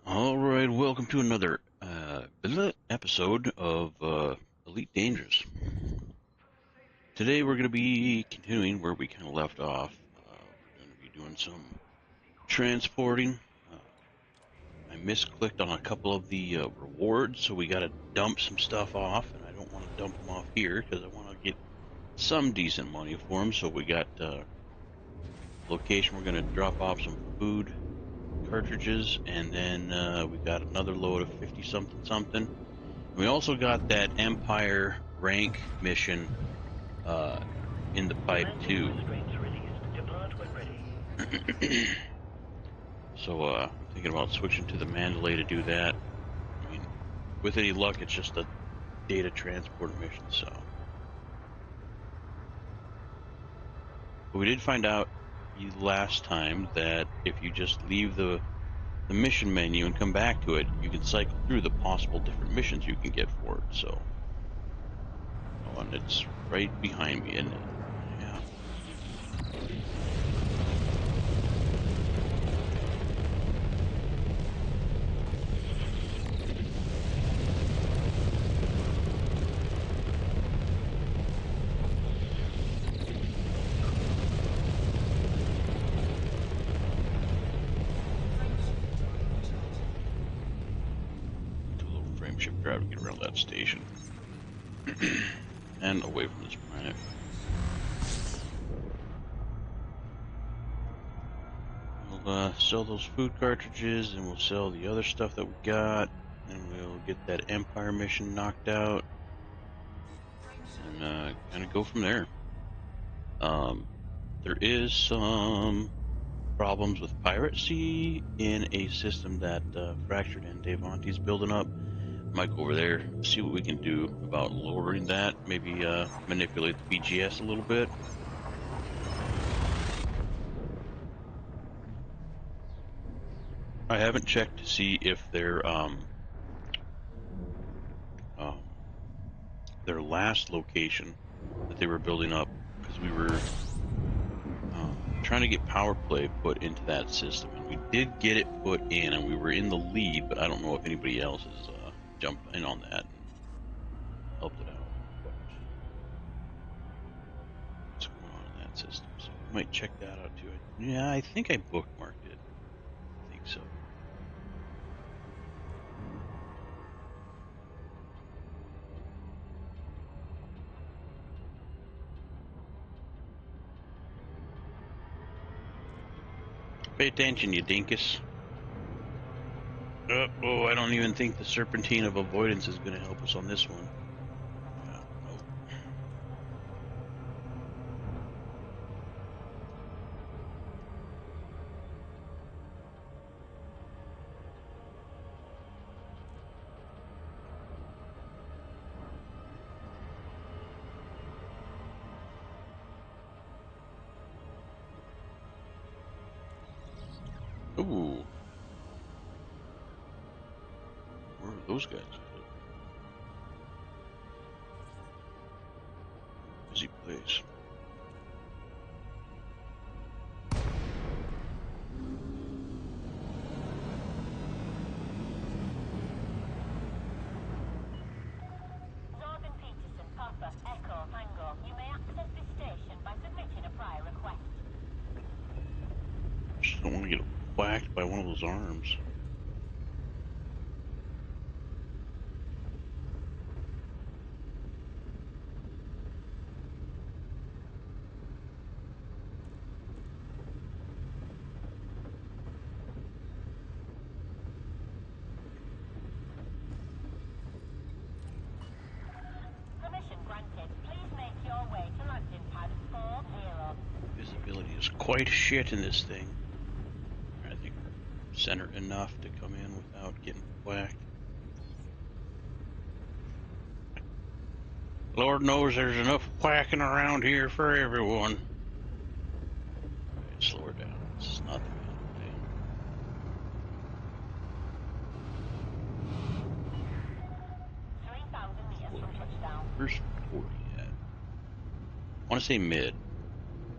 Alright, welcome to another episode of Elite Dangerous. Today we're going to be continuing where we kind of left off. We're going to be doing some transporting. I misclicked on a couple of the rewards, so we got to dump some stuff off, and I don't want to dump them off here because I want to get some decent money for them. So we got location, we're going to drop off some food cartridges, and then we got another load of 50 something. We also got that Empire rank mission in the pipe too. So I'm thinking about switching to the Mandalay to do that. I mean, with any luck, it's just a data transport mission. So, but we did find out last time that if you just leave the mission menu and come back to it, you can cycle through the possible different missions you can get for it. So, oh, and it's right behind me, isn't it? Yeah. Ship drive to get around that station and away from this planet. We'll sell those food cartridges, and we'll sell the other stuff that we got, and we'll get that Empire mission knocked out, and kind of go from there. There is some problems with piracy in a system that Fractured and Devante's building up. Might go over there, see what we can do about lowering that, maybe manipulate the BGS a little bit. I haven't checked to see if their last location that they were building up, because we were trying to get power play put into that system, and we did get it put in, and we were in the lead, but I don't know if anybody else has jumped in on that and helped it out. But what's going on in that system? So we might check that out too. Yeah, I think I bookmarked it. I think so. Pay attention, you dinkus. Oh, I don't even think the Serpentine of Avoidance is going to help us on this one. Ooh. Where are those guys? Busy place. Just don't want to get whacked by one of those arms. quite a shit in this thing. I think we're centered enough to come in without getting whacked. Lord knows there's enough whacking around here for everyone. Alright, slow her down. This is not the manual day. Where's 40 at? I want to say mid.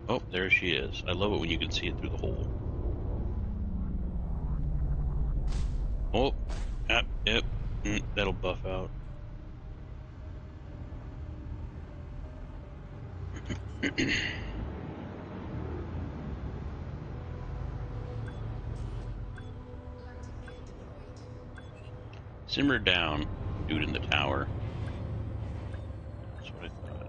Oh, there she is. I love it when you can see it through the hole. Oh, yep. That'll buff out. Simmer down, dude in the tower. That's what I thought.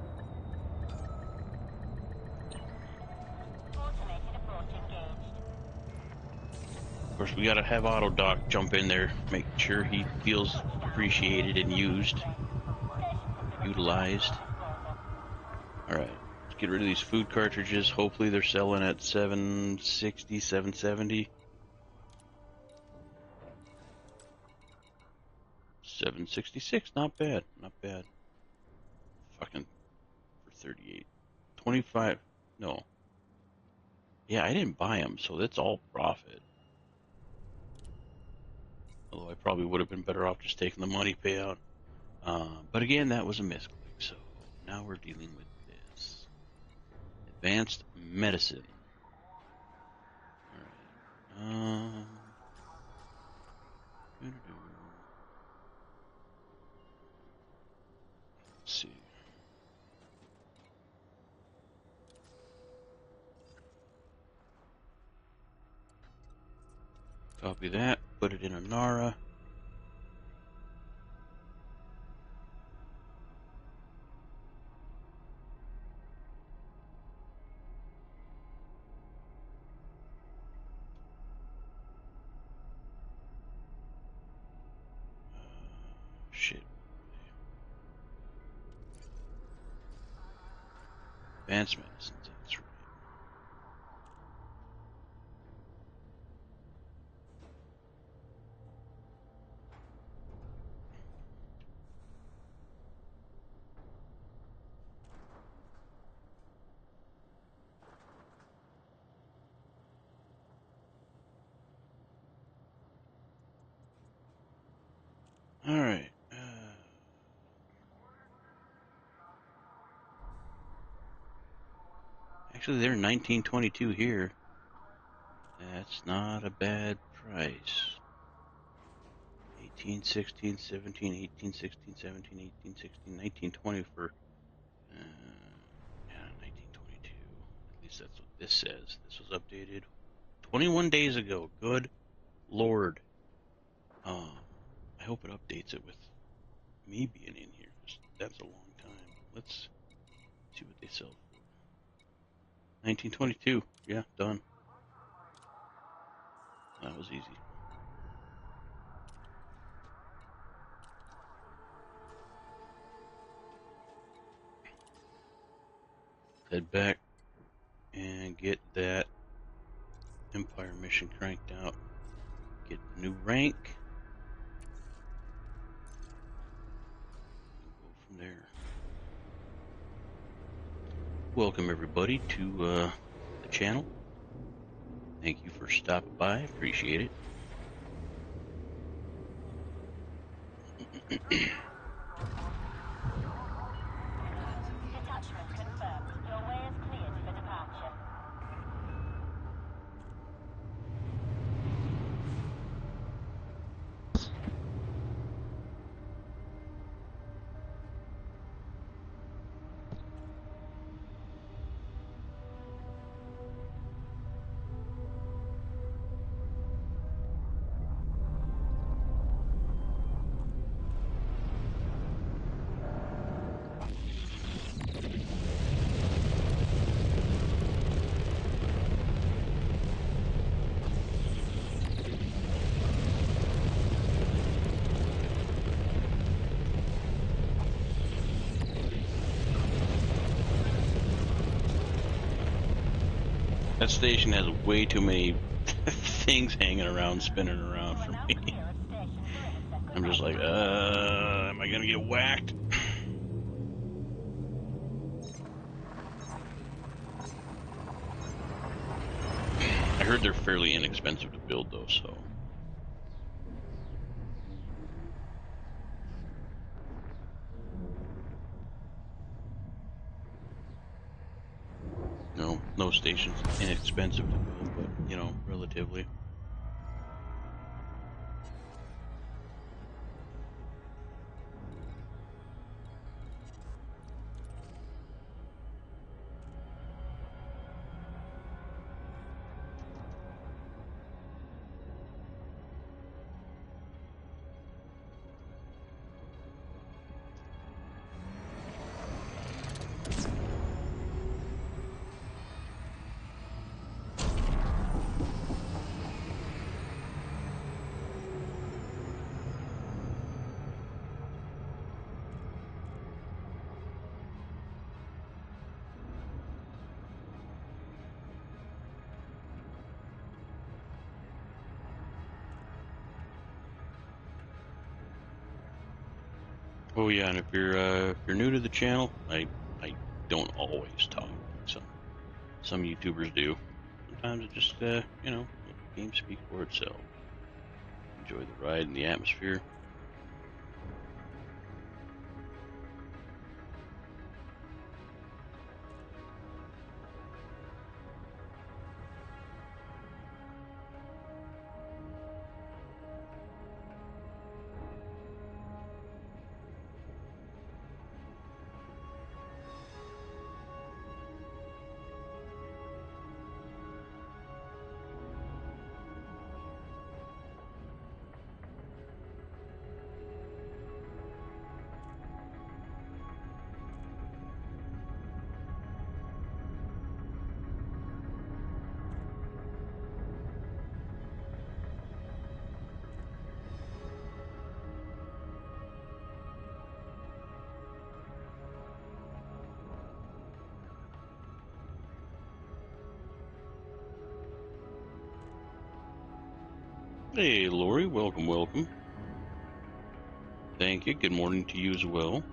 Of course, we gotta have Autodoc jump in there, make sure he feels appreciated and utilized. Alright, let's get rid of these food cartridges. Hopefully they're selling at $760, $770. $766, not bad, not bad. Fucking for 38. 25, no. Yeah, I didn't buy them, so that's all profit. Although I probably would have been better off just taking the money payout. But again, that was a misclick, so now we're dealing with this. Advanced medicine. Alright. Let's see. Copy that, put it in a Nara. Shit. Advanced medicines, that's right. Alright. Actually, they're 1922 here. That's not a bad price. 18, 16, 17, 18, 16, 17, 18, 16, 1920 for, yeah, 1922. At least that's what this says. This was updated 21 days ago. Good Lord. I hope it updates it with me being in here, because that's a long time. Let's see what they sell for. 1922. Yeah, done. That was easy. Head back and get that Empire mission cranked out. Get the new rank. And go from there. Welcome everybody to the channel. Thank you for stopping by. Appreciate it. That station has way too many things hanging around, spinning around for me. I'm just like, am I gonna get whacked? I heard they're fairly inexpensive to build though, so. No station's inexpensive to build, but, you know, relatively. Oh yeah, and if you're new to the channel, I don't always talk like some YouTubers do. Sometimes it just you know, let the game speak for itself. Enjoy the ride and the atmosphere. Hey, Lori, welcome, welcome. Thank you. Good morning to you as well.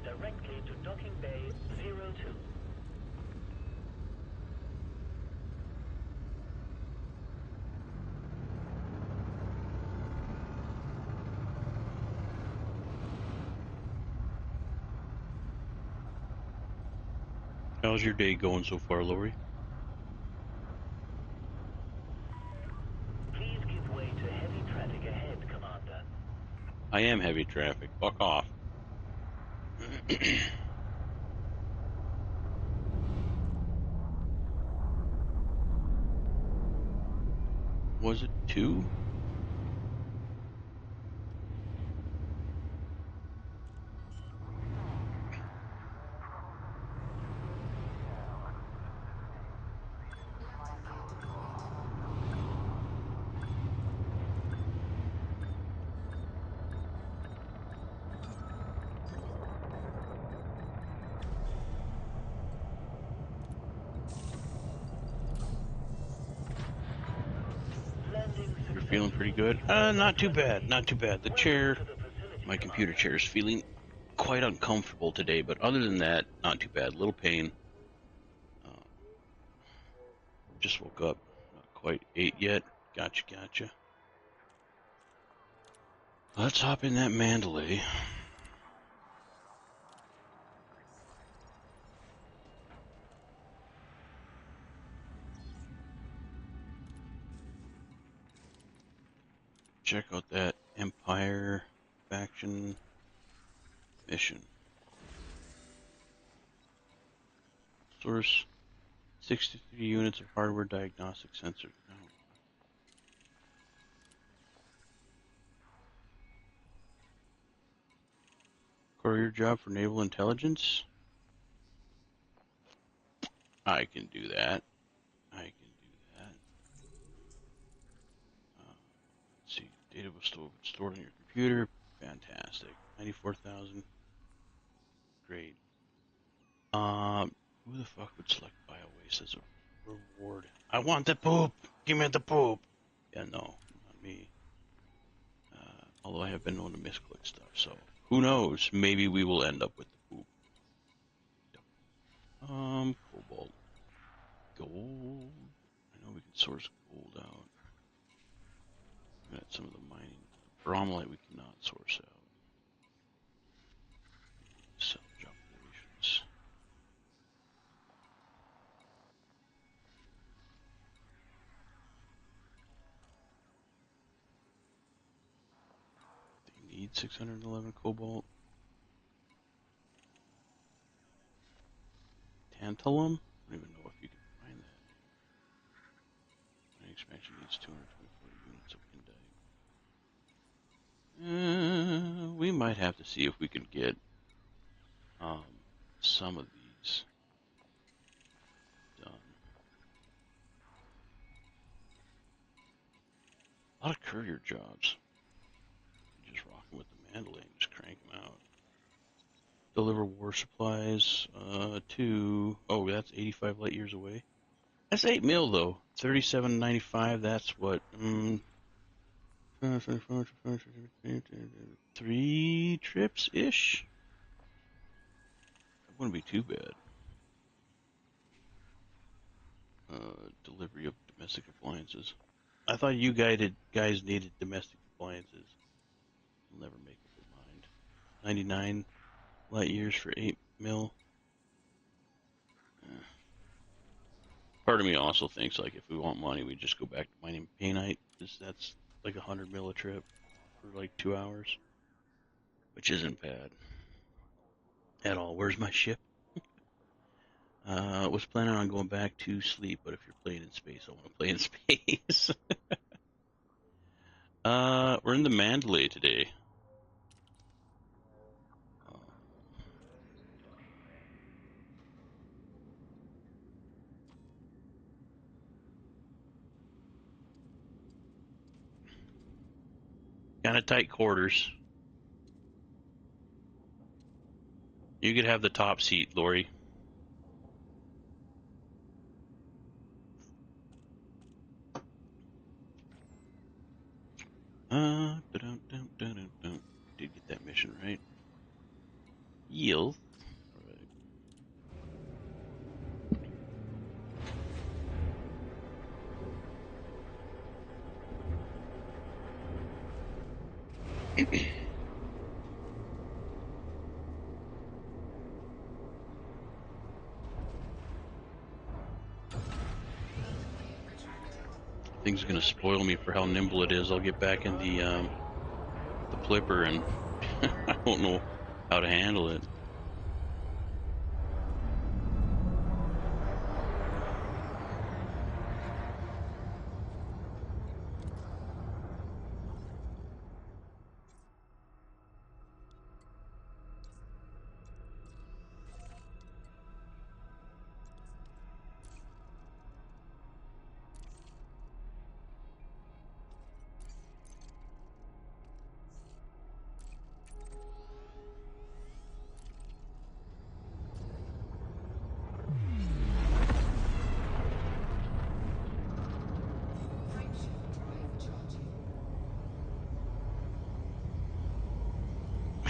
Directly to docking bay 02. How's your day going so far, Lori? Please give way to heavy traffic ahead, Commander. I am heavy traffic. Fuck off. Was it 2? You're feeling pretty good? Not too bad. Not too bad. The chair, my computer chair, is feeling quite uncomfortable today, but other than that, not too bad. Little pain. Uh, just woke up. Not quite 8 yet. Gotcha. Let's hop in that Mandalay. Check out that Empire faction mission. stores 63 units of hardware diagnostic sensor. Oh. Courier job for naval intelligence. I can do that. I can do that. Let's see. Data was stored on your computer. Fantastic. 94,000. Great. Who the fuck would select bio-waste as a reward? I want the poop! Give me the poop! Yeah, no, not me. Although I have been known to misclick stuff, so who knows? Maybe we will end up with the poop. Cobalt. Gold. I know we can source gold out. Even at some of the mining. Bromlite we cannot source out. Salvage operations. They need 611 cobalt. Tantalum? I don't even know if you can find that. Mining expansion needs 224 units of indite. We might have to see if we can get some of these done. A lot of courier jobs. Just rocking with the Mandalay and just crank them out. Deliver war supplies to... Oh, that's 85 light years away. That's 8 mil, though. 37.95, that's what... 3 trips-ish? That wouldn't be too bad. Delivery of domestic appliances. I thought you guys needed domestic appliances. I'll never make up their mind. 99 light years for 8 mil. Part of me also thinks, like, if we want money, we just go back to mining painite. That's like 100 mil a trip for like 2 hours, which isn't bad at all. Where's my ship? Was planning on going back to sleep, but if you're playing in space, I want to play in space. We're in the Mandalay today. Kind of tight quarters. You could have the top seat, Lori. Did get that mission right. Yield. All right. Thing's gonna spoil me for how nimble it is. I'll get back in the Plipper and I don't know how to handle it.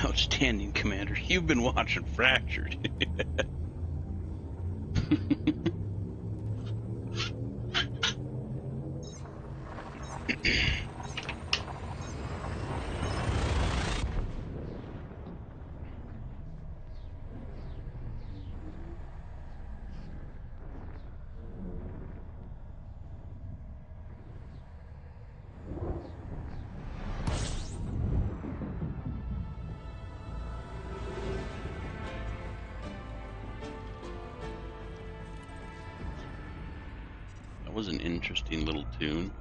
Outstanding, Commander. You've been watching Fractured. was an interesting little tune.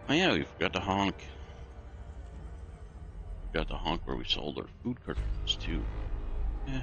Oh yeah, we forgot to honk. Forgot to honk where we sold our food cartridges too. Yeah.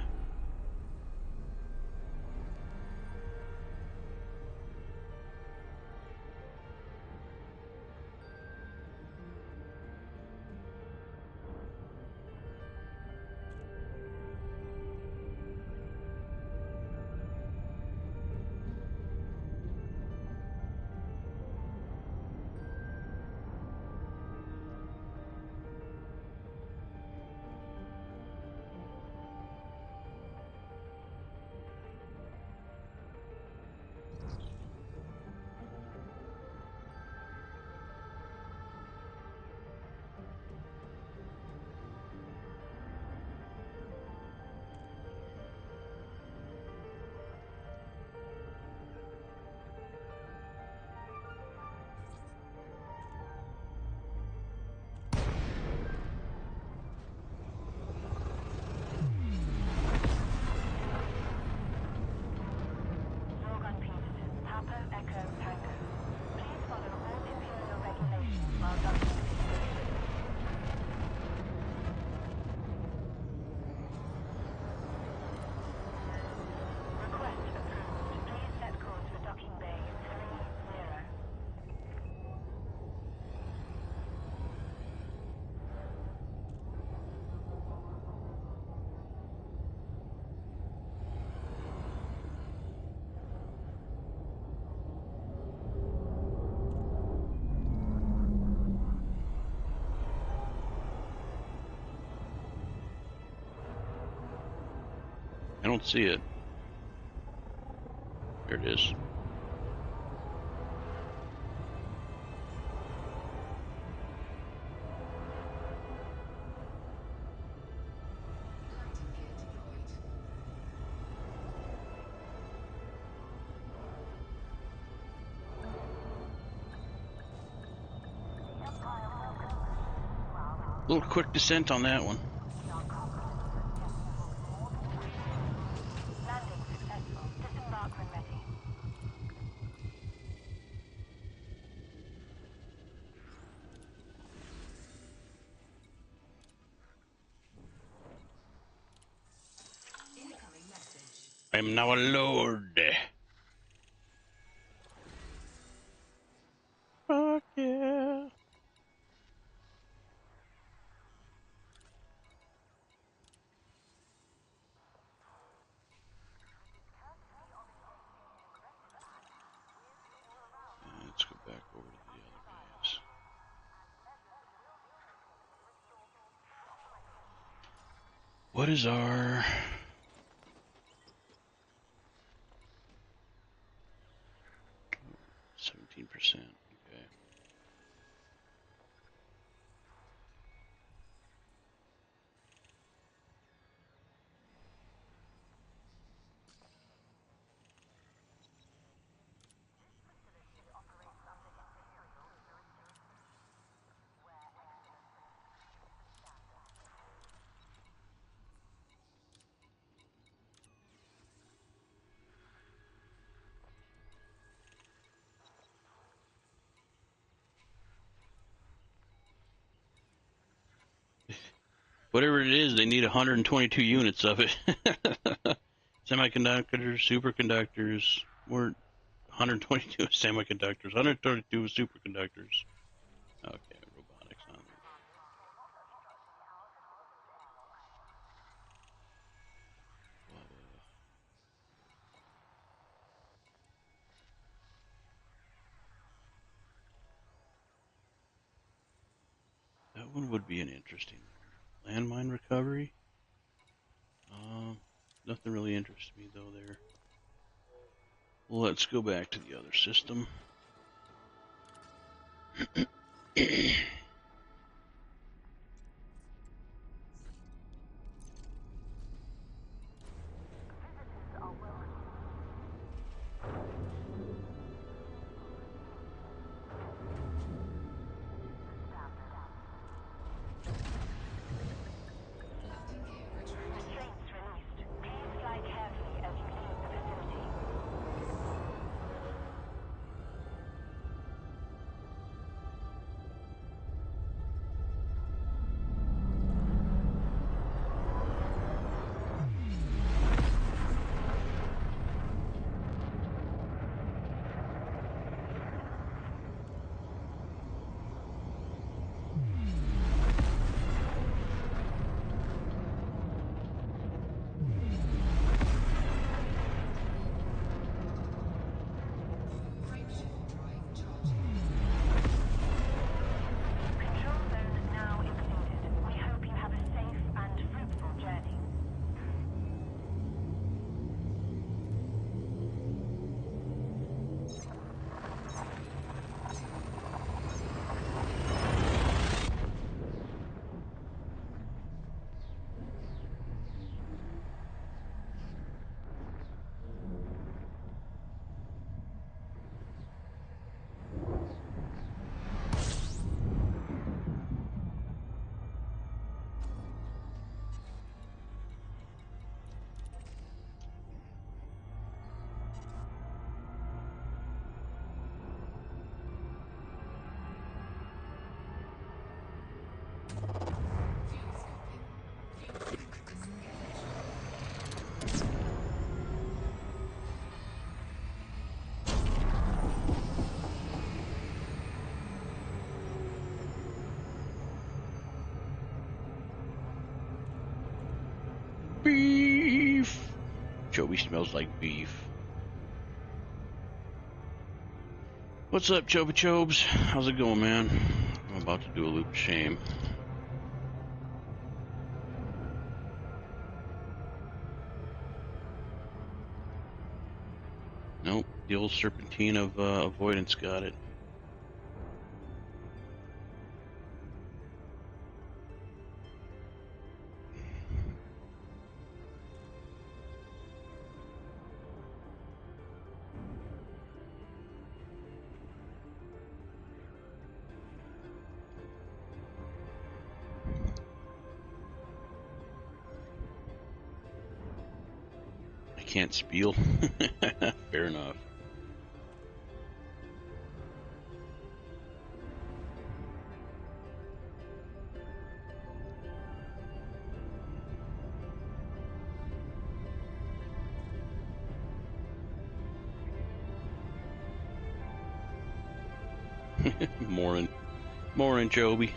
I don't see it. There it is. A little quick descent on that one. I am now a lord. Fuck yeah. Let's go back over to the other guys. What is our... 17%, okay. Whatever it is, they need 122 units of it. Semiconductors, superconductors, we're 122 semiconductors, 132 superconductors. Okay, robotics on there. one would be an interesting there. Landmine recovery. Nothing really interests me though there. Let's go back to the other system. Beef! Joey smells like beef. What's up, Choba Chobes? How's it going, man? I'm about to do a loop of shame. Nope, the old serpentine of avoidance got it. I can't spiel. Fair enough. Morin Joby.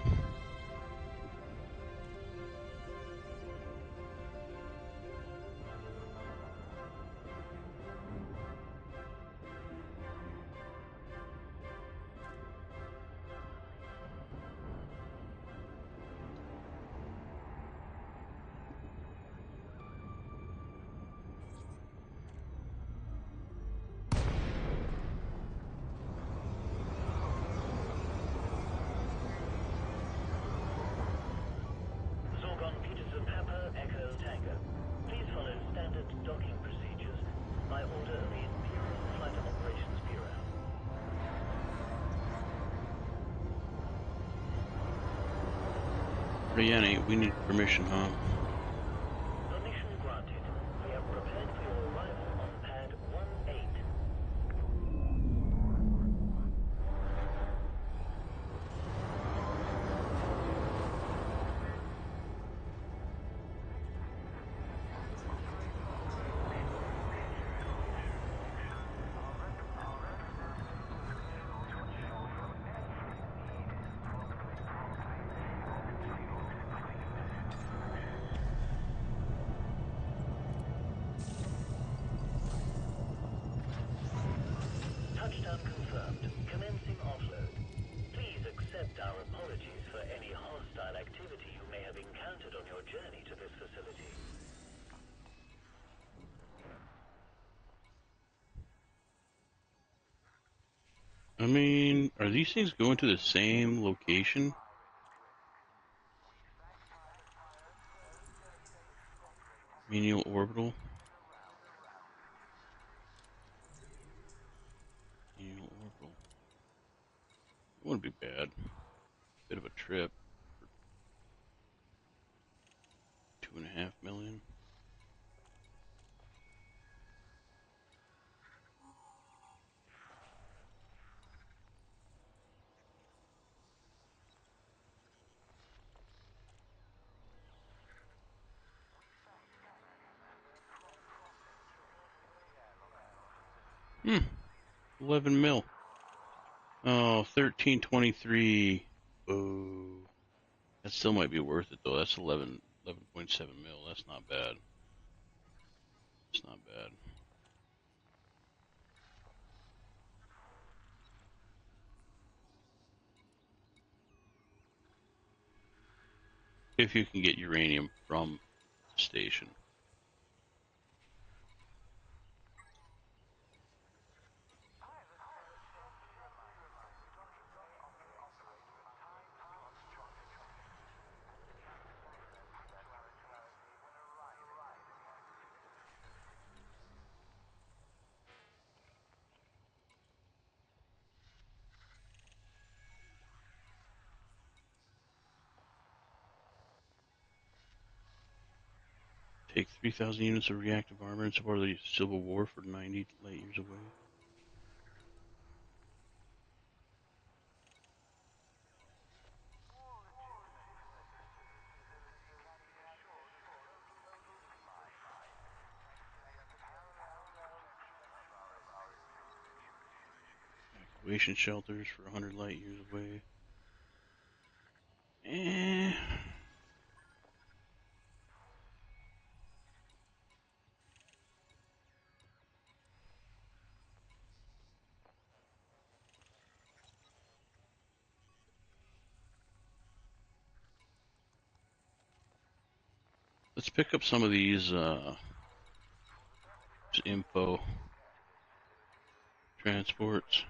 Rihanna, we need permission, huh? Permission granted. We have prepared for your arrival on pad 1-8. Touchdown confirmed. Commencing offload. Please accept accept our apologies for any hostile activity you may have encountered on your journey to this facility. I mean, are these things going to the same location? Menial orbital? Menial orbital. It wouldn't be bad. Bit of a trip for 2.5 million. Hmm. 11 mil. Oh, 1323. Boo. That still might be worth it though. That's 11.7 mil. That's not bad. It's not bad. If you can get uranium from the station. Take 3,000 units of reactive armor and support the Civil War for 90 light years away. Evacuation shelters for 100 light years away. Eh. Let's pick up some of these info transports.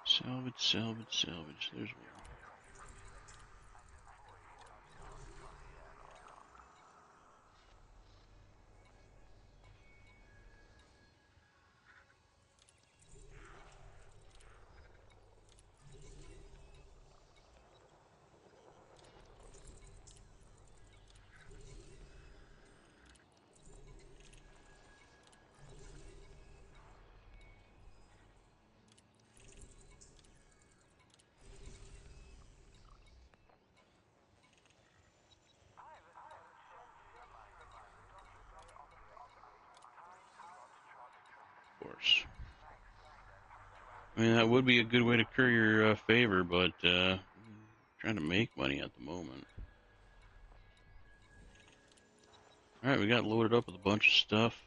Salvage, salvage, salvage. There's one. Of course. I mean, that would be a good way to curry your favor, but trying to make money at the moment. All right, we got loaded up with a bunch of stuff.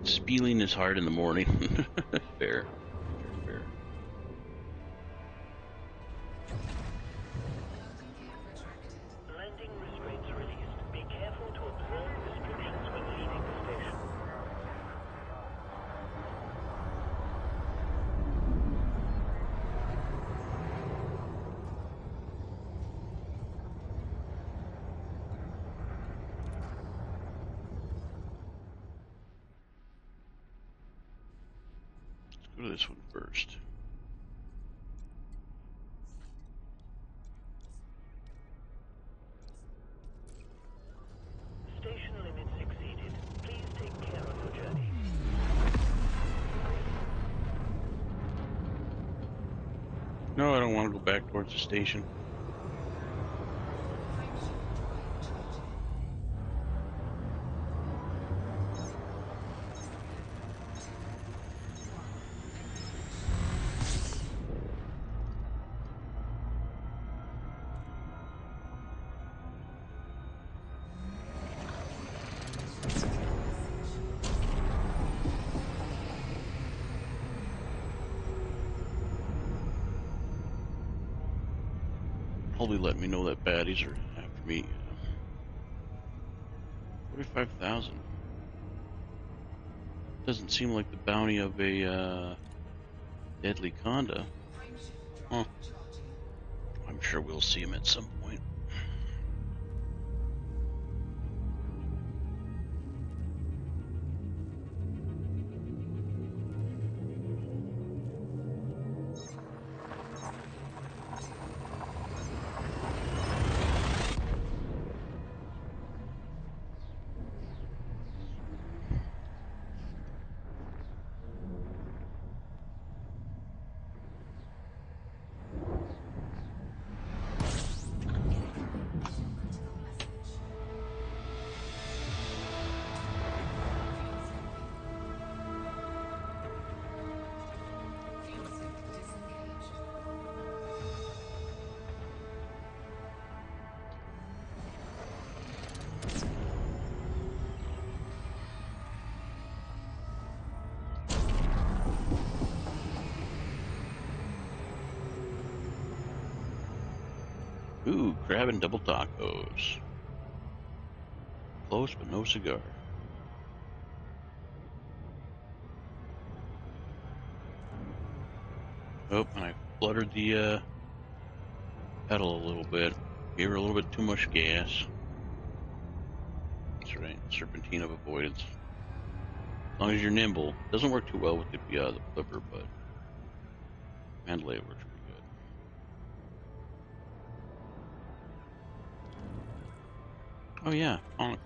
Spieling is hard in the morning. Fair. Fair. Landing restraints released. Be careful to observe restrictions when leaving the station. Let's go to this one first. No, I don't want to go back towards the station. Probably let me know that baddies are after me. 45,000. Doesn't seem like the bounty of a deadly conda. Huh. I'm sure we'll see him at some point. Ooh, crab and double tacos. Close, but no cigar. Oh, and I fluttered the pedal a little bit. Gave her a little bit too much gas. That's right, serpentine of avoidance. As long as you're nimble. Doesn't work too well with the flipper, but Mandalay works pretty good. Oh yeah, honk.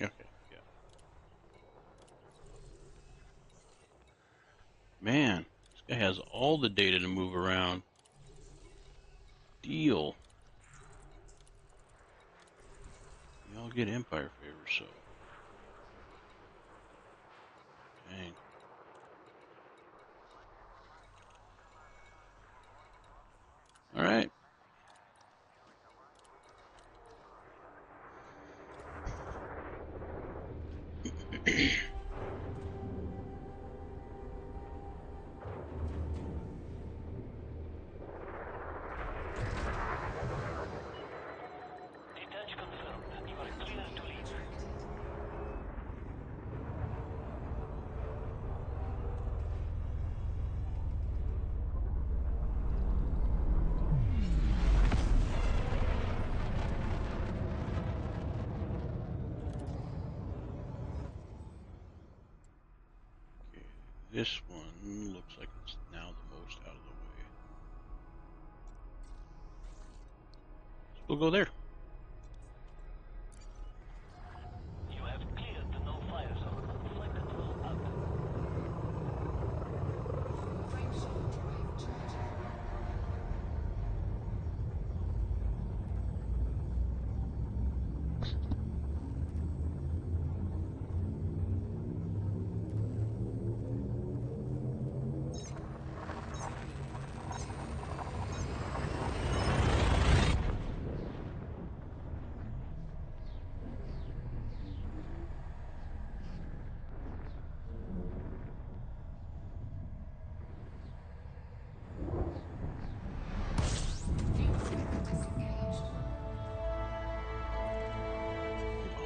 Okay, yeah. Man, this guy has all the data to move around. Deal. We all get Empire favors, so. Dang. All right. Detach confirmed. You are clear to leave. Okay, this one looks like it's now the most out of the way. So we'll go there. You have cleared the no-fire zone. Flight control up.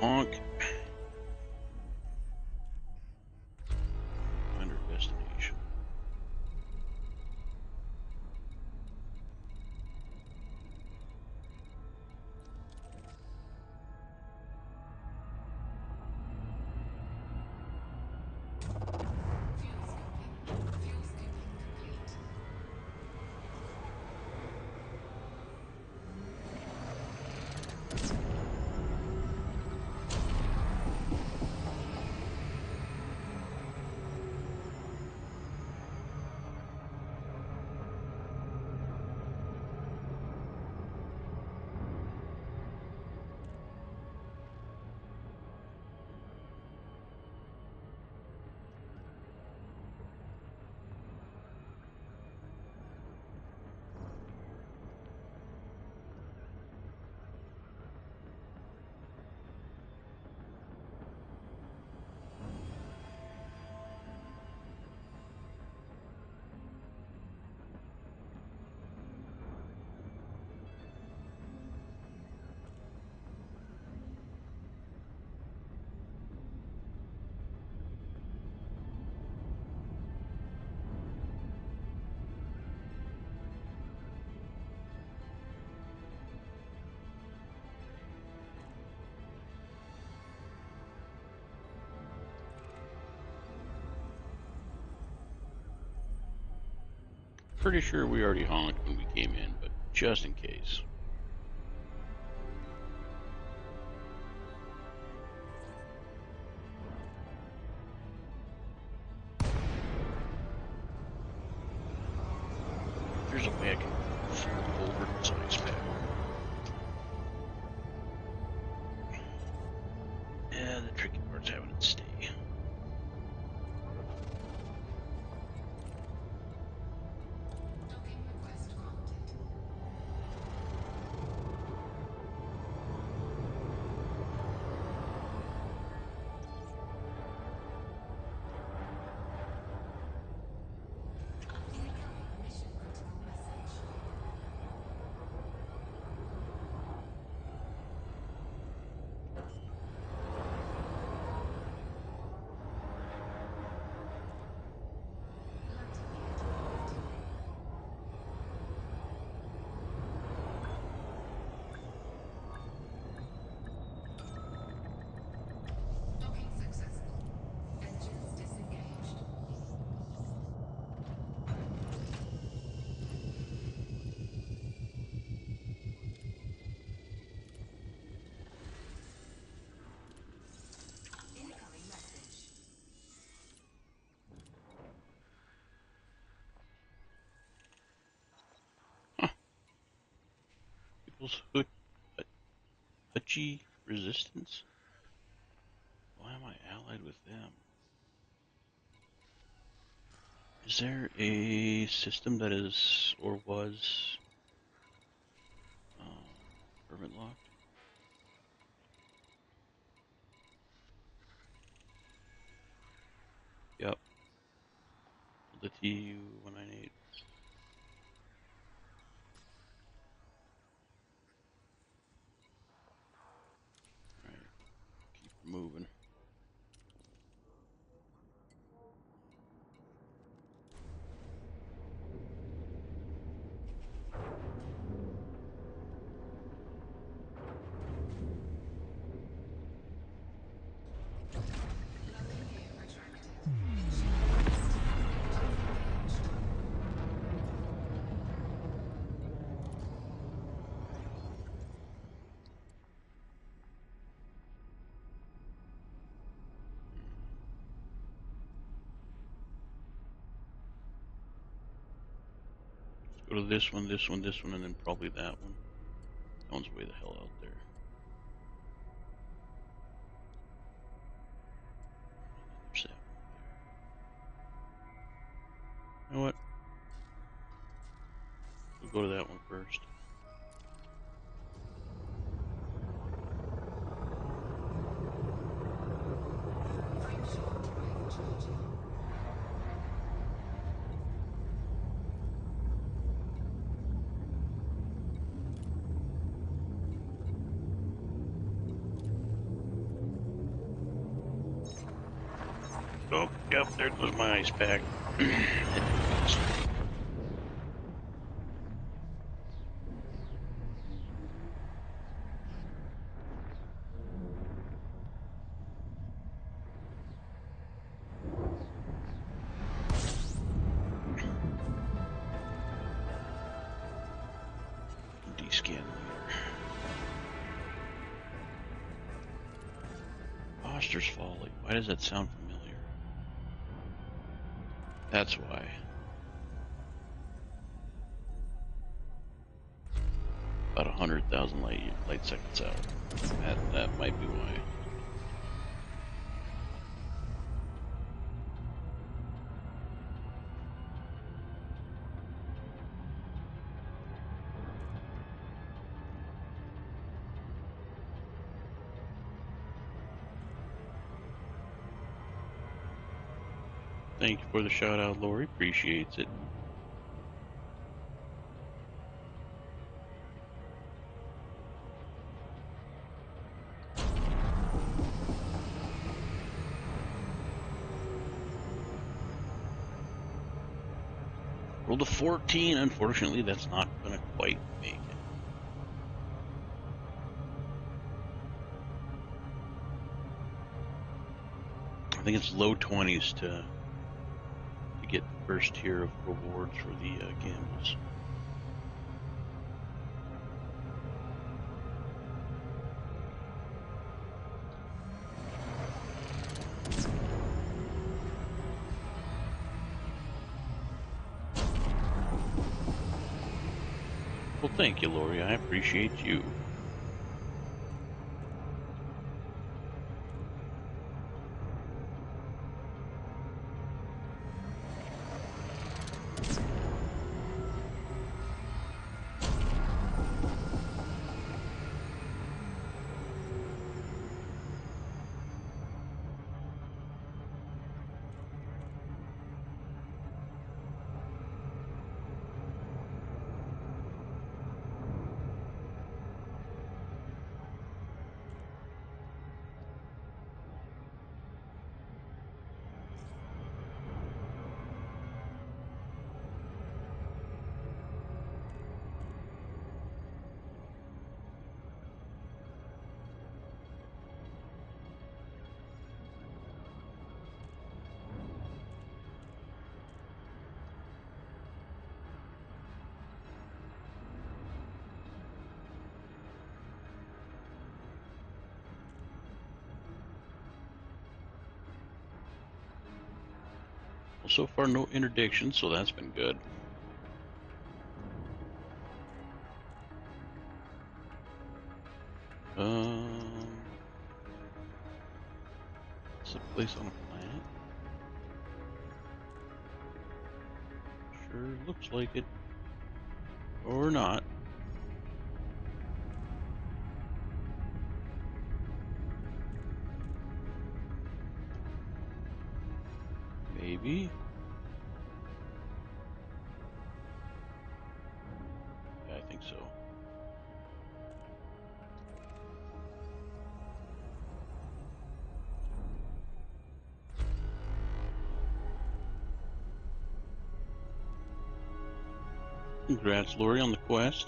Honk. Find our destination. Pretty sure we already honked when we came in, but just in case. There's a way I can flip over this ice pack. Yeah, the tricky part's having it stay. Hutchie resistance? Why am I allied with them? Is there a system that is or was permit locked? Yep. The TU-198. Right. Keep moving. Go to this one, this one, this one, and then probably that one. That one's way the hell out there. There's that one there. You know what? We'll go to that one first. Oh, yep, there goes my ice pack. D-scan later. Foster's Folly. Why does that sound familiar? That's why. About 100,000 light seconds out. That might be why. Thank you for the shout out, Lori. Appreciates it. Rolled a 14. Unfortunately, that's not going to quite make it. I think it's low 20s to get the first tier of rewards for the gambles. Well, thank you, Lori. I appreciate you. Well, so far no interdictions, so that's been good. Is it a place on a planet? Sure looks like it. Or not. Maybe. Yeah, I think so. Congrats, Lori, on the quest.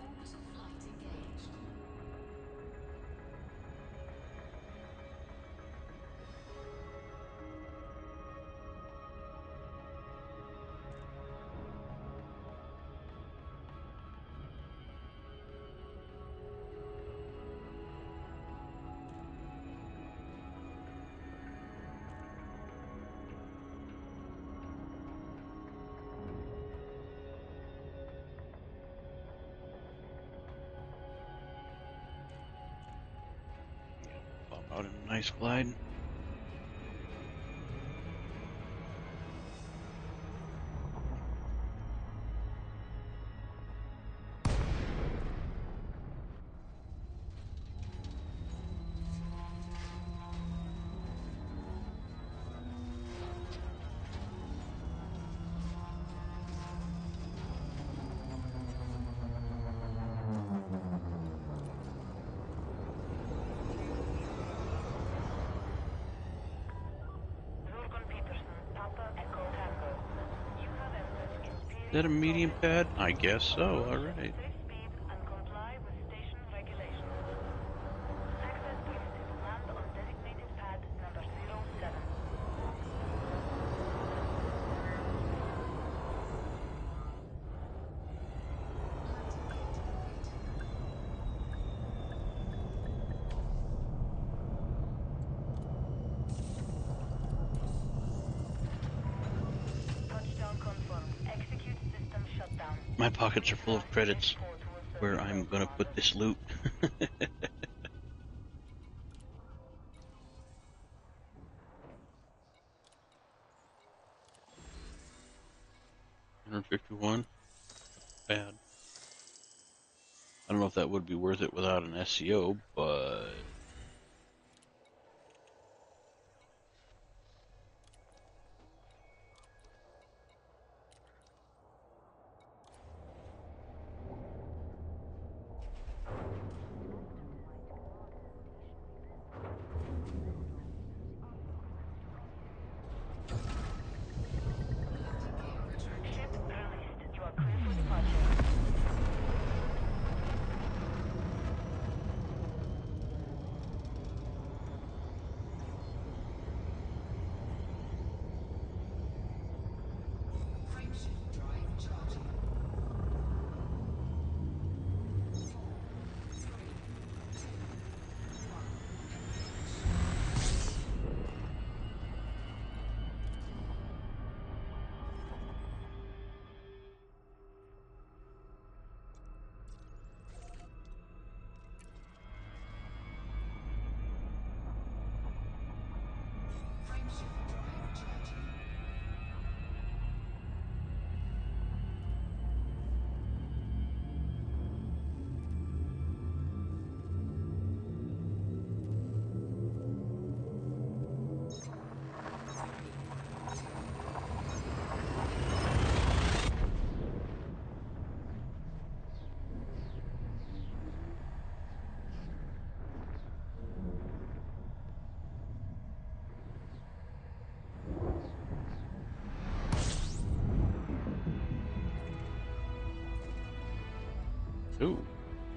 Orbital flight engaged. Pop out in a nice glide. Is that a medium pad? I guess so. All right. My pockets are full of credits where I'm gonna put this loot. 151. Bad. I don't know if that would be worth it without an SCO, but Frameshift drive charging. 4, 3, 2, 1. Frameshift drive charging. ooh,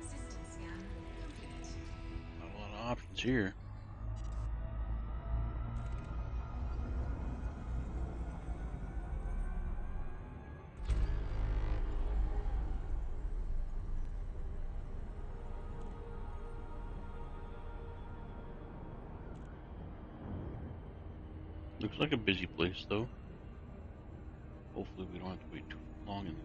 System scan complete. not a lot of options here. Looks like a busy place, though. Hopefully we don't have to wait too long in line.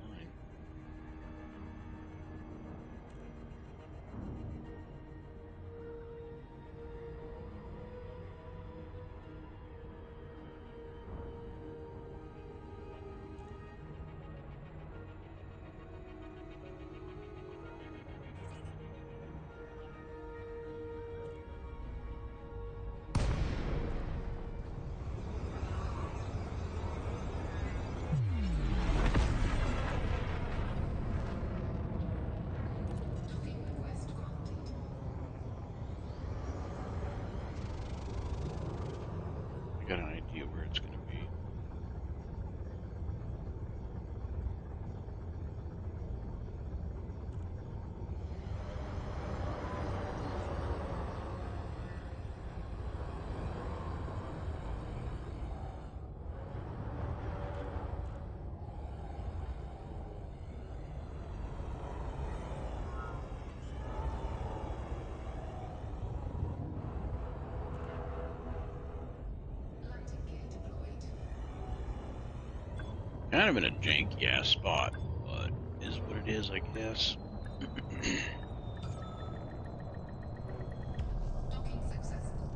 I got an idea where it's going to be. Kind of in a janky ass spot, but is what it is, I guess. Docking successful.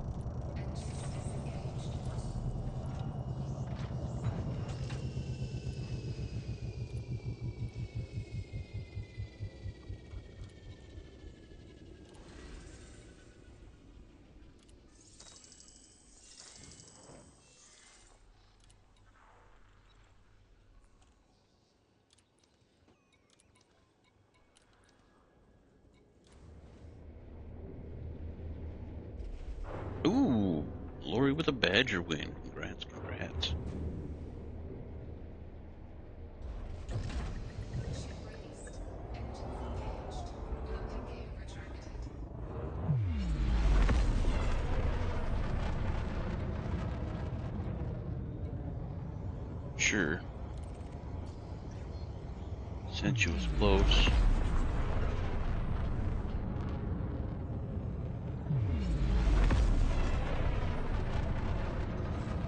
Engines disengaged. Ooh, Lori with a Badger win. Congrats, congrats. Ship released. Engines engaged. Landing gear retracted. Sure. Since she was close.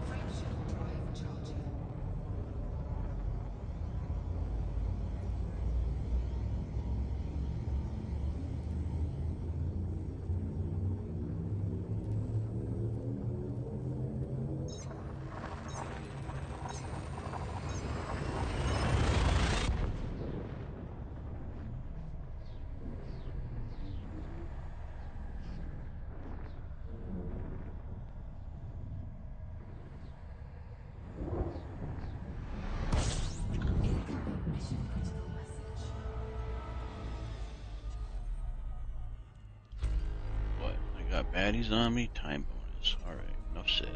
Frameshift drive charging. Incoming mission critical message. What? I got baddies on me? Time bonus. Alright, enough said.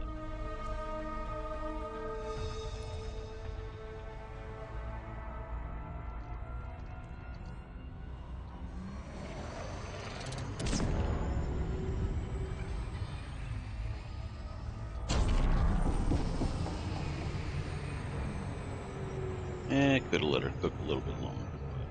Could have let her cook a little bit longer, but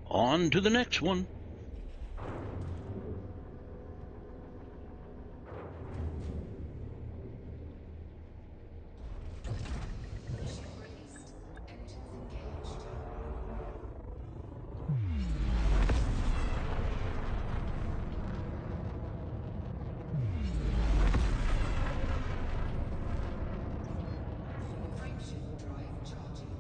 On to the next one. Ship released. Engines engaged. Frameshift drive charging.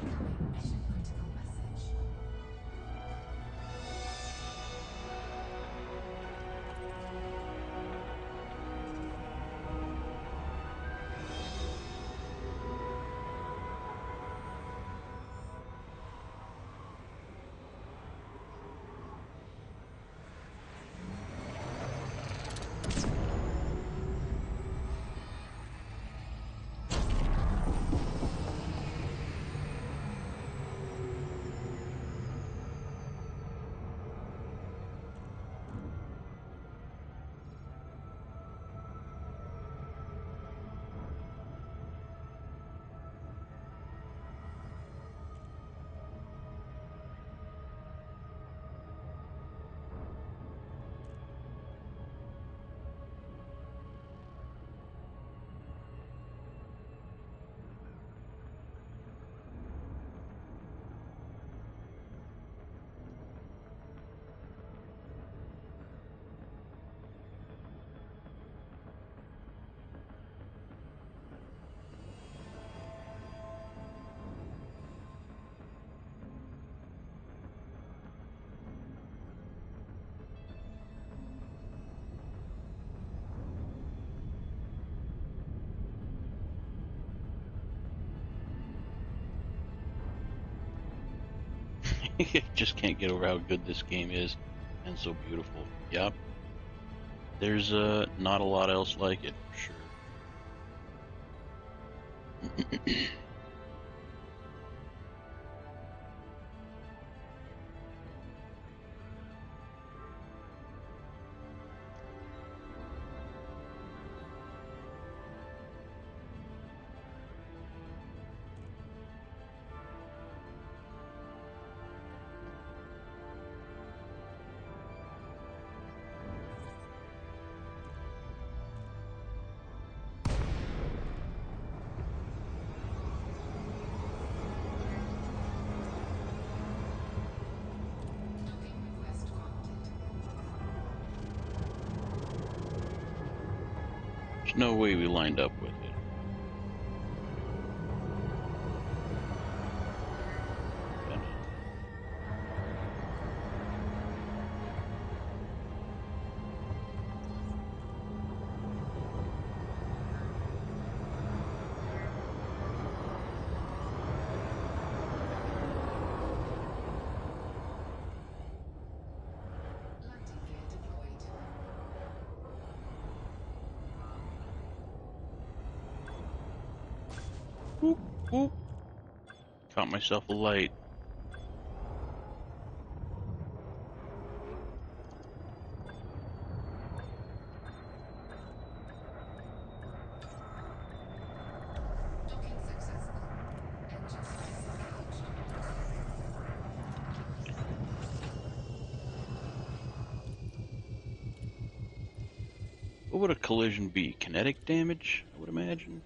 Incoming mission critical message. Just can't get over how good this game is and so beautiful. Yep. There's not a lot else like it for sure. Docking request granted. There's no way we lined up with it. Damn it. Landing gear deployed. Whoop, whoop. Caught myself a light. Docking successful. Engines disengaged. What would a collision be? Kinetic damage, I would imagine.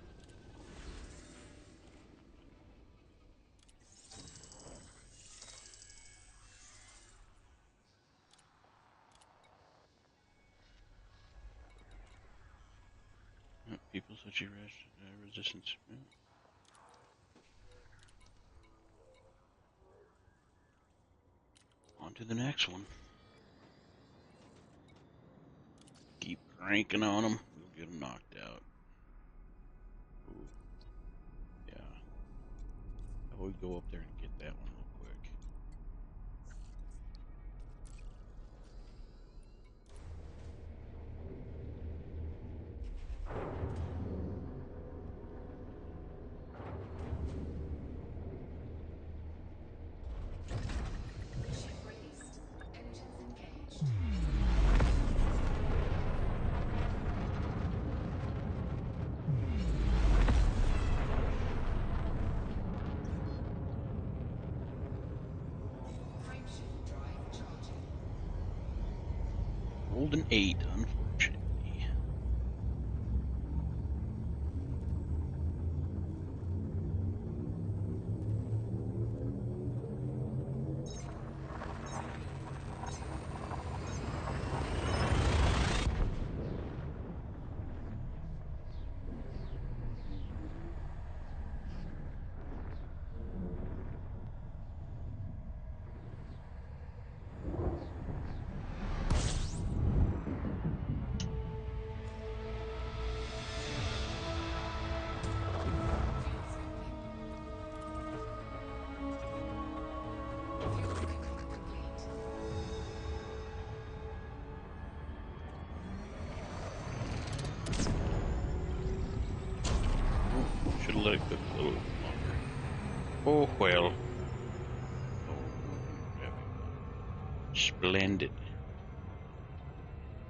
People such resistance. Yeah. On to the next one. Keep cranking on them. We'll get them knocked out. Ooh. Yeah. How about we go up there and get that one real quick? rolled an 8, unfortunately. Should have let it cook a little longer. Oh well. Oh, there we go. Splendid.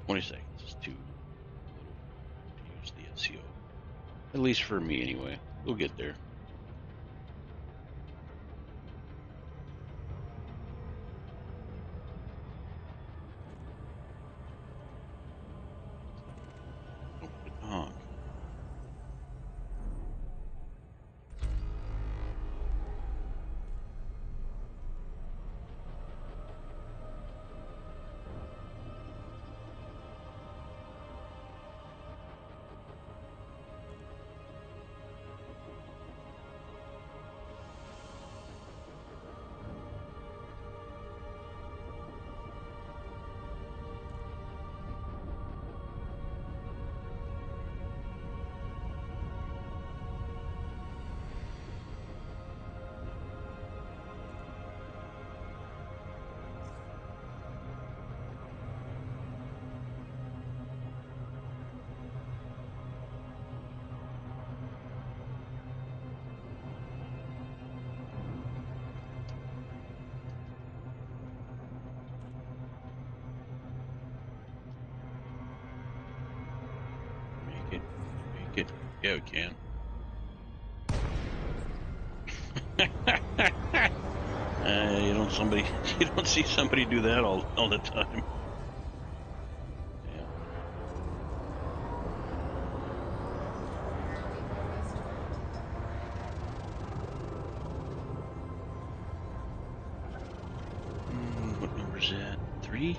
20 seconds is too little to use the SCO. At least for me, anyway. We'll get there. Don't forget the honk. Make it. Make it. Yeah, we can. You don't see somebody do that all the time. Yeah. What number is that? 3?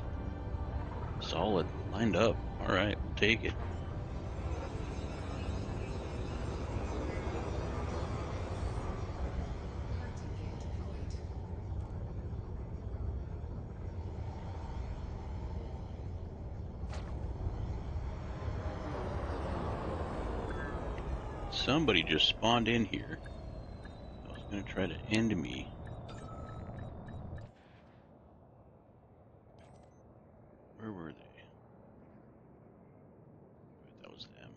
Solid. Lined up. All right, we'll take it. Landing gear deployed. Somebody just spawned in here. I was going to try to end me. Where were they? I bet that was them.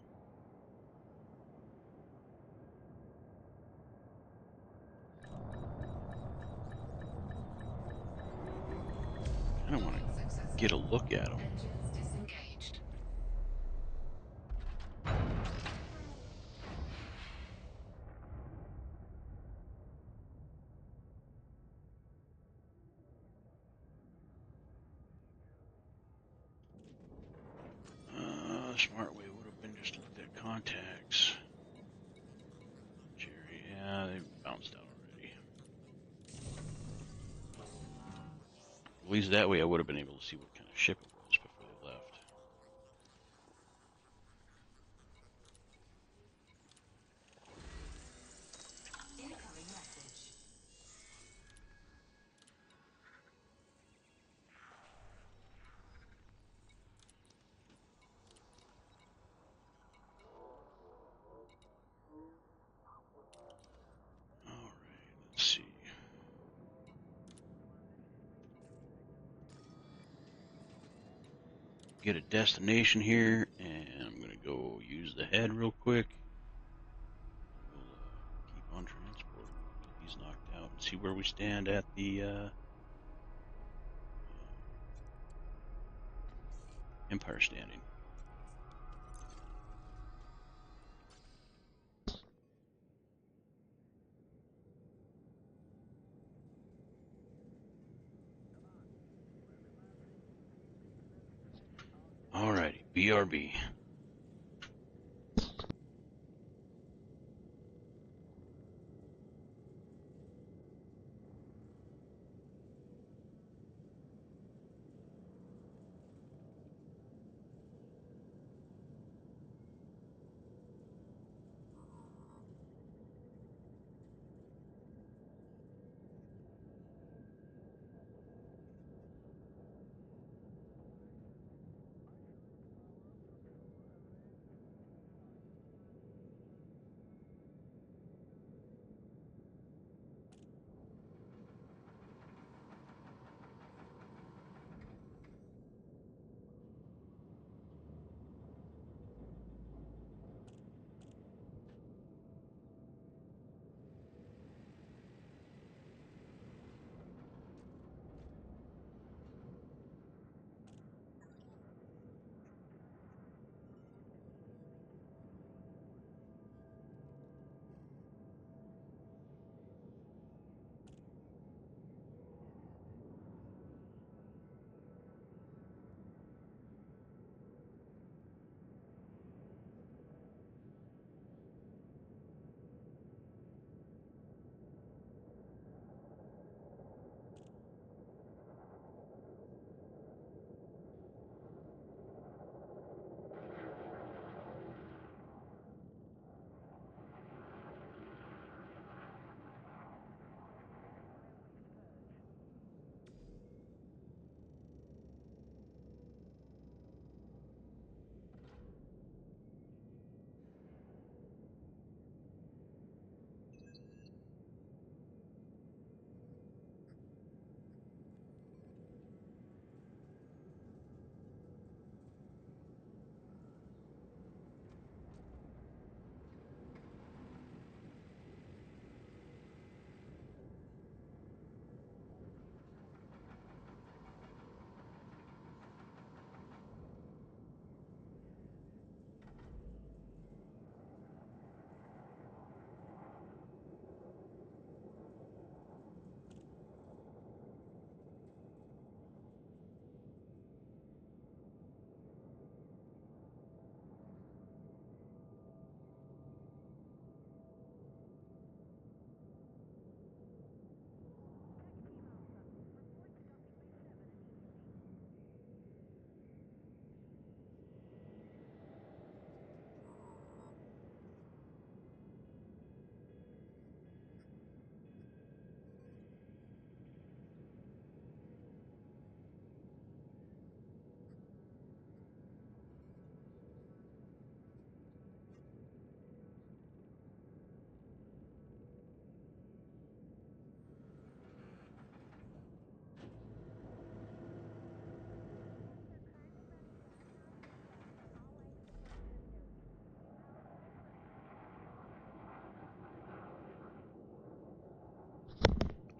I don't want to get a look at them. Engines disengaged. Smart way would have been just to look at contacts. Jerry, yeah, they bounced out already. At least that way I would have been able to see what kind of ship it was before they left. Incoming message. Alright, let's see. Get a destination here, and I'm going to go use the head real quick. We'll keep on transporting, get these knocked out, and see where we stand at the Empire Standing. BRB.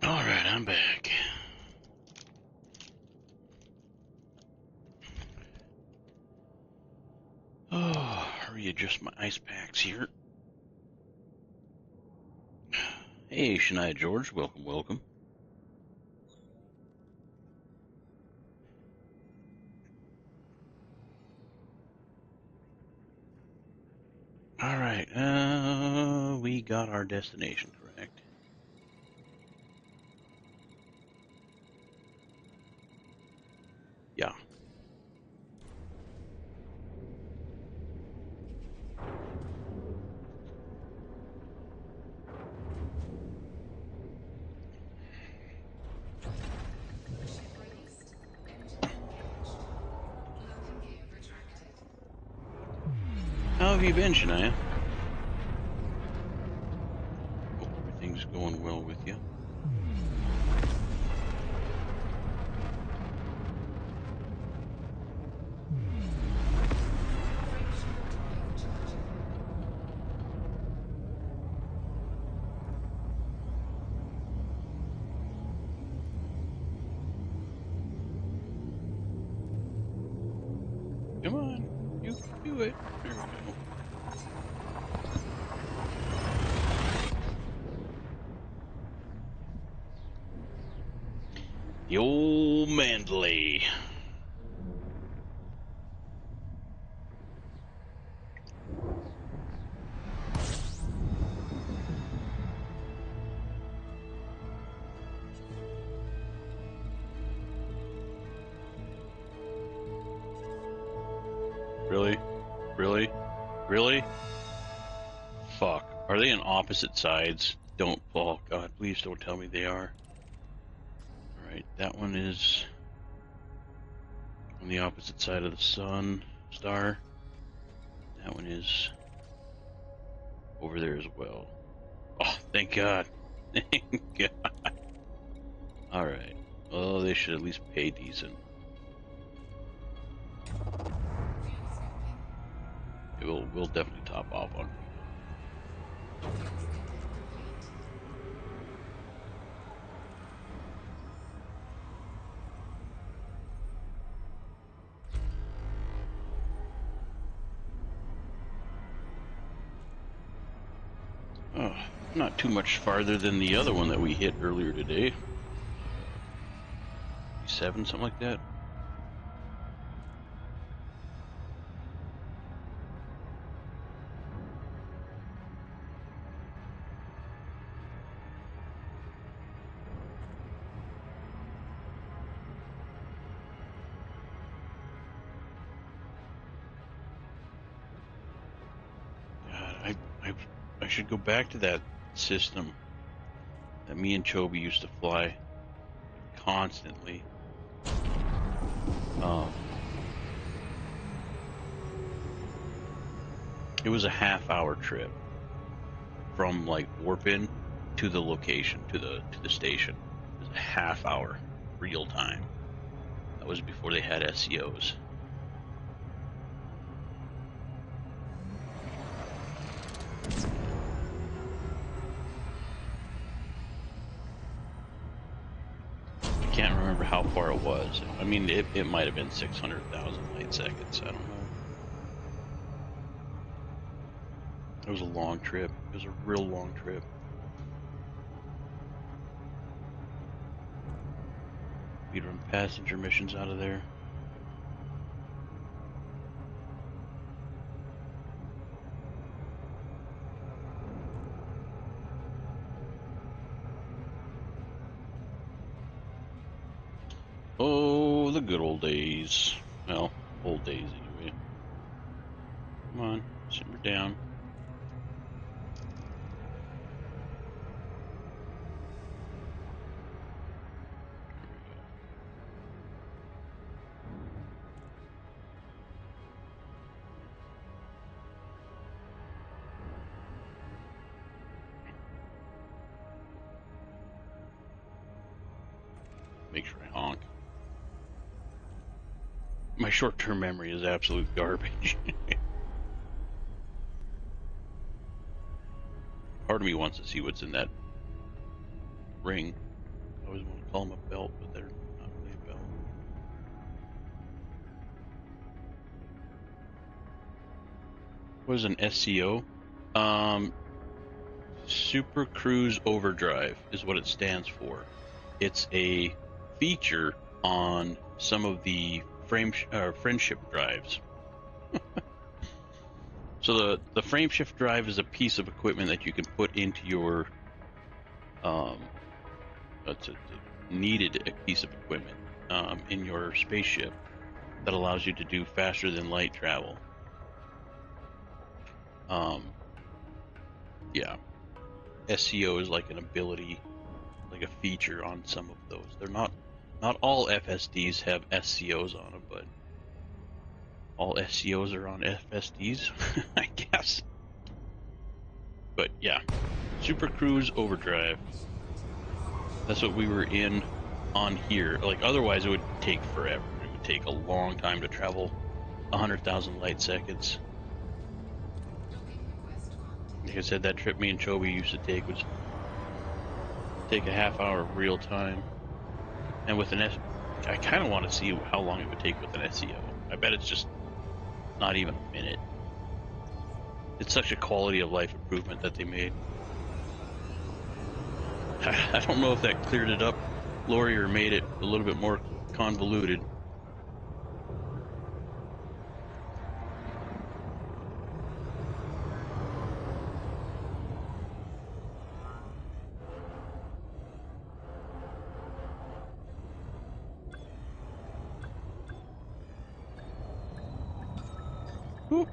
Alright, I'm back. Oh, readjust my ice packs here. Hey, Shania George, welcome, welcome. Alright, we got our destination, correct? Yeah. Ship released. Engine engaged. Landing gear retracted. How have you been, Shania? Hope everything's going well with you. Reshaped wave charging. Come on, you can do it. There we go. The old Mandalay. Really? Really? Fuck. Are they on opposite sides? Don't. Oh God, please don't tell me they are. Alright, that one is on the opposite side of the sun, star. That one is over there as well. Oh, thank God. Thank God. Alright. Well, they should at least pay decent. Fuel stacking. We'll definitely top off on. Fuel stacking complete. Oh, not too much farther than the other one that we hit earlier today. 7, something like that. God, I should go back to that system that me and Chobi used to fly constantly. It was a half-hour trip from like Warpin to the location, to the station. It was a half hour, real time. That was before they had SEOs. I can't remember how far it was. I mean, it might have been 600,000 light seconds. I don't know. It was a long trip. It was a real long trip. We'd run passenger missions out of there. Oh, the good old days. Well, old days anyway. Come on, simmer down. Make sure I honk. My short-term memory is absolute garbage. Part of me wants to see what's in that ring. I always want to call them a belt, but they're not really a belt. What is an SCO? Super Cruise Overdrive is what it stands for. It's a feature on some of the friendship drives. So the frameshift drive is a piece of equipment that you can put into your it's a needed piece of equipment in your spaceship that allows you to do faster than light travel. Yeah, SCO is like an ability, like a feature on some of those. They're not all FSDs have SCOs on them, but all SCOs are on FSDs, I guess. But yeah, Super Cruise Overdrive. That's what we were in on here. Like, otherwise it would take forever. It would take a long time to travel 100,000 light seconds. Like I said, that trip me and Chobi used to take was take a half hour of real time. And with I kind of want to see how long it would take with an SEO. I bet it's just not even a minute. It's such a quality of life improvement that they made. I don't know if that cleared it up, Lori, or made it a little bit more convoluted. Whew.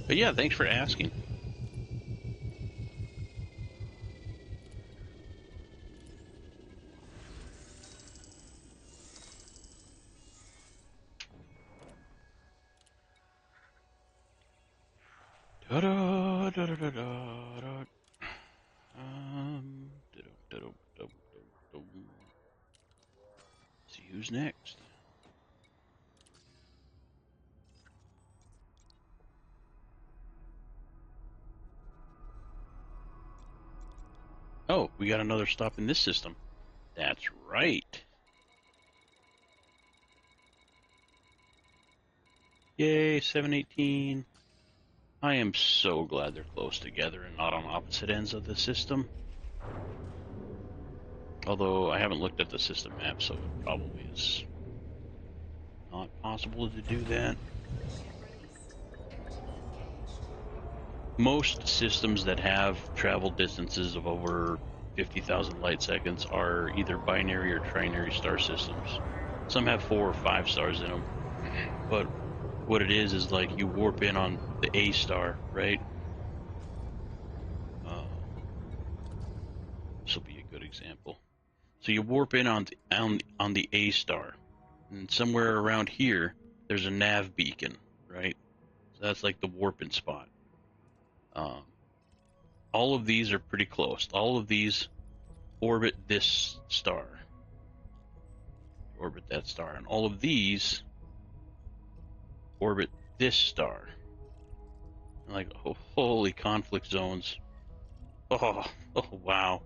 But yeah, thanks for asking. Da-da, da-da-da-da-da. Da-dum. See who's next. Oh, we got another stop in this system. That's right. Yay, 718. I am so glad they're close together and not on opposite ends of the system. Although I haven't looked at the system map, so it probably is not possible to do that. Most systems that have travel distances of over 50,000 light seconds are either binary or trinary star systems. Some have 4 or 5 stars in them, but what it is like you warp in on the A star, right? This will be a good example. So you warp in on the A star, and somewhere around here there's a nav beacon, right? So that's like the warping spot. All of these are pretty close. All of these orbit this star, orbit that star, and all of these orbit this star. Like, oh, holy conflict zones. Oh, wow.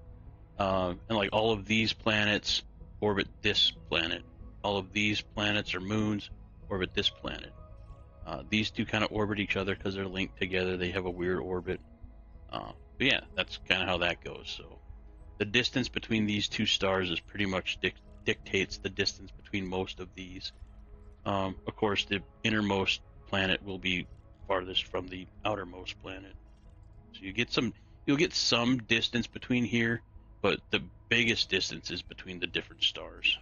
And like all of these planets orbit this planet. All of these planets or moons orbit this planet. These two kind of orbit each other because they're linked together. They have a weird orbit. But yeah, that's kind of how that goes. So the distance between these two stars is pretty much dictates the distance between most of these. Of course, the innermost planet will be farthest from the outermost planet. So you'll get some distance between here, but the biggest distance is between the different stars.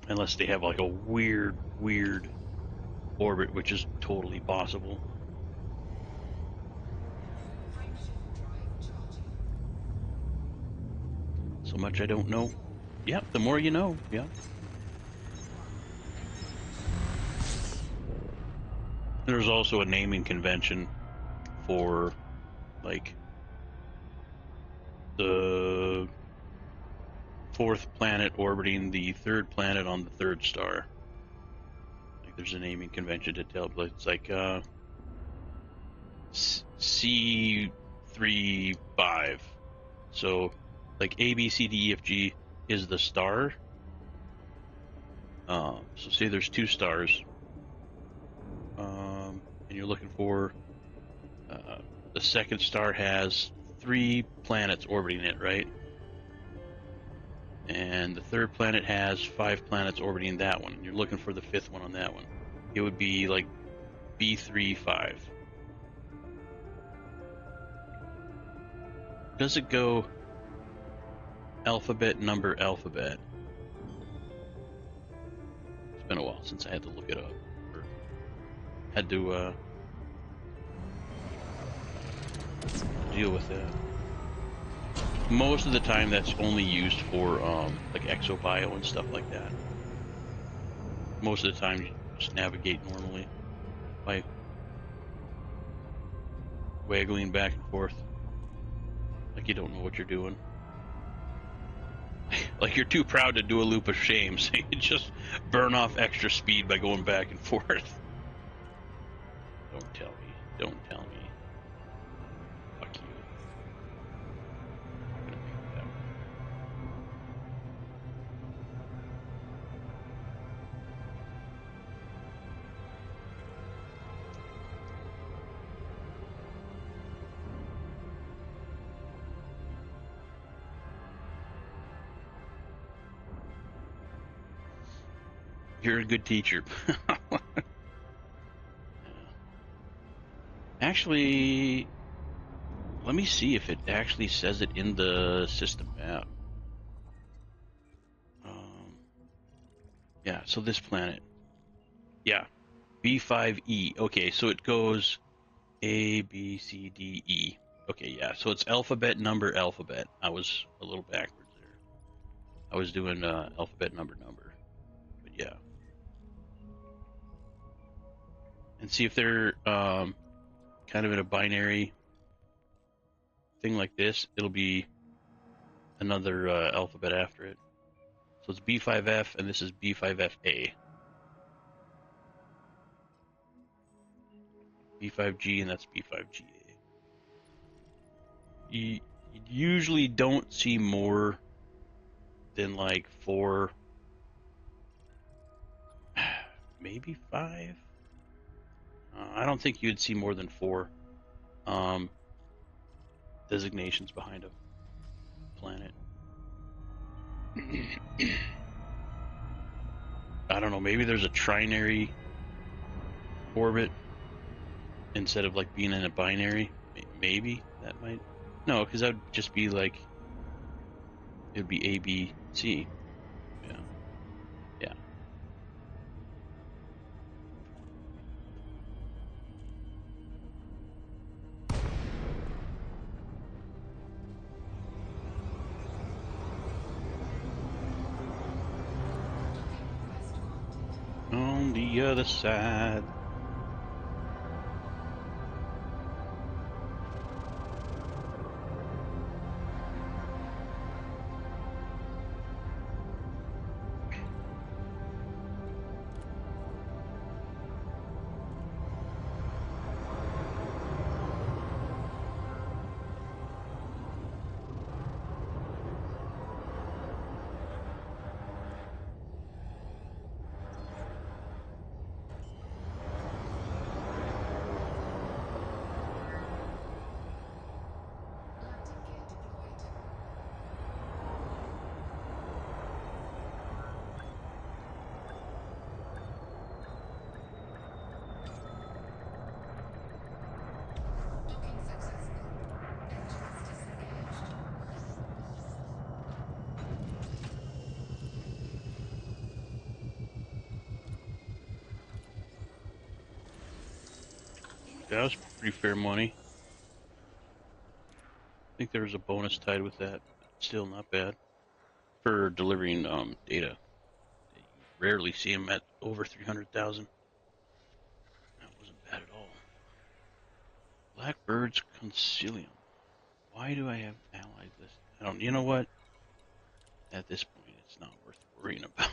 Unless they have like a weird orbit, which is totally possible. So much I don't know. Yep, the more you know. Yeah. There's also a naming convention for like the fourth planet orbiting the third planet on the third star. Like there's a naming convention to tell, but it's like C35. So like A, B, C, D, E, F, G is the star. So say there's 2 stars, and you're looking for the second star has 3 planets orbiting it, right? And the third planet has 5 planets orbiting that one, and you're looking for the 5th one on that one. It would be like B35. Does it go alphabet, number, alphabet? It's been a while since I had to look it up, or had to deal with that. Most of the time, that's only used for like exobio and stuff like that. Most of the time, you just navigate normally by waggling back and forth, like you don't know what you're doing. Like you're too proud to do a loop of shame, so you just burn off extra speed by going back and forth. Don't tell me. Don't tell me. Fuck you. I'm gonna make that one. You're a good teacher. Actually, let me see if it actually says it in the system map. Yeah, so this planet. Yeah. B5E. Okay, so it goes A, B, C, D, E. Okay, yeah, so it's alphabet, number, alphabet. I was a little backwards there. I was doing alphabet, number, number. But yeah. And see if they're kind of in a binary thing like this, it'll be another alphabet after it. So it's B5F, and this is B5FA. B5G, and that's B5GA. You usually don't see more than like 4, maybe 5. I don't think you'd see more than 4 um, designations behind a planet. I don't know, maybe there's a trinary orbit instead of like being in a binary. Maybe that might. No, because that would just be like, it would be A, B, C. Yeah. Yeah. On the other side. Landing gear deployed. Docking successful. Engines disengaged. That was pretty fair money. I think there was a bonus tied with that. Still not bad for delivering data. You rarely see them at over 300,000. That wasn't bad at all. Blackbird's Concilium. Why do I have allied list? I don't. You know what? At this point, it's not worth worrying about.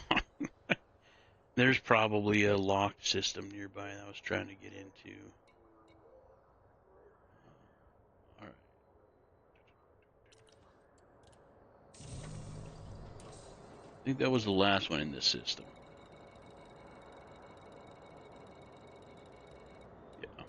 There's probably a locked system nearby that I was trying to get into. All right. I think that was the last one in this system. Yeah.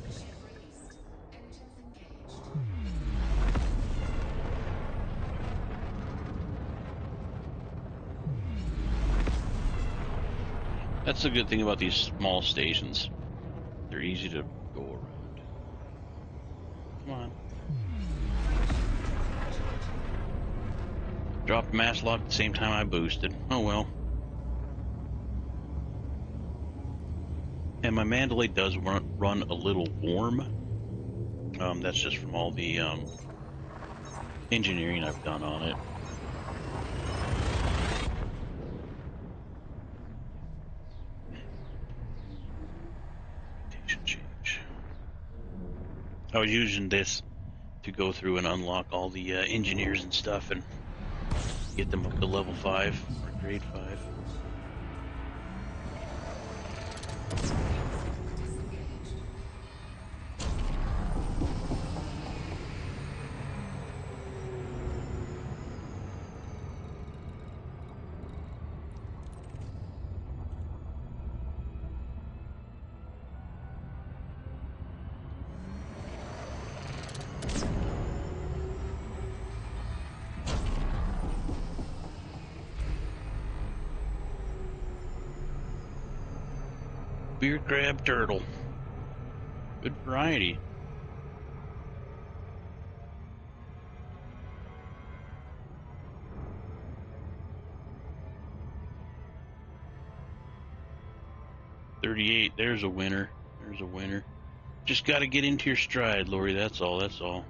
Ship released. Engines engaged. That's the good thing about these small stations. They're easy to go around. Come on. Dropped mass lock at the same time I boosted. Oh well. And my Mandalay does run a little warm. That's just from all the engineering I've done on it. Station change. I was using this to go through and unlock all the engineers and stuff and get them up to level 5 or grade 5. Disengaged. Beer crab turtle. Good variety. $38. There's a winner. There's a winner. Just got to get into your stride, Lori. That's all. That's all.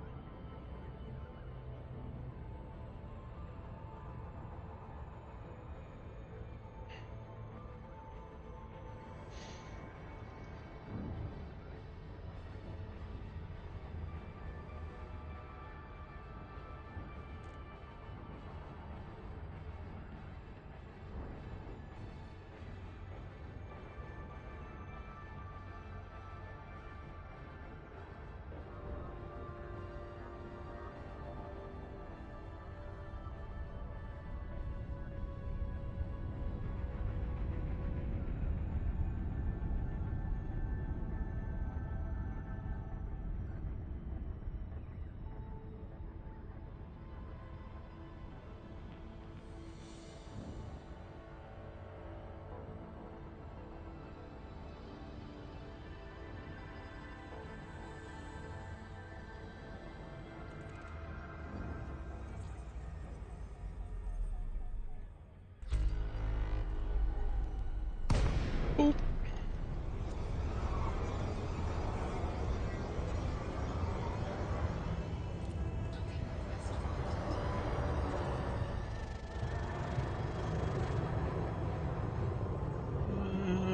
Boop.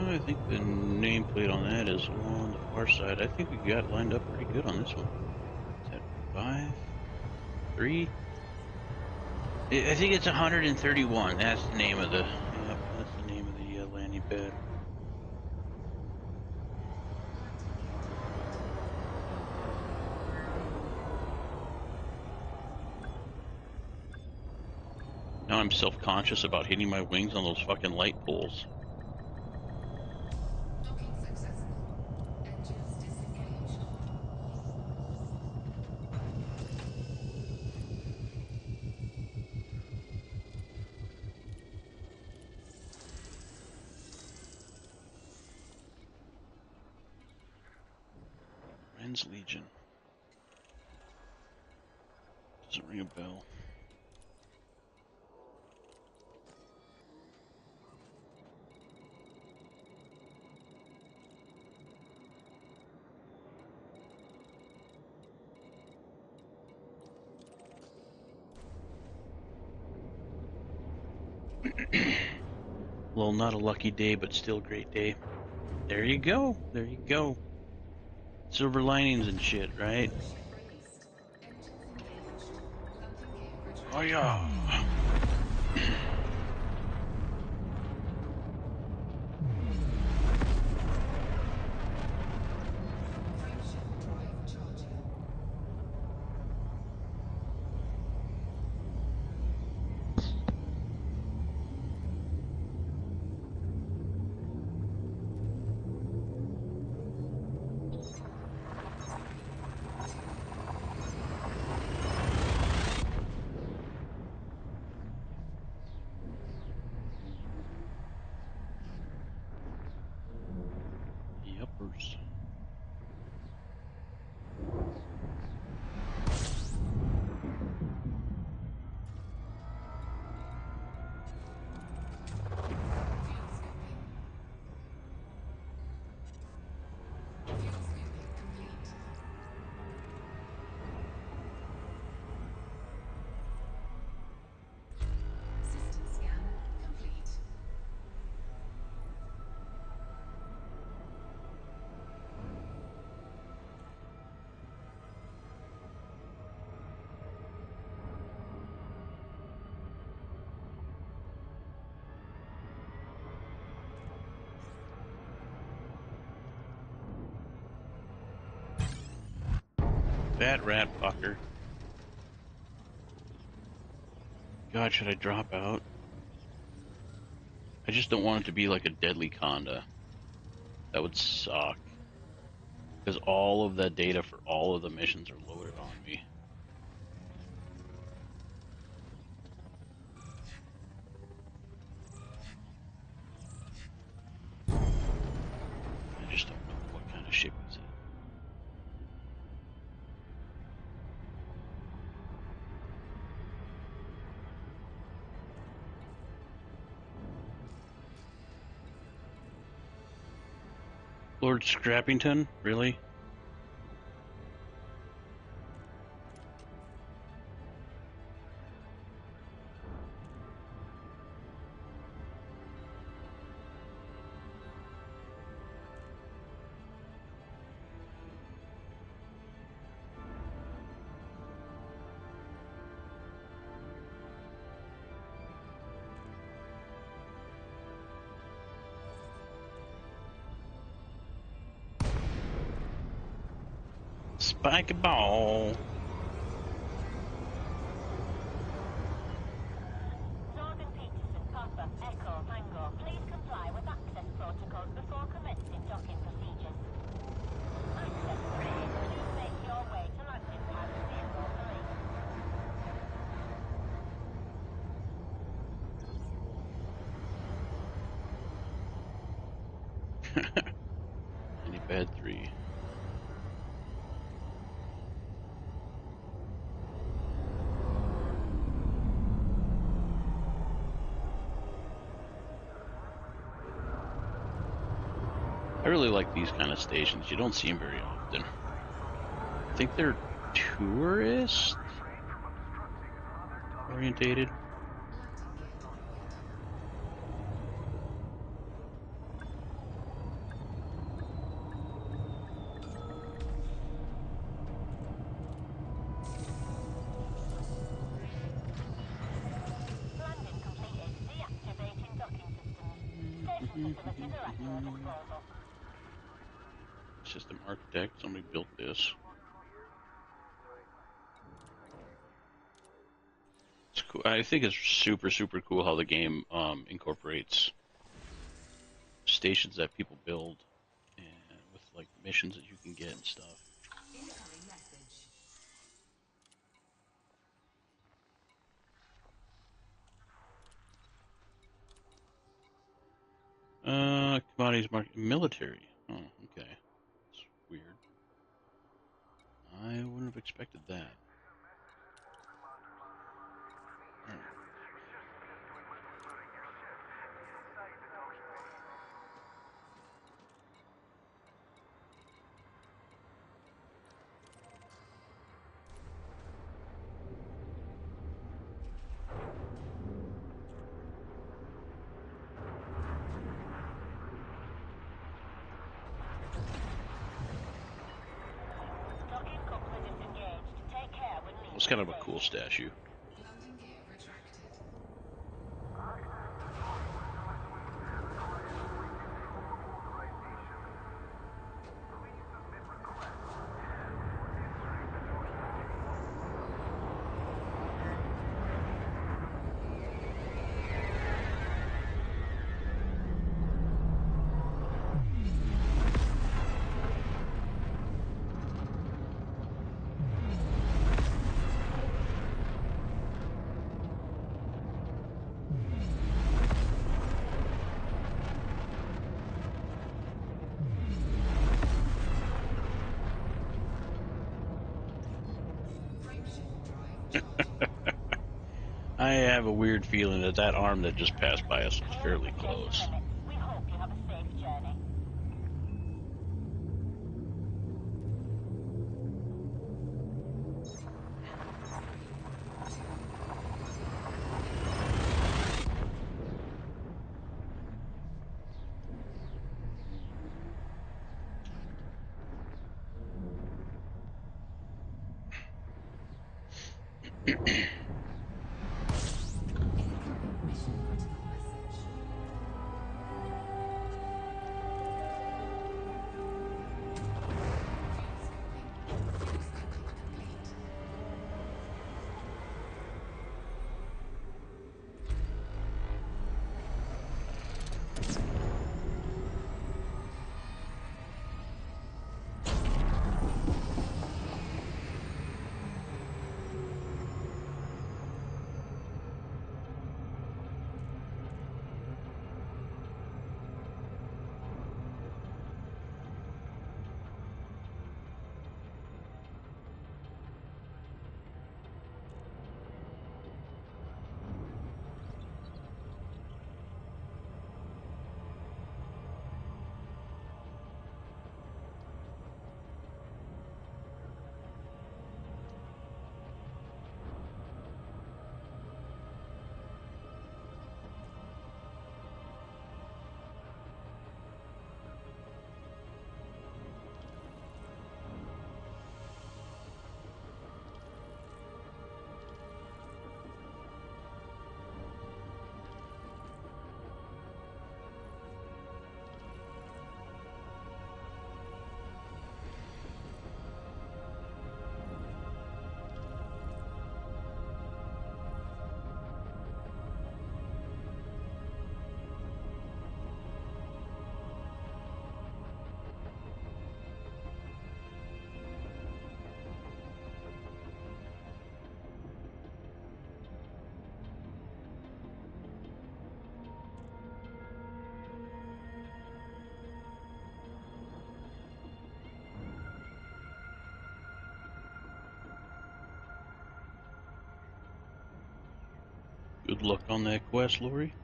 I think the nameplate on that is on the far side. I think we got lined up pretty good on this one. Is that 5, 3? I think it's 131. That's the name of the. Yep, that's the name of the landing pad. Now I'm self-conscious about hitting my wings on those fucking light poles. Docking successful. Engines disengaged. Ren's Legion. Doesn't ring a bell. Well, not a lucky day, but still a great day. There you go. There you go. Silver linings and shit, right? Ship released. Engines engaged. Landing gear retracted. Oh yeah. Reshaped drive charging. Yuppers. Fuel scooping. Fuel scooping complete. System scan complete. Fat rat fucker. God, should I drop out? I just don't want it to be like a deadly conda. That would suck. Because all of the data for all of the missions are loaded on me. Lord Scrappington? Really? Spike a ball. Northern Peterson, Papa, Echo, Tango, please comply with access protocols before commencing docking procedures. Access permitted. Please make your way to landing pad 03. Any bad 3. I really like these kind of stations. You don't see them very often. I think they're tourist orientated. Landing gear deployed. Landing completed. Deactivating docking systems. Station facilities are at your disposal. System architect. Somebody built this. It's cool. I think it's super cool how the game incorporates stations that people build and with like missions that you can get and stuff. Incoming message. Commodities market military. Oh, okay. It's weird. I wouldn't have expected that. Alright. Docking coupler disengaged. Take care when leaving. It's kind of a cool statue. Landing gear retracted. Frameshift drive charging. I have a weird feeling that that arm that just passed by us was fairly Close to close. station limits. We hope you have a safe journey. Incoming mission critical message. Scoping. Fuel cycle complete. Good luck on that quest, Lori.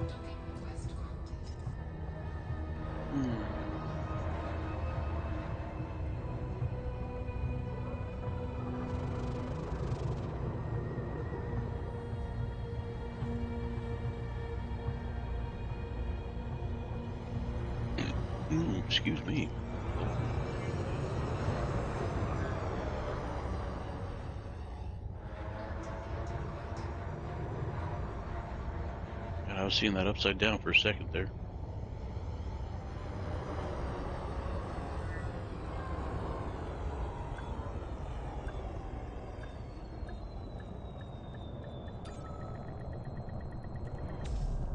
Docking request granted. Excuse me. God, I was seeing that upside down for a second there.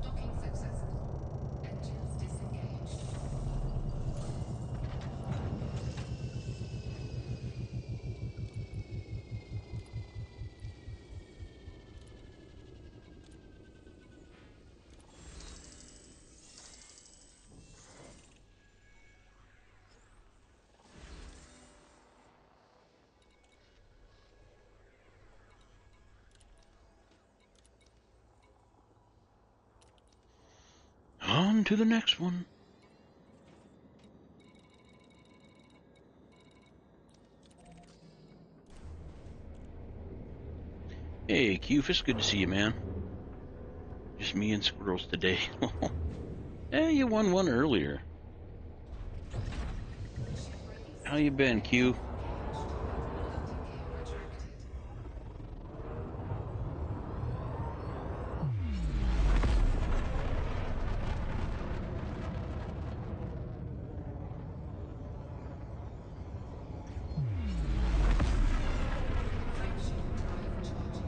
Docking successful. Engines disengaged. On to the next one. Hey, Cufus, good to see you, man. Just me and squirrels today. Hey, you won one earlier. Ship release. How you been, Q? Landing gear retracted. Frameshift drive charging.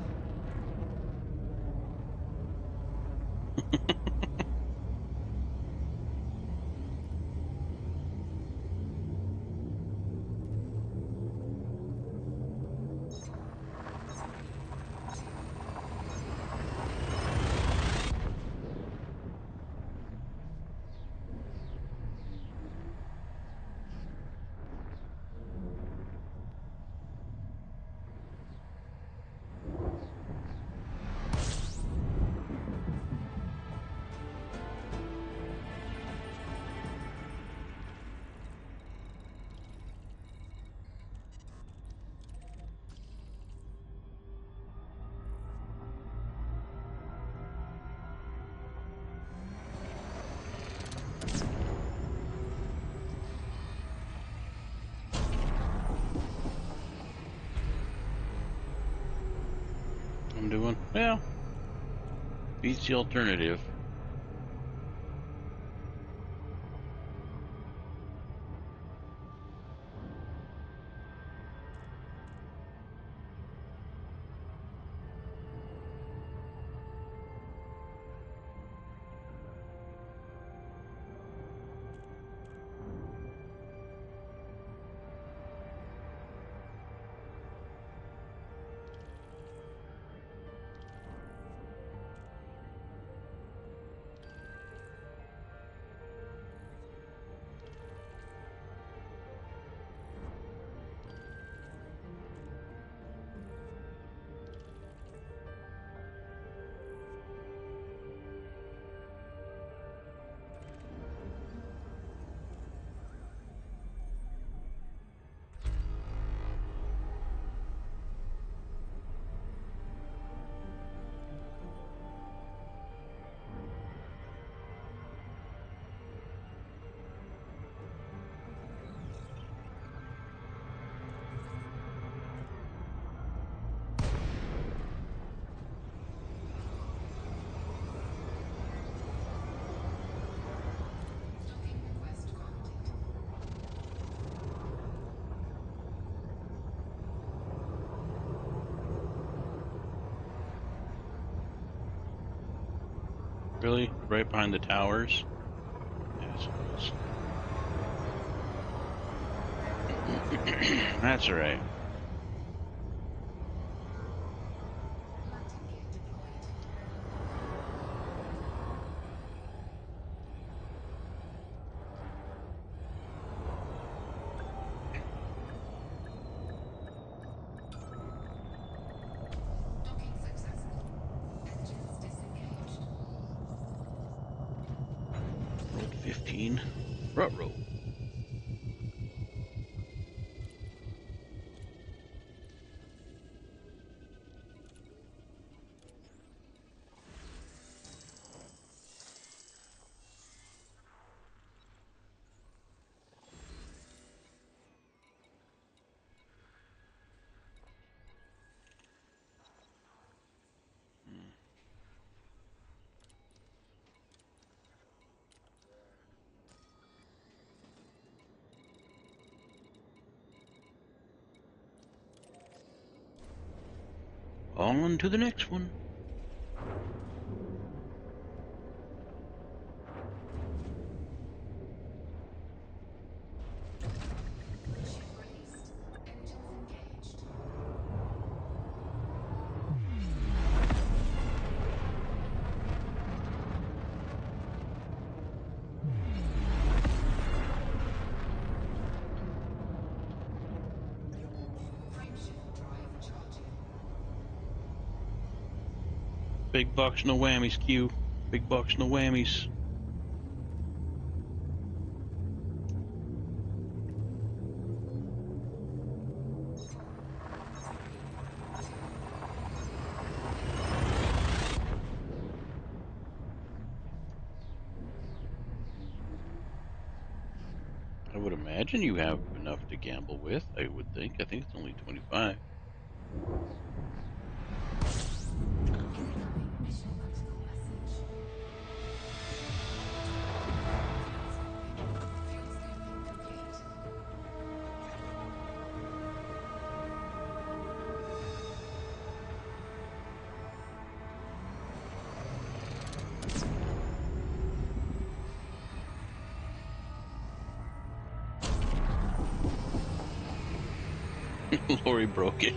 I'm doing well. Beats the alternative. Really? Right behind the towers? Assholes. That's alright. Landing gear deployed. Docking successful. Engines disengaged. Rolled 15. Rut roll. On to the next one. Ship released. Engines engaged. Frameshift drive charging. Big bucks, no whammies, Q. Big bucks, no whammies. I would imagine you have enough to gamble with, I would think. I think it's only 25. Incoming mission critical message. Fuel scaling complete. Lori broke it.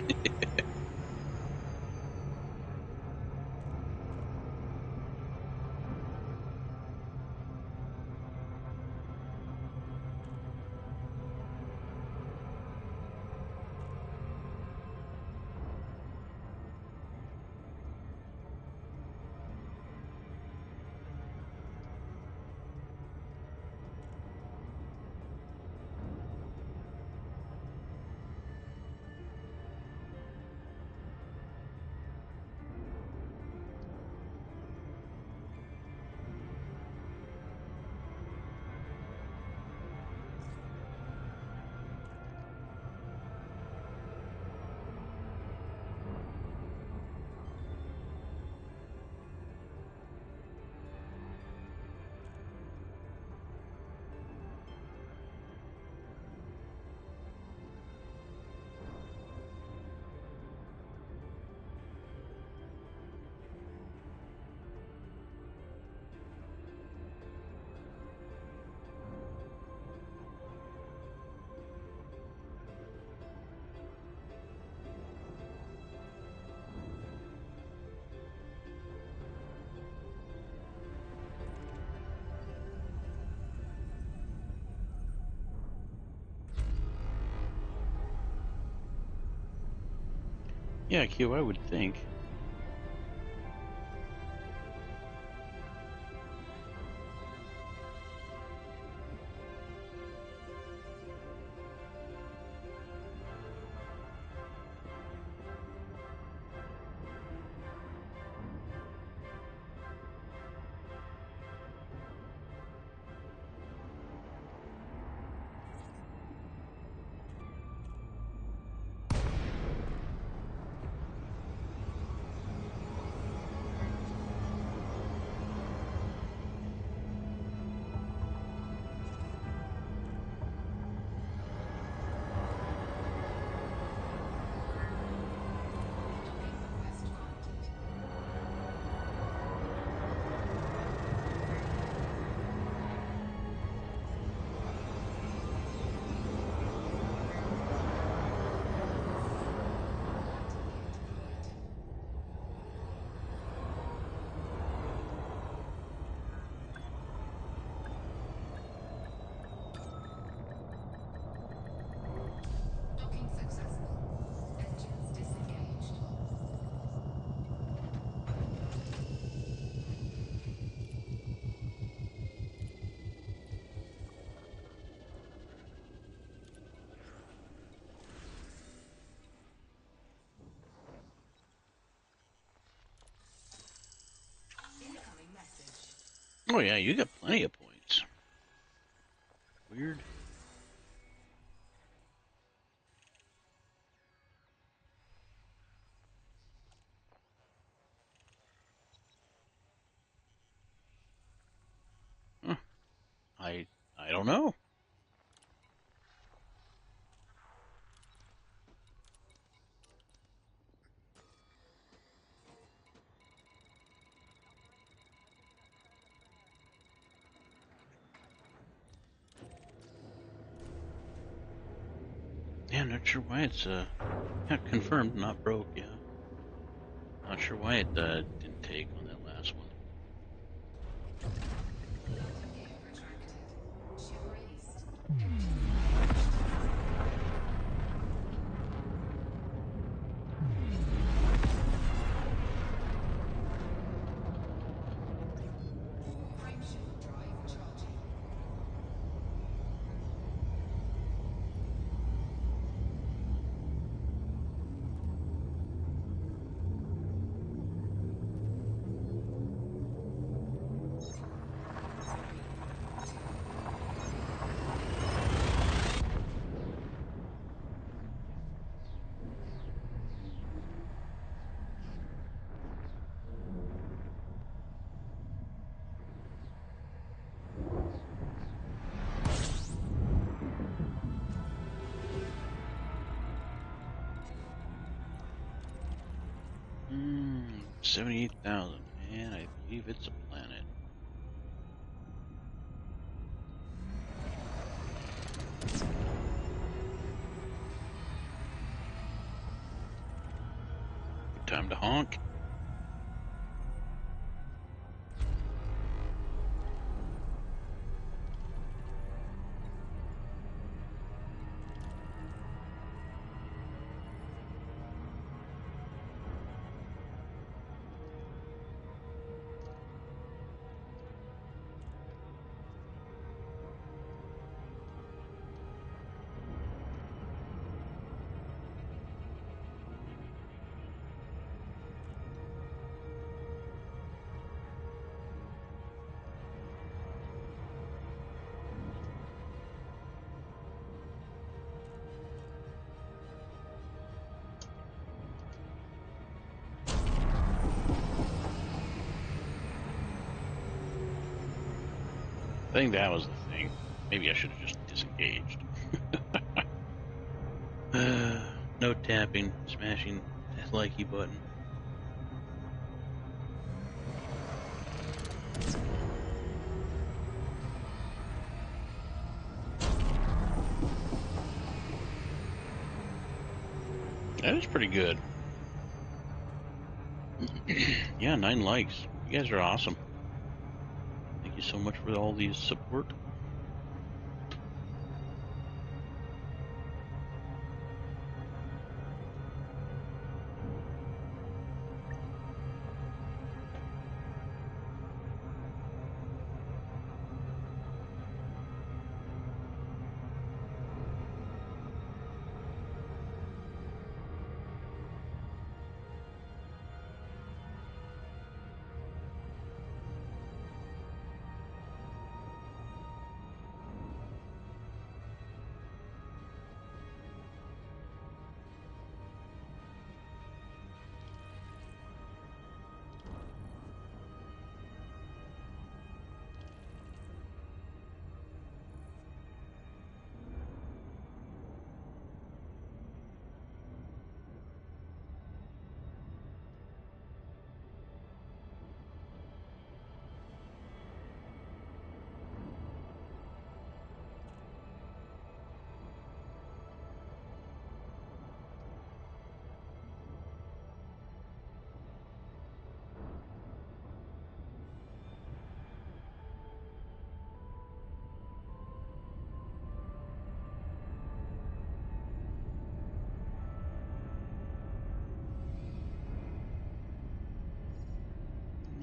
Yeah, Q, I would think. Oh yeah, you got plenty of points. Weird. Huh. I don't know. Yeah, not sure why it's yeah, confirmed, not broke. Yeah, not sure why it didn't take on that last one. Landing gear retracted. Ship raised. Engine engaged. Frameshift drive charging. Hmm, 78,000, and I believe it's a planet. Time to honk. I think that was the thing. Maybe I should have just disengaged. No tapping, smashing that likey button. That is pretty good. Yeah, 9 likes. You guys are awesome. Thank you so much for all these support.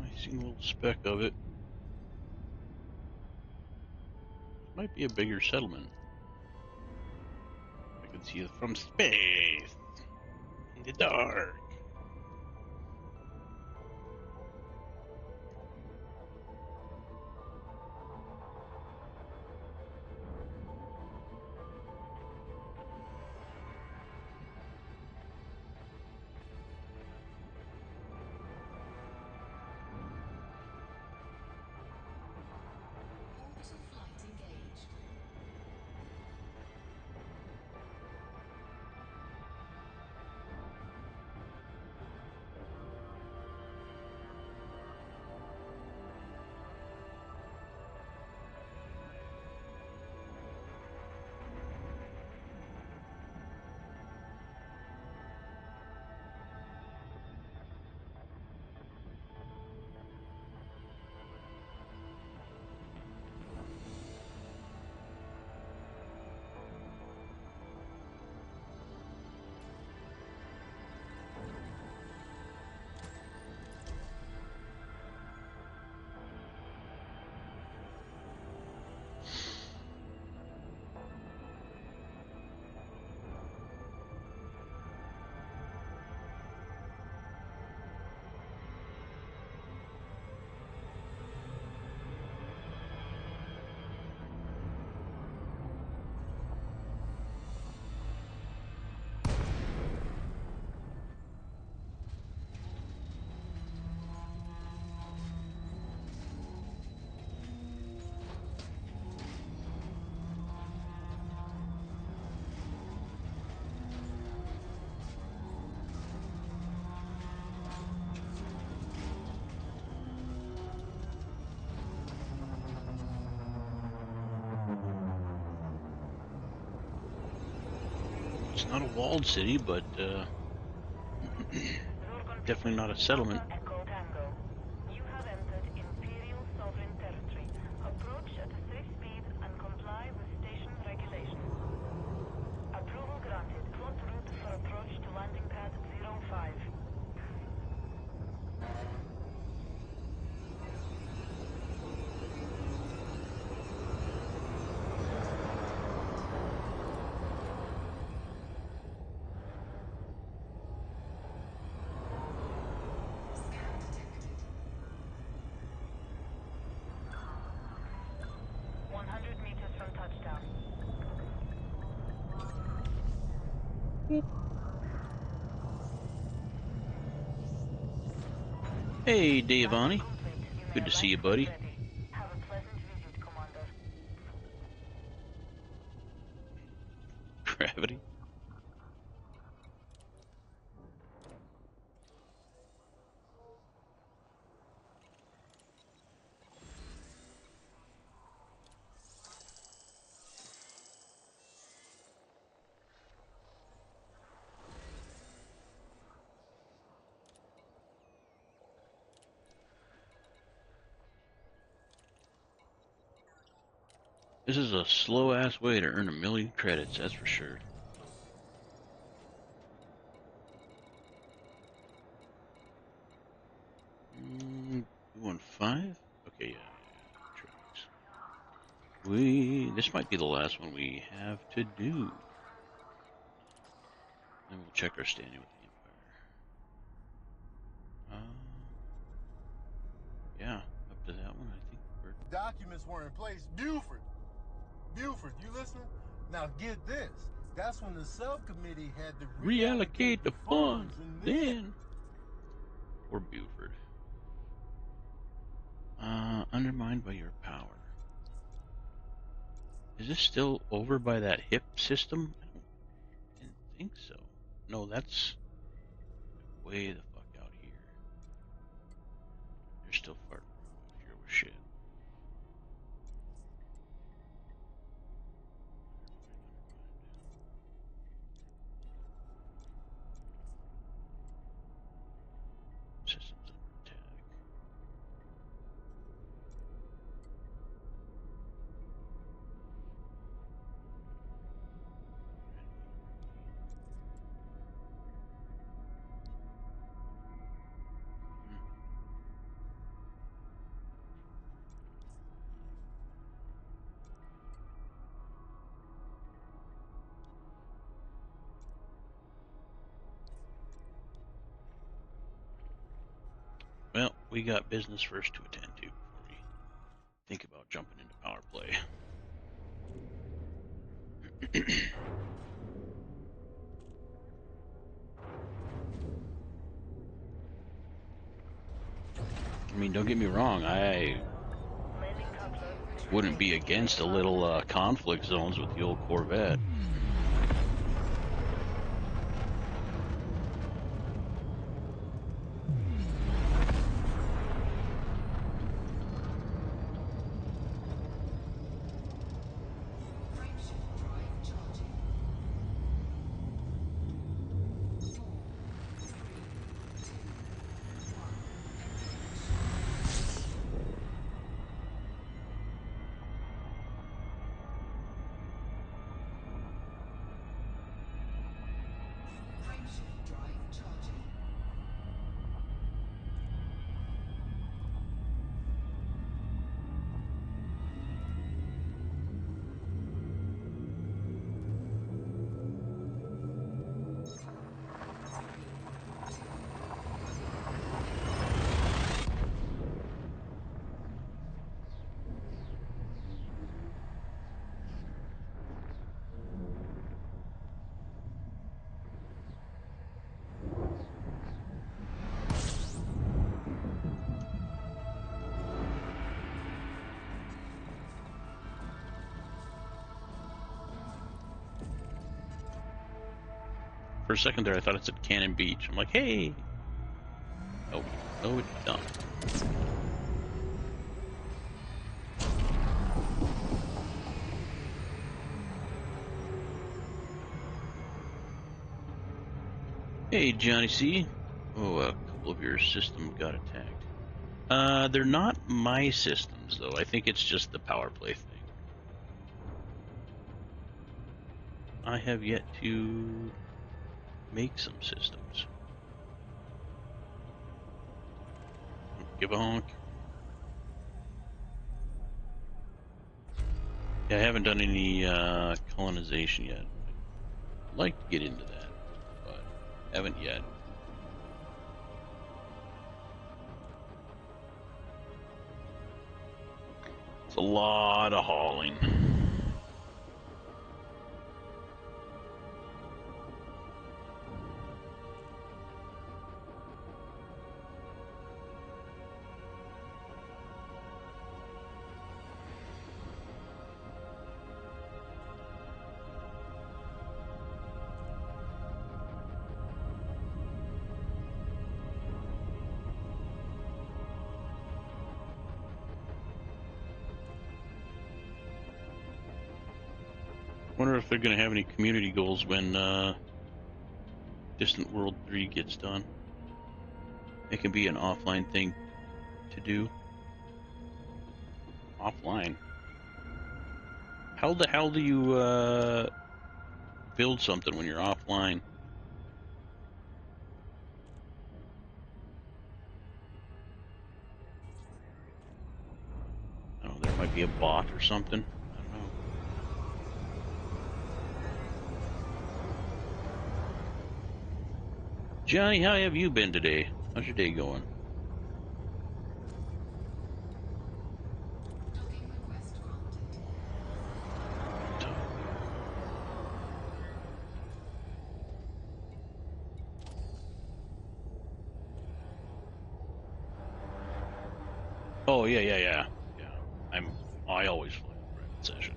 I see a little speck of it. Might be a bigger settlement. I can see it from space in the dark. It's not a walled city, but definitely not a settlement. Echo Tango. You have entered Imperial Sovereign Territory. Approach at a safe speed and comply with station regulations. Approval granted. Plot route for approach to landing pad 05. Scan detected. 100 meters from touchdown. Hey, Davani. Complete. You may Good to see alight you, when buddy. ready. Have a pleasant visit, Commander. Gravity. This is a slow-ass way to earn 1,000,000 credits, that's for sure. Doing 5? Okay, yeah. Tracks. This might be the last one we have to do. Then we'll check our standing with the Empire. Yeah, up to that one, I think we're... Documents were in place. Buford, you listening? Now get this. That's when the subcommittee had to Reallocate the funds, and then... Or Buford. Undermined by your power. Is this still over by that hip system? Didn't think so. No, that's way the fuck out here. They're still farting around out here with shit. Systems under attack. Well, we got business first to attend to before we think about jumping into power play. I mean, don't get me wrong, I Landing cutthroat. wouldn't be against a little conflict zones with the old Corvette. Frameshift drive charging. 4, 3, 2, 1. Engage. Frameshift drive charging. For a second there, I thought it said Cannon Beach. I'm like, hey! Oh, no, it don't. Hey, Johnny C. Oh, a couple of your systems got attacked. They're not my systems, though. I think it's just the power play thing. I have yet to make some systems. Give a honk. Yeah, I haven't done any colonization yet. I'd like to get into that, but haven't yet. It's a lot of hauling. Wonder if they're going to have any community goals when Distant World 3 gets done. It can be an offline thing to do. Offline? How the hell do you build something when you're offline? Oh, there might be a bot or something. I don't know. Johnny, how have you been today? How's your day going? Docking request granted. Oh, yeah. I always fly in private session.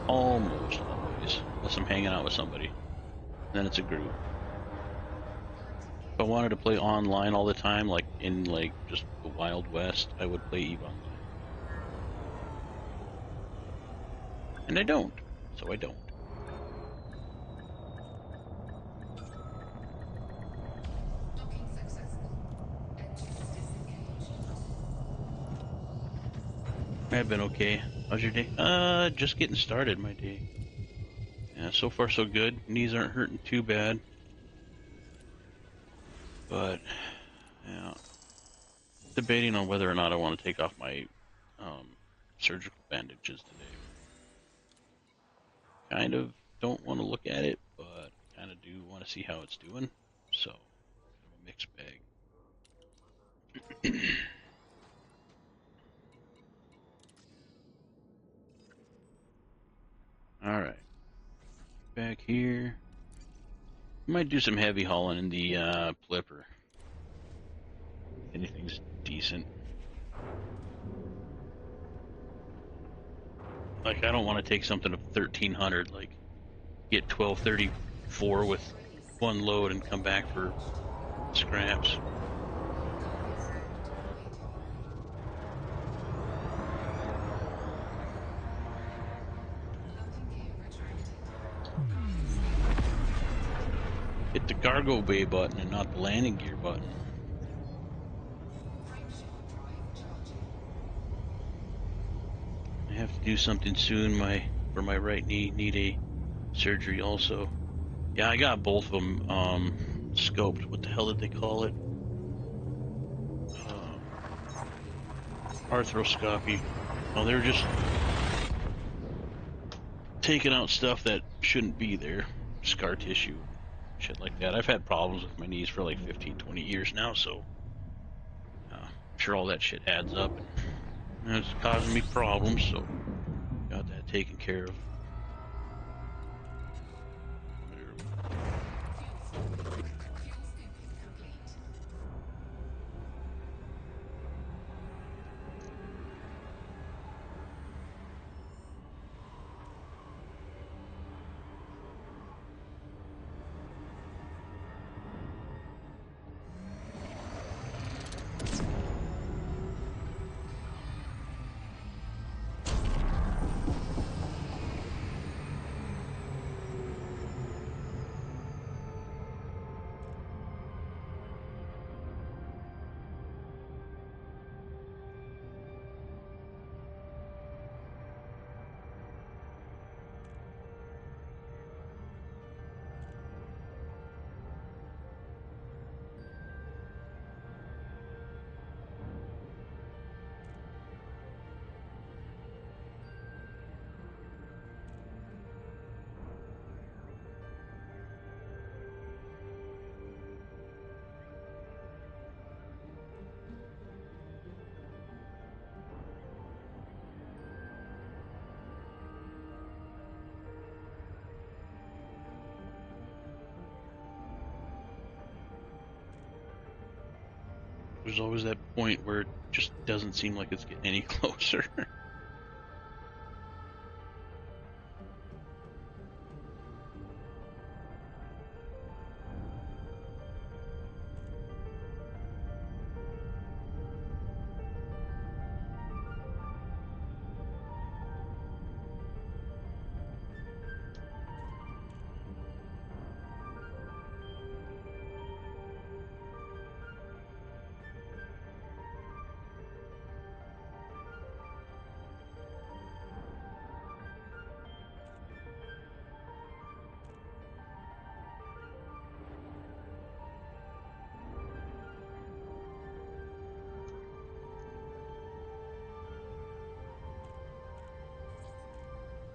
Almost always. Unless I'm hanging out with somebody. Then it's a group. If I wanted to play online all the time, like in like just the Wild West, I would play EVE Online. And I don't. So I don't. Docking successful. Engines disengaged. I've been okay. How's your day? Just getting started, my day. Yeah, so far so good. Knees aren't hurting too bad. But, yeah. Debating on whether or not I want to take off my surgical bandages today. Kind of don't want to look at it, but kind of do want to see how it's doing. So, kind of a mixed bag. Alright. Back here. Might do some heavy hauling in the Plipper. Anything's decent. Like, I don't want to take something of 1300, like, get 1234 with one load and come back for scraps. Landing gear retracted. Hit the cargo bay button and not the landing gear button. Frameshift drive charging. I have to do something soon. For my right knee, need a surgery also. Yeah, I got both of them scoped. What the hell did they call it? Arthroscopy. Oh, they were just taking out stuff that shouldn't be there. Scar tissue, shit like that. I've had problems with my knees for like 15, 20 years now, so I'm sure all that shit adds up and it's causing me problems, so got that taken care of. Fuel scooping. Fuel scooping complete. there's always that point where it just doesn't seem like it's getting any closer.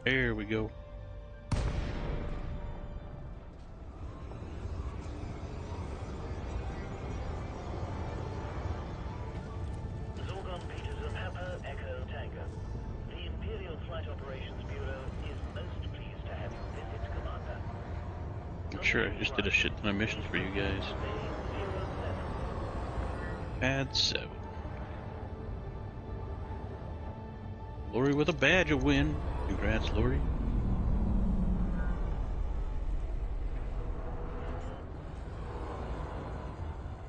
There we go. Zorgon Peterson Papa Echo Tango. The Imperial Flight Operations Bureau is most pleased to have you visit, Commander. I'm sure I just did a shit ton of missions for you guys. Pad 7. Lori with a badge of win. Congrats, Lori.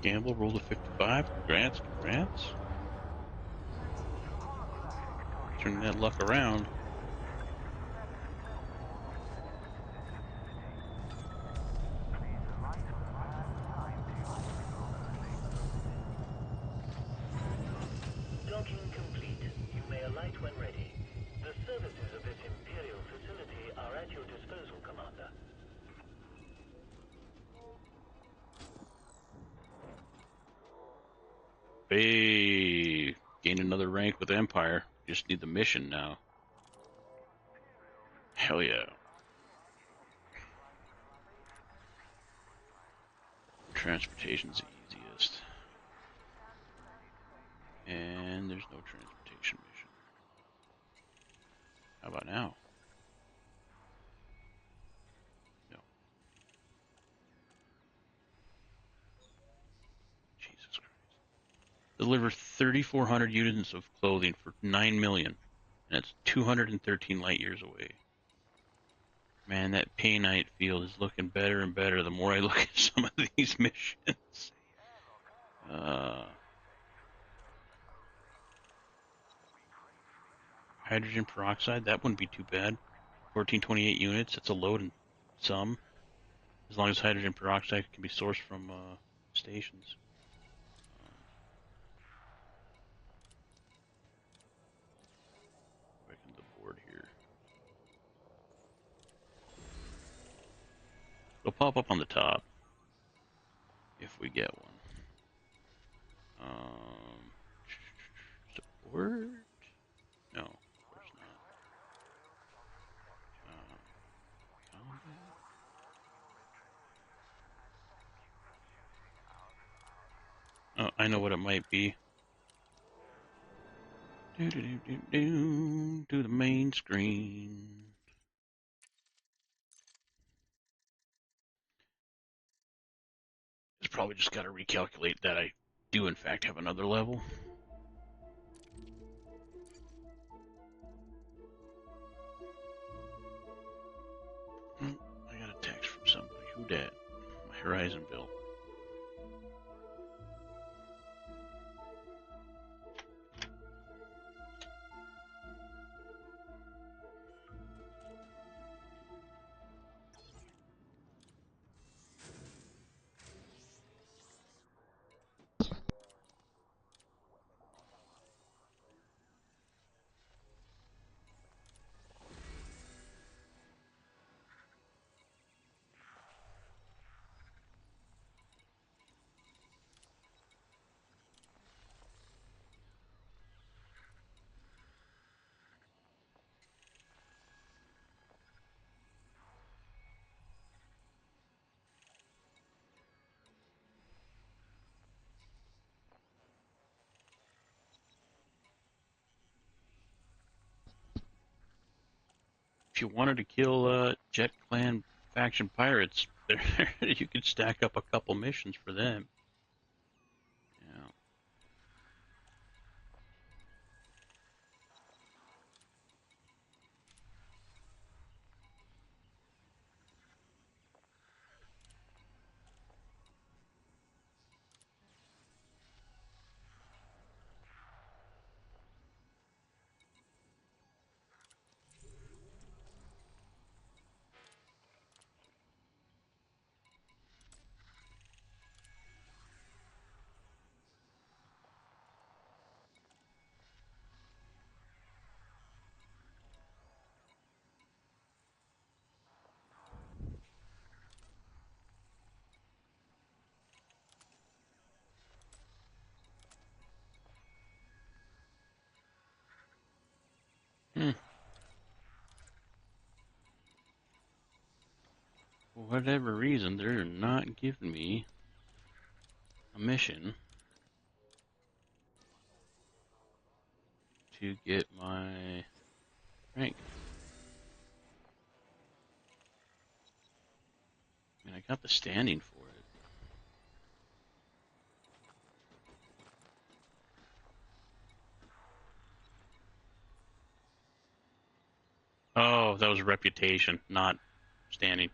Gamble rolled a 55. Congrats, congrats. Turning that luck around. Docking complete. You may alight when ready. The services of this Imperial facility are at your disposal, Commander. Hey, gain another rank with Empire. Just need the mission now. Hell yeah. Transportation's the easiest. And there's no transportation mission. How about now? No. Jesus Christ. Deliver 3,400 units of clothing for 9 million. And it's 213 light years away. Man, that Painite field is looking better and better the more I look at some of these missions. Hydrogen peroxide, that wouldn't be too bad. 1428 units, that's a load in some. As long as hydrogen peroxide can be sourced from stations. Back into the board here. It'll pop up on the top if we get one. Support? No, of course not. Combat? Oh, I know what it might be. To the main screen. It's probably just got to recalculate that I do in fact have another level. I got a text from somebody. Who dat? My Horizon bill. If you wanted to kill Jet Clan faction pirates, you could stack up a couple missions for them. Yeah. Hmm. For whatever reason, they're not giving me a mission to get my rank. I mean, I got the standing for it. Oh, that was reputation, not standing.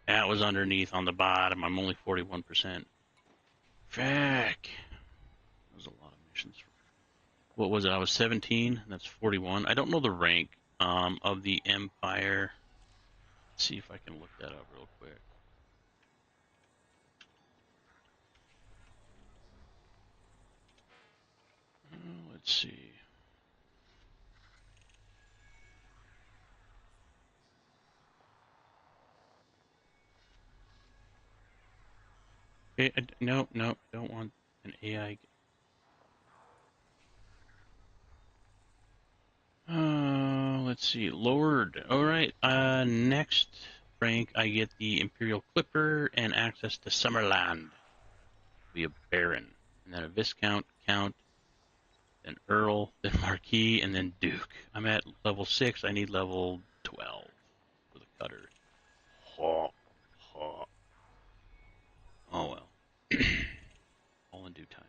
That was underneath on the bottom. I'm only 41%. Feck. That was a lot of missions. What was it? I was 17. That's 41. I don't know the rank of the Empire. Let's see if I can look that up real quick. Let's see. Okay, no, don't want an AI. Let's see. Lowered. All right. Next rank, I get the Imperial Clipper and access to Summerland. Be a Baron, and then a Viscount, Count, then Earl, then Marquis, and then Duke. I'm at level 6. I need level 12 for the cutter. Oh, oh. Oh well. All in due time,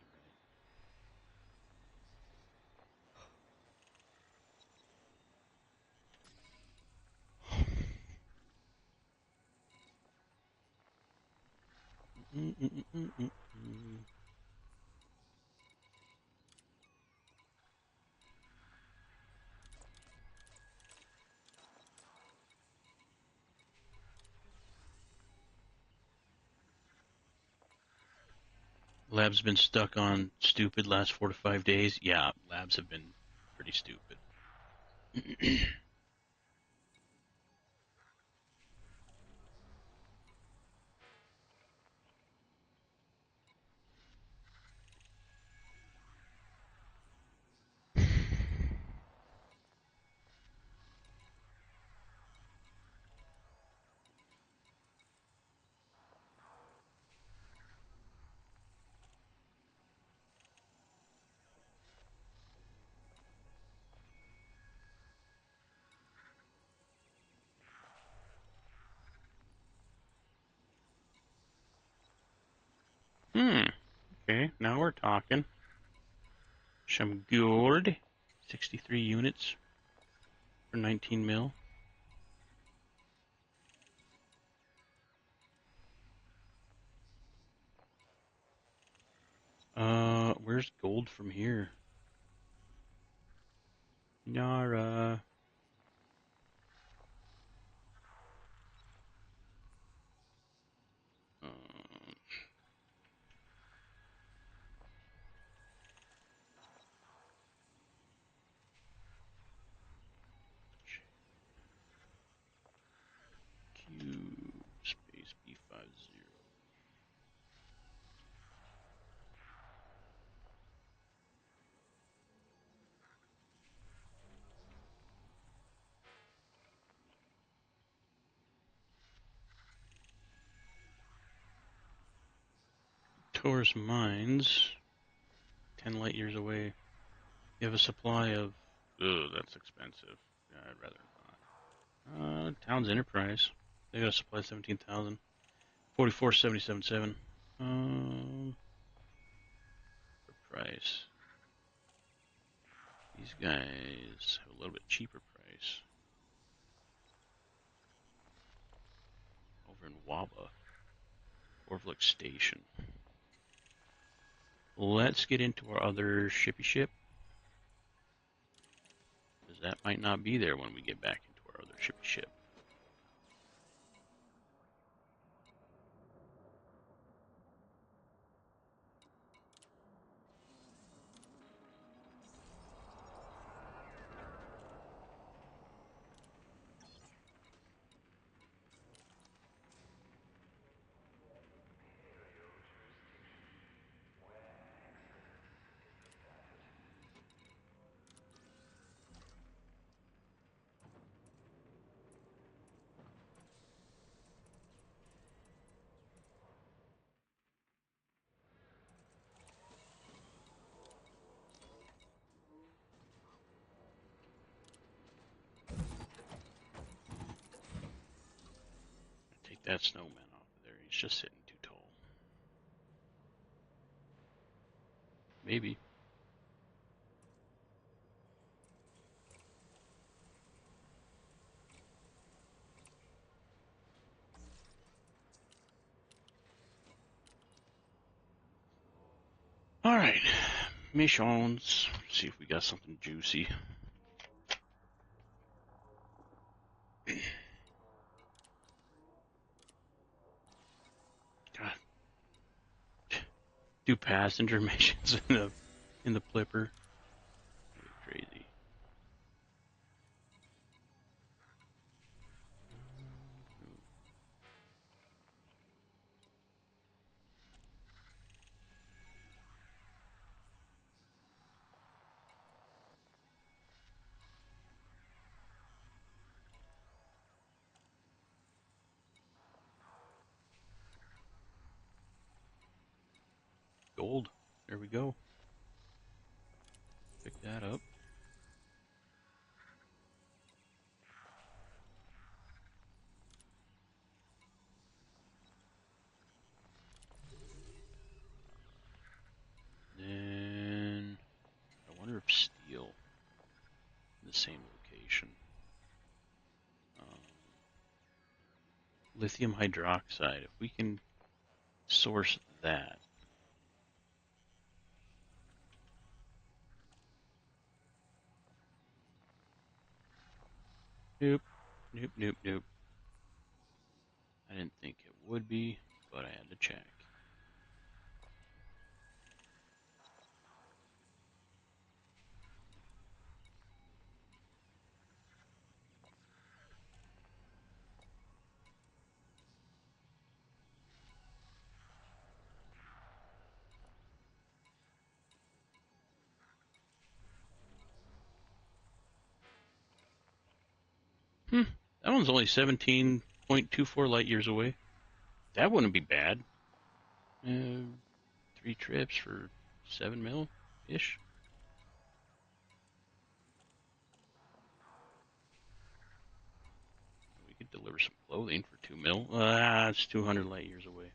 right? Lab's been stuck on stupid last 4 to 5 days. Yeah, labs have been pretty stupid. Okay, now we're talking. Some gold. 63 units for 19 mil. Where's gold from here? Nara. Q space B50. Taurus Mines. 10 light years away. You have a supply of... Ugh, that's expensive. Yeah, I'd rather not. Towns Enterprise. They got a supply of 17,000. 44,777. For price. These guys have a little bit cheaper price. Over in Waba. Orvlik Station. Let's get into our other shippy ship. Because that might not be there when we get back into our other shippy ship. take that snowman off of there. He's just sitting too tall. Maybe. Alright. Missions. See if we got something juicy. God. Do passenger missions in the Plipper. Crazy. Gold. There we go. Pick that up. Then I wonder if steel in the same location. Lithium hydroxide. If we can source that. Nope. Nope, nope, nope. I didn't think it would be, but I had to check. That one's only 17.24 light years away. That wouldn't be bad. 3 trips for 7 mil-ish. We could deliver some clothing for 2 mil. It's 200 light years away.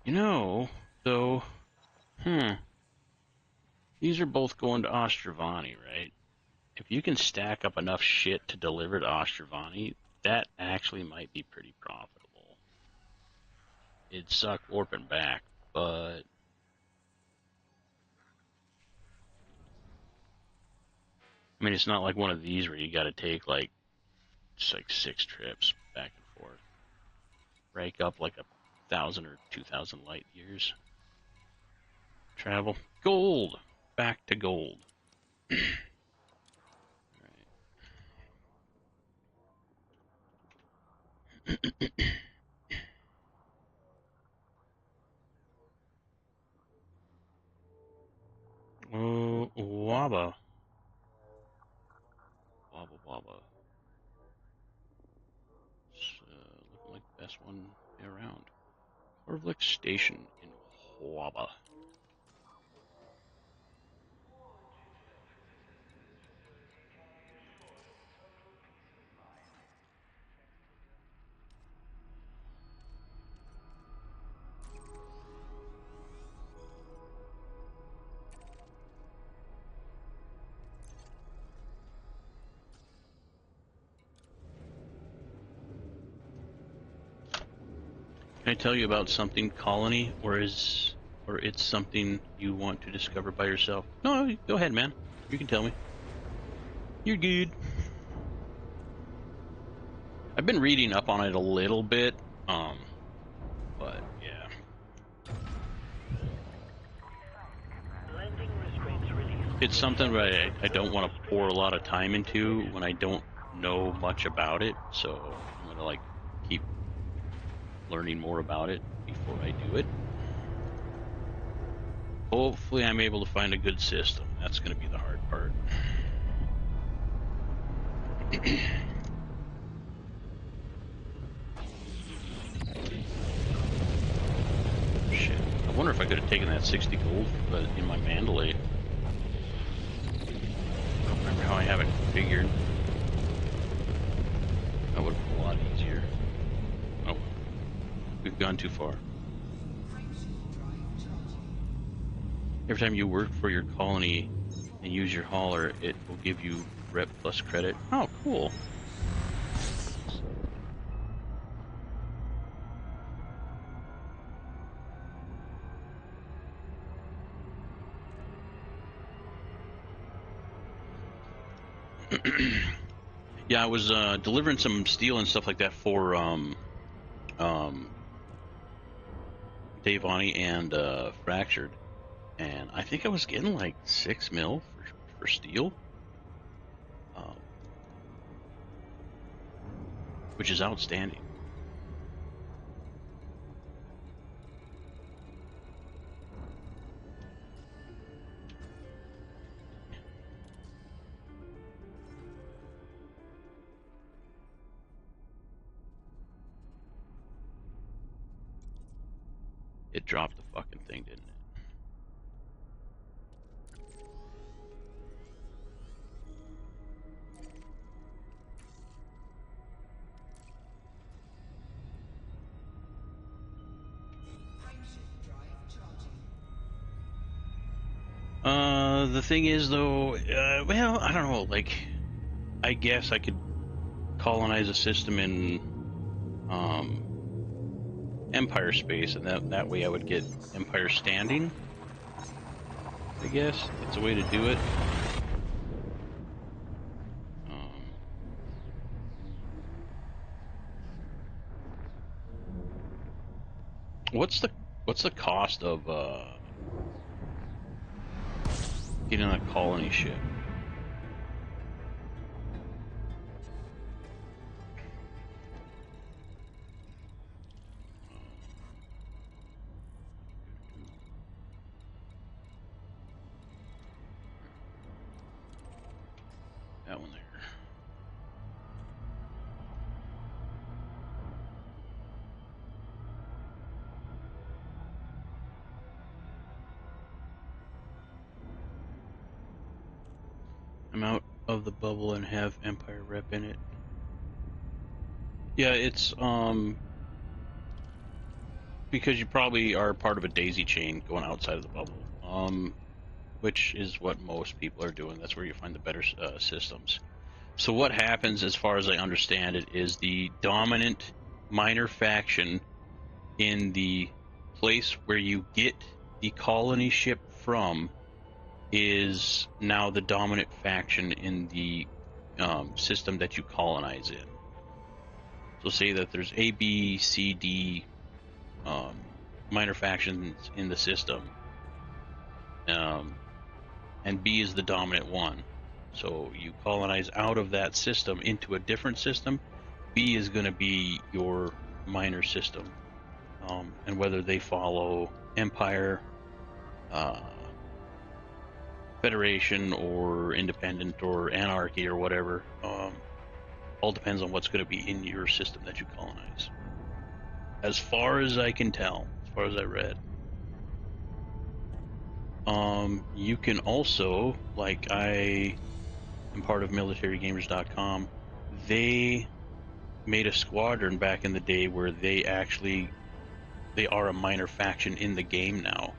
You know, though, these are both going to Ostravani, right? If you can stack up enough shit to deliver to Ostravani, that actually might be pretty profitable. It'd suck warping back, but I mean, it's not like one of these where you got to take like 6 trips back and forth, rake up like 1,000 or 2,000 light years. Travel gold, back to gold. Oh, Waba. Waba. It's looking like the best one around. Corvette Station in Waba. Can I tell you about something, Colony, or it's something you want to discover by yourself? No, go ahead, man. You can tell me. You're good. I've been reading up on it a little bit, but yeah. It's something that I don't want to pour a lot of time into when I don't know much about it. So I'm gonna like keep learning more about it before I do it. Hopefully I'm able to find a good system. That's gonna be the hard part. Shit. I wonder if I could have taken that 60 gold in my Mandalay. I don't remember how I have it configured. That would have been a lot easier. Oh well. We've gone too far. Every time you work for your colony and use your hauler, it will give you rep plus credit. Oh, cool. Yeah, I was delivering some steel and stuff like that for Dave Vonnie and Fractured, and I think I was getting like 6 mil for steel, which is outstanding. It dropped the fucking thing, didn't it? The thing is though, well, I don't know, like, I guess I could colonize a system in, Empire space, and that way I would get Empire standing. I guess that's a way to do it. What's the cost of getting a colony ship? That one there. I'm out of the bubble and have Empire rep in it. Yeah, it's because you probably are part of a daisy chain going outside of the bubble, which is what most people are doing. That's where you find the better systems. So what happens, as far as I understand it, is the dominant minor faction in the place where you get the colony ship from is now the dominant faction in the system that you colonize in. So say that there's A, B, C, D minor factions in the system, and B is the dominant one. So you colonize out of that system into a different system. B is going to be your minor system, and whether they follow Empire, Federation, or Independent, or Anarchy, or whatever, all depends on what's going to be in your system that you colonize. As far as I can tell, as far as I read. You can also, like, I am part of militarygamers.com. They made a squadron back in the day where they are a minor faction in the game now.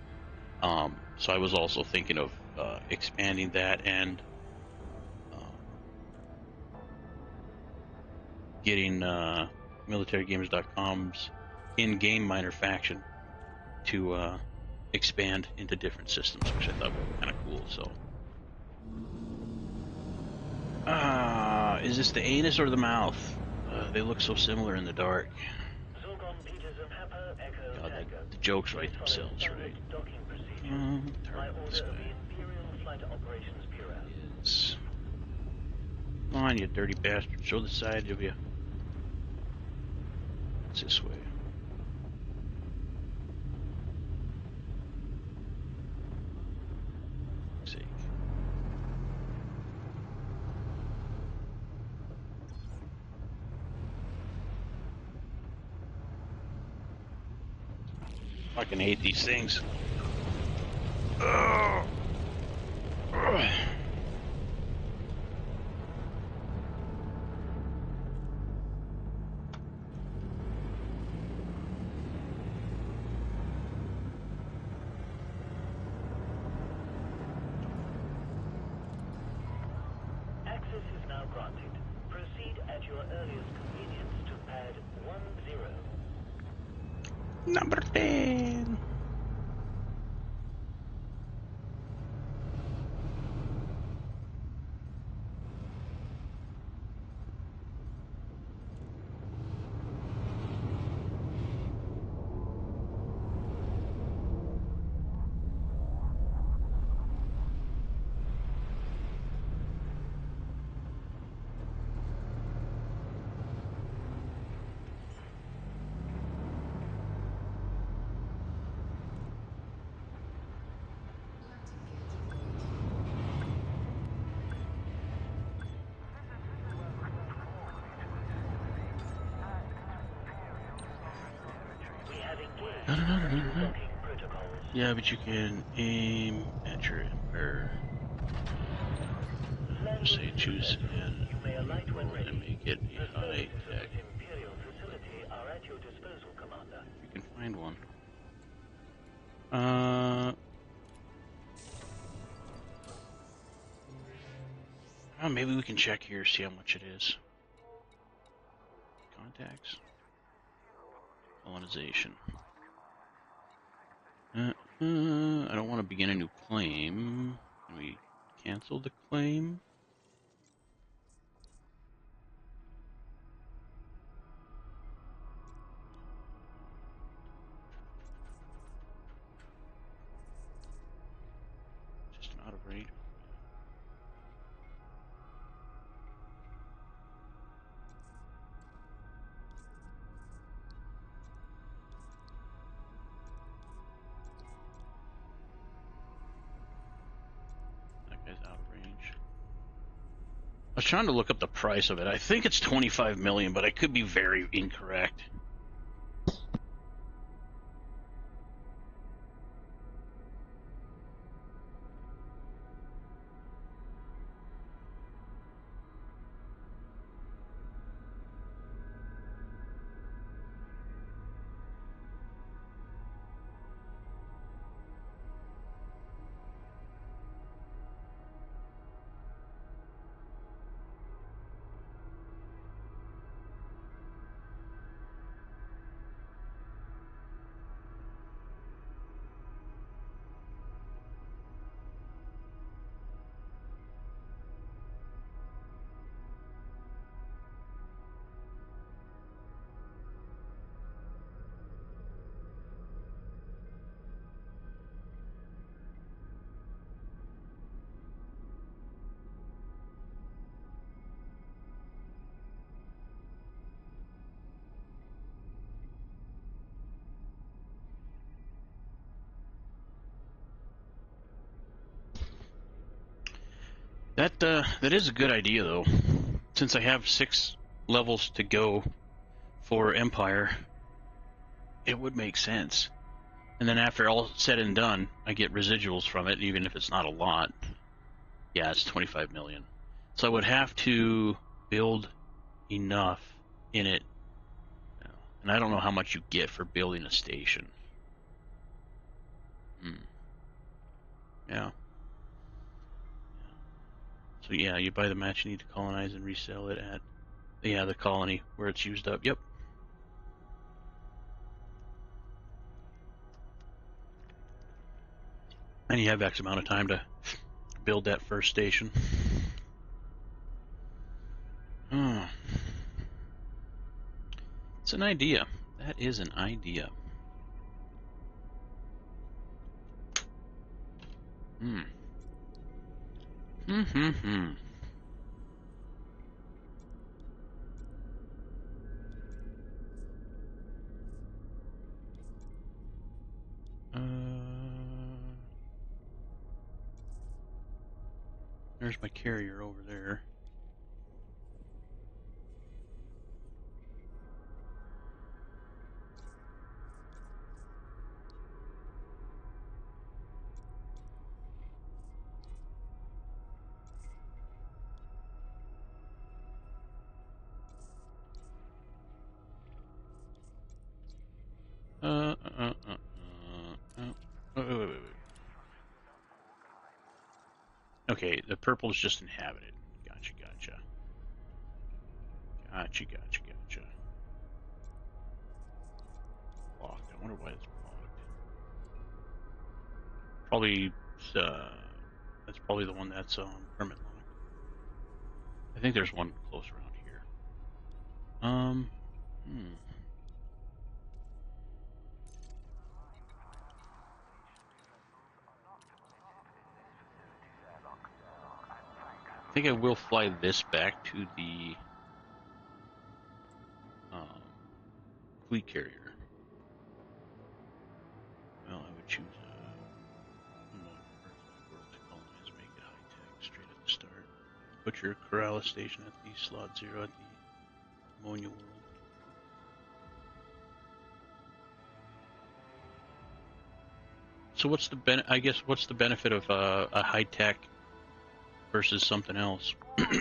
So I was also thinking of expanding that and getting militarygamers.com's in-game minor faction to expand into different systems, which I thought would be kind of cool. So, is this the anus or the mouth? They look so similar in the dark. God, the jokes write themselves, right? Target this guy. Flight Operations Bureau. Is. Come on, you dirty bastard. Show the side of you. It's this way. For fuck's sake. Fucking hate these things. Ugh. Ugh. Access is now granted. Proceed at your earliest convenience to pad 10. Number 10. We have engaged docking protocols. Yeah, but you can aim at your empire. Just say choose and You may alight when ready. and make it The a high services of tech. this Imperial facility are at your disposal, Commander. You can find one. Maybe we can check here, see how much it is. Contacts. Colonization. I don't want to begin a new claim. Can we cancel the claim? Just an out of range. That guy's out of range. I was trying to look up the price of it. I think it's 25 million, but I could be very incorrect. That is a good idea, though. Since I have 6 levels to go for Empire, it would make sense. And then after all said and done, I get residuals from it, even if it's not a lot. Yeah, it's 25 million. So I would have to build enough in it. And I don't know how much you get for building a station. Yeah. So yeah, you buy the match you need to colonize and resell it at the colony where it's used up. Yep. And you have X amount of time to build that first station. It's an idea. That is an idea. Mm-hmm. There's my carrier over there. Uh, uh, uh, wait. Okay, the purple's just inhabited. Gotcha. Blocked. I wonder why it's blocked. Probably, that's probably the one that's permit locked. I think there's one close around here. I think I will fly this back to the fleet carrier. Well, I would choose unknown Earth-like world to colonize, make it high-tech straight at the start. Put your Corrales station at the slot 0 at the ammonia world. So what's the I guess what's the benefit of a high-tech versus something else? It's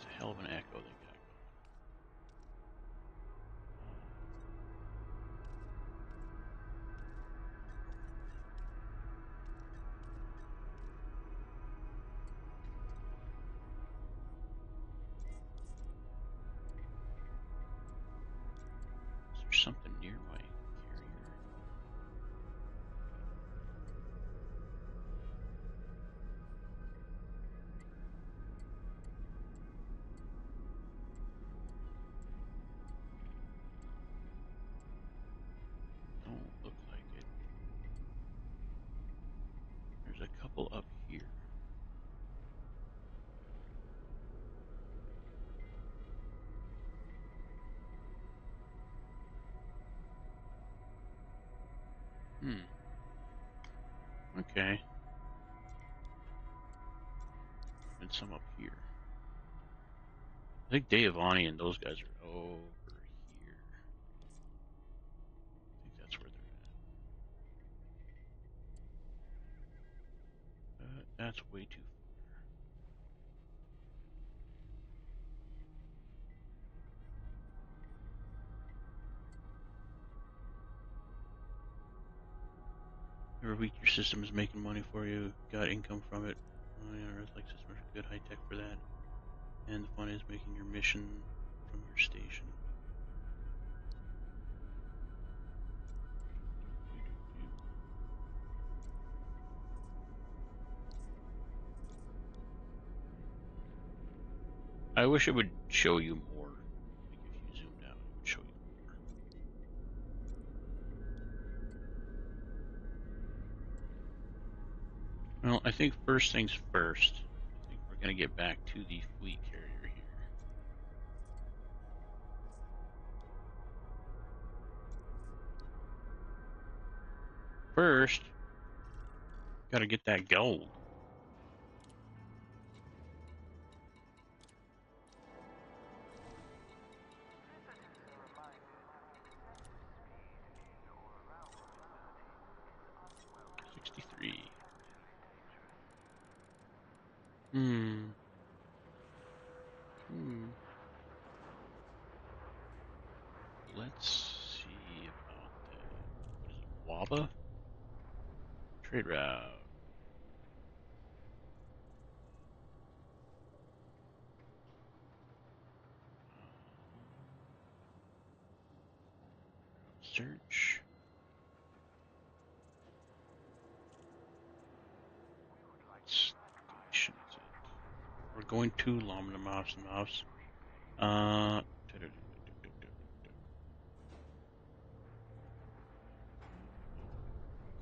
a hell of an echo they got going. Is there something near my carrier? Don't look like it. There's a couple up here. Okay. And some up here. I think Deavani and those guys are over here. I think that's where they're at. That's way too far. Every week your system is making money for you. Got income from it. Oh, yeah, Earth-like systems are good, high tech for that. And the fun is making your mission from your station. I wish it would show you more. Like if you zoomed out, it would show you more. Well, I think first things first. I think we're going to get back to the fleet carrier here. First, got to get that gold. $63. Let's see about that. What is it? Waba? Trade route. Search. Station is it? We're going to Lomnamovs.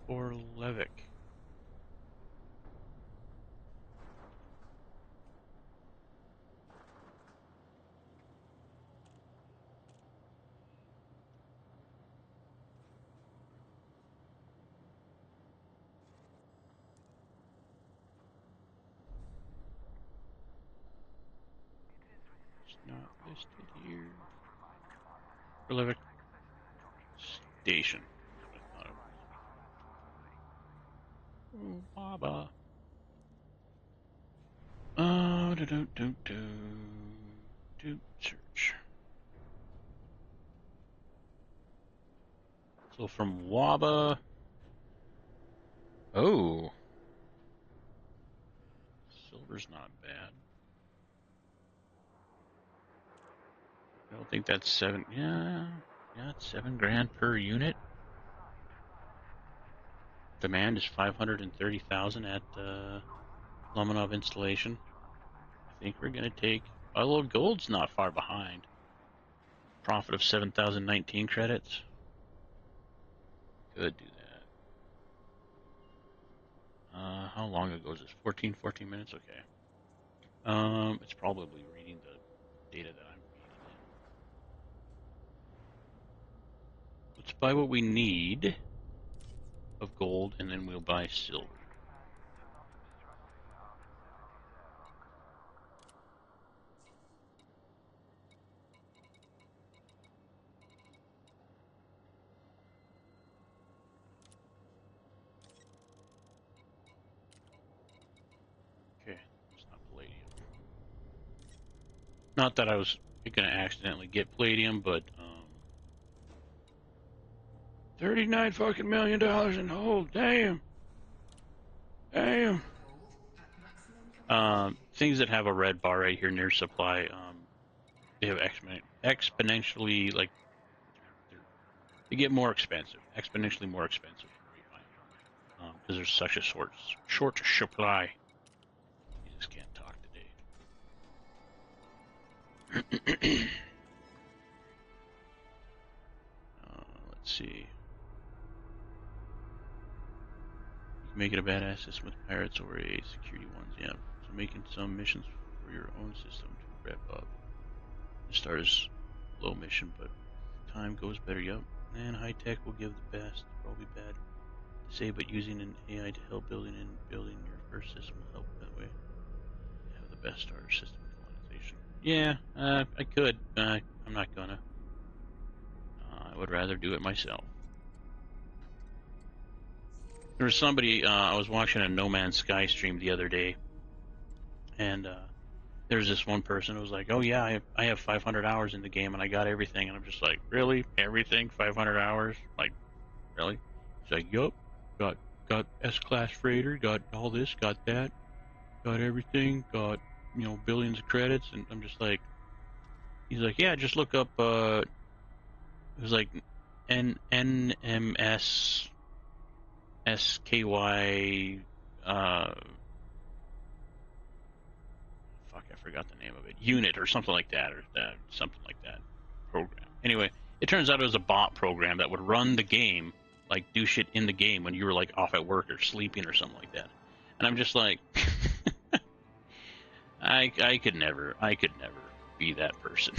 Orlevic. It's not listed here. Orlevic Station. That's what I thought it was. Oh, Baba. Do search. So from Waba. Oh. Silver's not bad. I don't think that's seven. Yeah, it's $7,000 per unit. Demand is 530,000 at Lomanov installation. I think we're gonna take. Although gold's not far behind. Profit of 7,019 credits. Could do that. How long ago is this? 14 minutes. Okay. It's probably reading the data that I'm feeding in. Let's buy what we need of gold, and then we'll buy silver. Okay, it's not palladium. Not that I was going to accidentally get palladium, but 39 fucking $million in gold. Damn. Things that have a red bar right here near supply, they have exponentially, like, they get more expensive, exponentially more expensive to refine, because there's such a short supply. You just can't talk today. Let's see. You can make it a badass system with pirates or a security ones, yeah. So making some missions for your own system to wrap up. The start is low mission, but time goes better, yup. And high tech will give the best. Probably bad to say, but using an AI to help building your first system will help that way. Have the best starter system colonization. Yeah, I could. I'm not gonna. I would rather do it myself. There was somebody, I was watching a No Man's Sky stream the other day, and there's this one person who was like, oh yeah, I have 500 hours in the game and I got everything. And I'm just like, really? Everything? 500 hours? Like, really? He's like, yup, got S-class freighter, got all this, got that, got everything, got, billions of credits. And I'm just like, he's like, yeah, just look up, it was like NMS SKY, fuck, I forgot the name of it, unit or something like that, or something like that program. Anyway, it turns out it was a bot program that would run the game, like do shit in the game when you were like off at work or sleeping or something like that. And I'm just like, I could never be that person.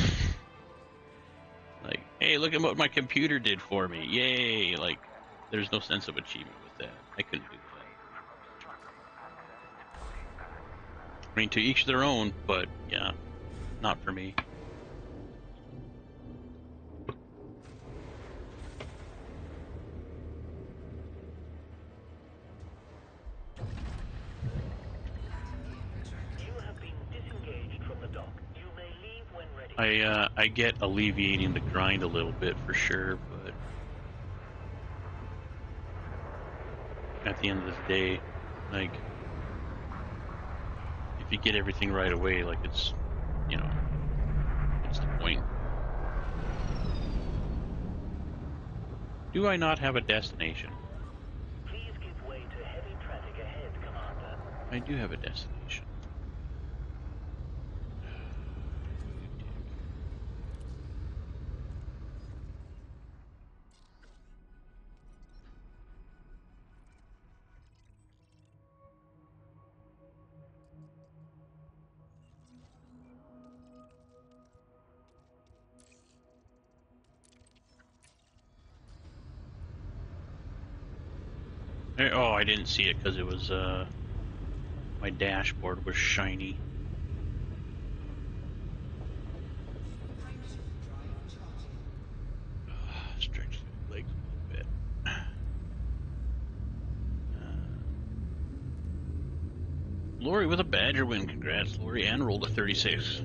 Like, hey, look at what my computer did for me, yay! Like, there's no sense of achievement with that. I couldn't do that. I mean, to each their own, but yeah, not for me. You have been disengaged from the dock. You may leave when ready. I get alleviating the grind a little bit for sure, but at the end of the day, like, if you get everything right away, like, it's, what's the point? Do I not have a destination? Please give way to heavy traffic ahead, Commander. I do have a destination. Oh, I didn't see it because it was my dashboard was shiny. Hydrogen drive charging. Stretch the legs a little bit. Lori with a Badger win. Congrats, Lori, and rolled a 36.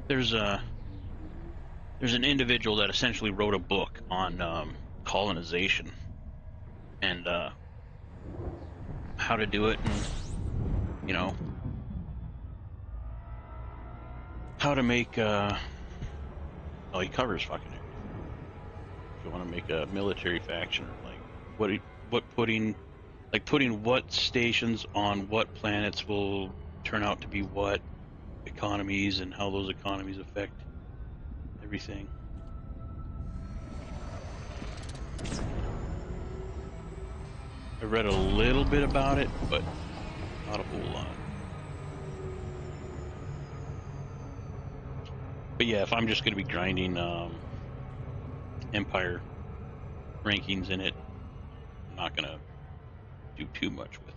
There's an individual that essentially wrote a book on colonization and how to do it, and you know how to make. Oh, he covers fucking everything. If you want to make a military faction, or like putting what stations on what planets will turn out to be what economies, and how those economies affect everything. I read a little bit about it, but not a whole lot. But yeah, if I'm just going to be grinding Empire rankings in it, I'm not going to do too much with it.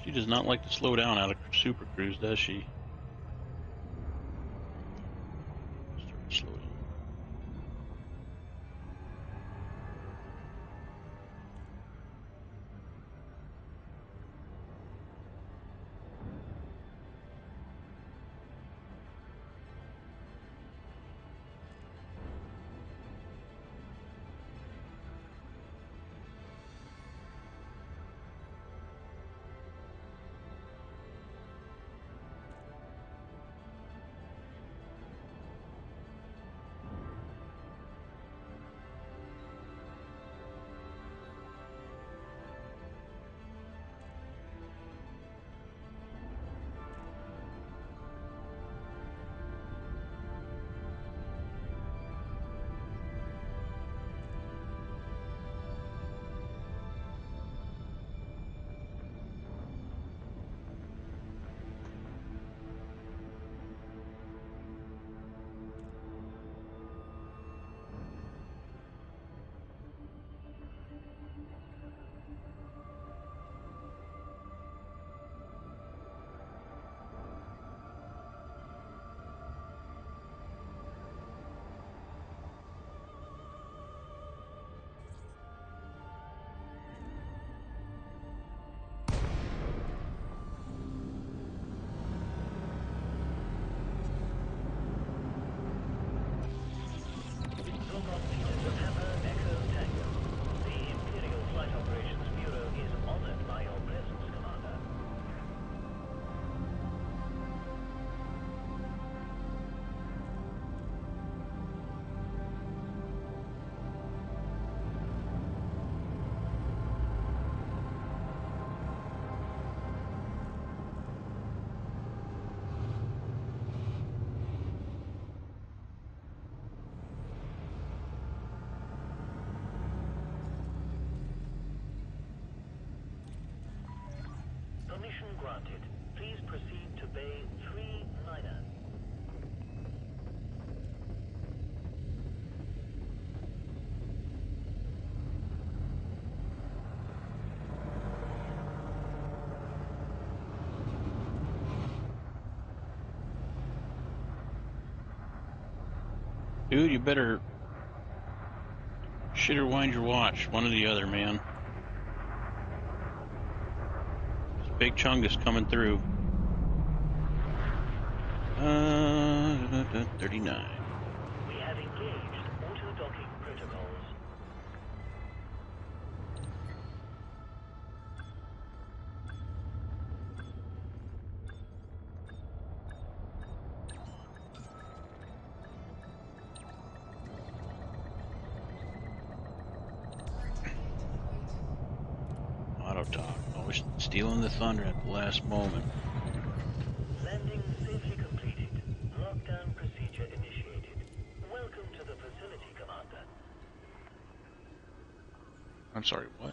She does not like to slow down out of Super Cruise, does she? Start to slow down. Zoltan Peters of Hammer, Echo Tango. The Imperial Flight Operations Bureau is honored by your presence, Commander. Permission granted. Please proceed to Bay 39er. Dude, you better shit or wind your watch. One or the other, man. This big chungus coming through. 39. We have engaged auto-docking protocols. Auto talk. Always stealing the thunder at the last moment. Landing safely completed. Lockdown procedure initiated. Welcome I'm sorry, what?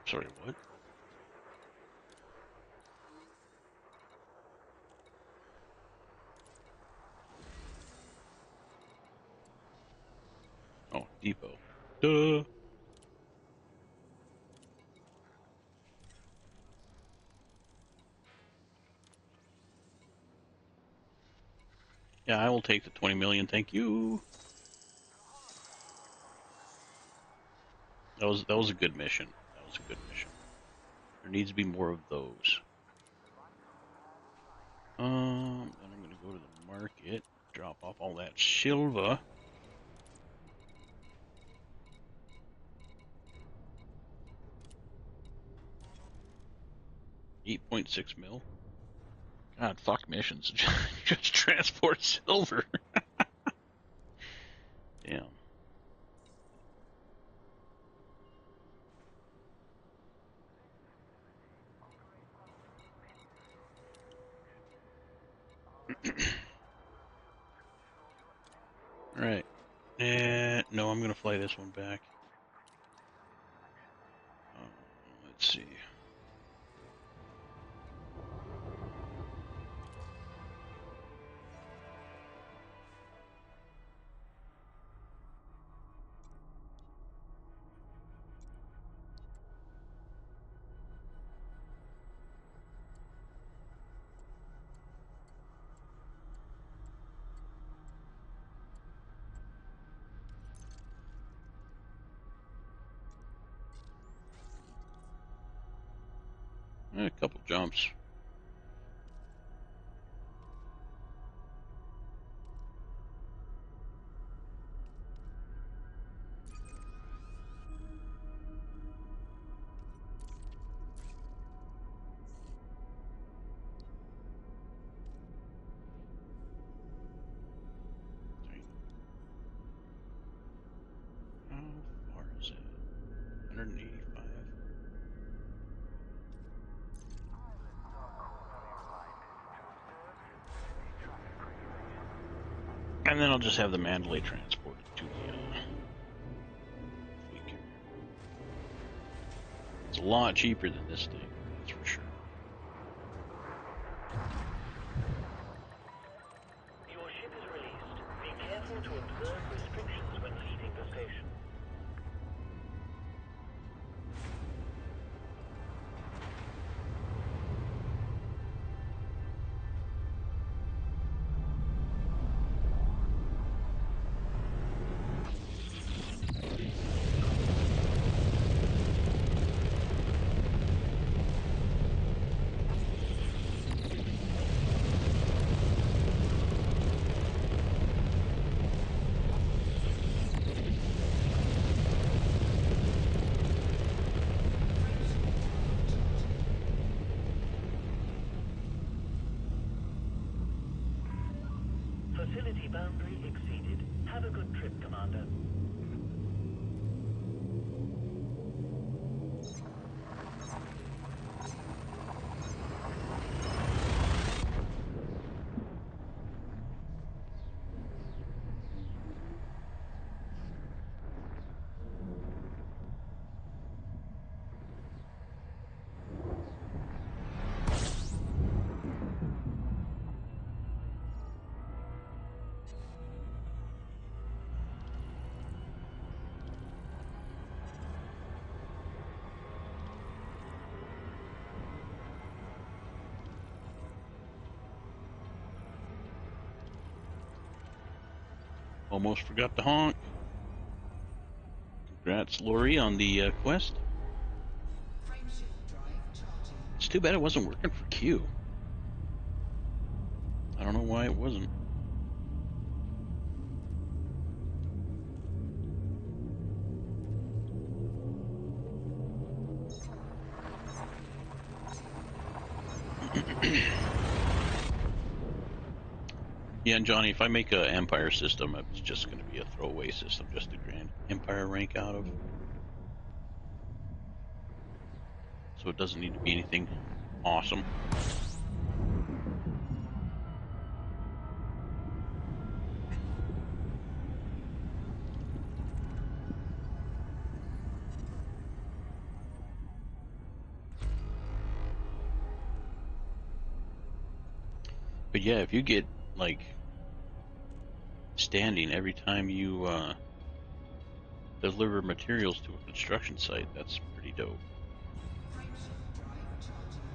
Sorry, what? Oh, depot. Duh. Yeah, I will take the 20 million, thank you. That was a good mission. That was a good mission. There needs to be more of those. Then I'm gonna go to the market, drop off all that silver. 8.6 mil. God, fuck missions. Just transport silver. Damn. Alright. No, I'm gonna fly this one back. Let's see. A couple jumps. How far is it? 185. And then I'll just have the Mandalay transported to the fleet carrier. It's a lot cheaper than this thing, that's for sure. Your ship is released. Be careful to observe restrictions when leaving the station. Facility boundary exceeded. Have a good trip, Commander. Almost forgot to honk. Congrats, Lori, on the quest. Frameshift drive charging. It's too bad it wasn't working for Q. I don't know why it wasn't. Yeah, and Johnny, if I make a Empire system, it's just going to be a throwaway system, just a Grand Empire rank out of. So it doesn't need to be anything awesome. But yeah, if you get like standing every time you deliver materials to a construction site, that's pretty dope. Frameshift drive charging.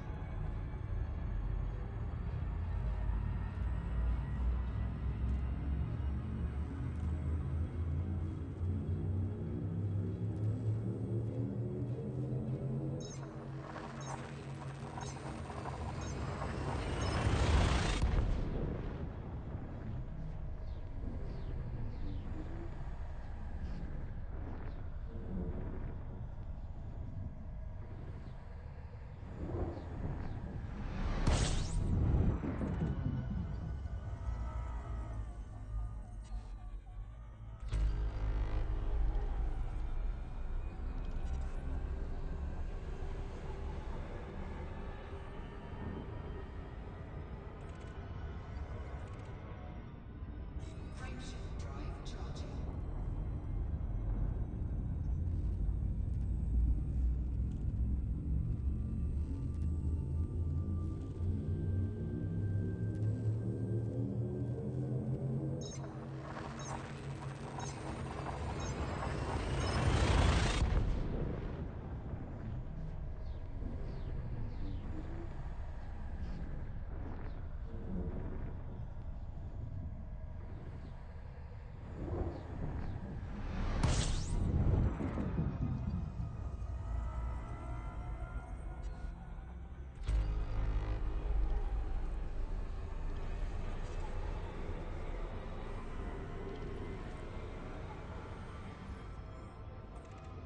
Frameshift drive charging.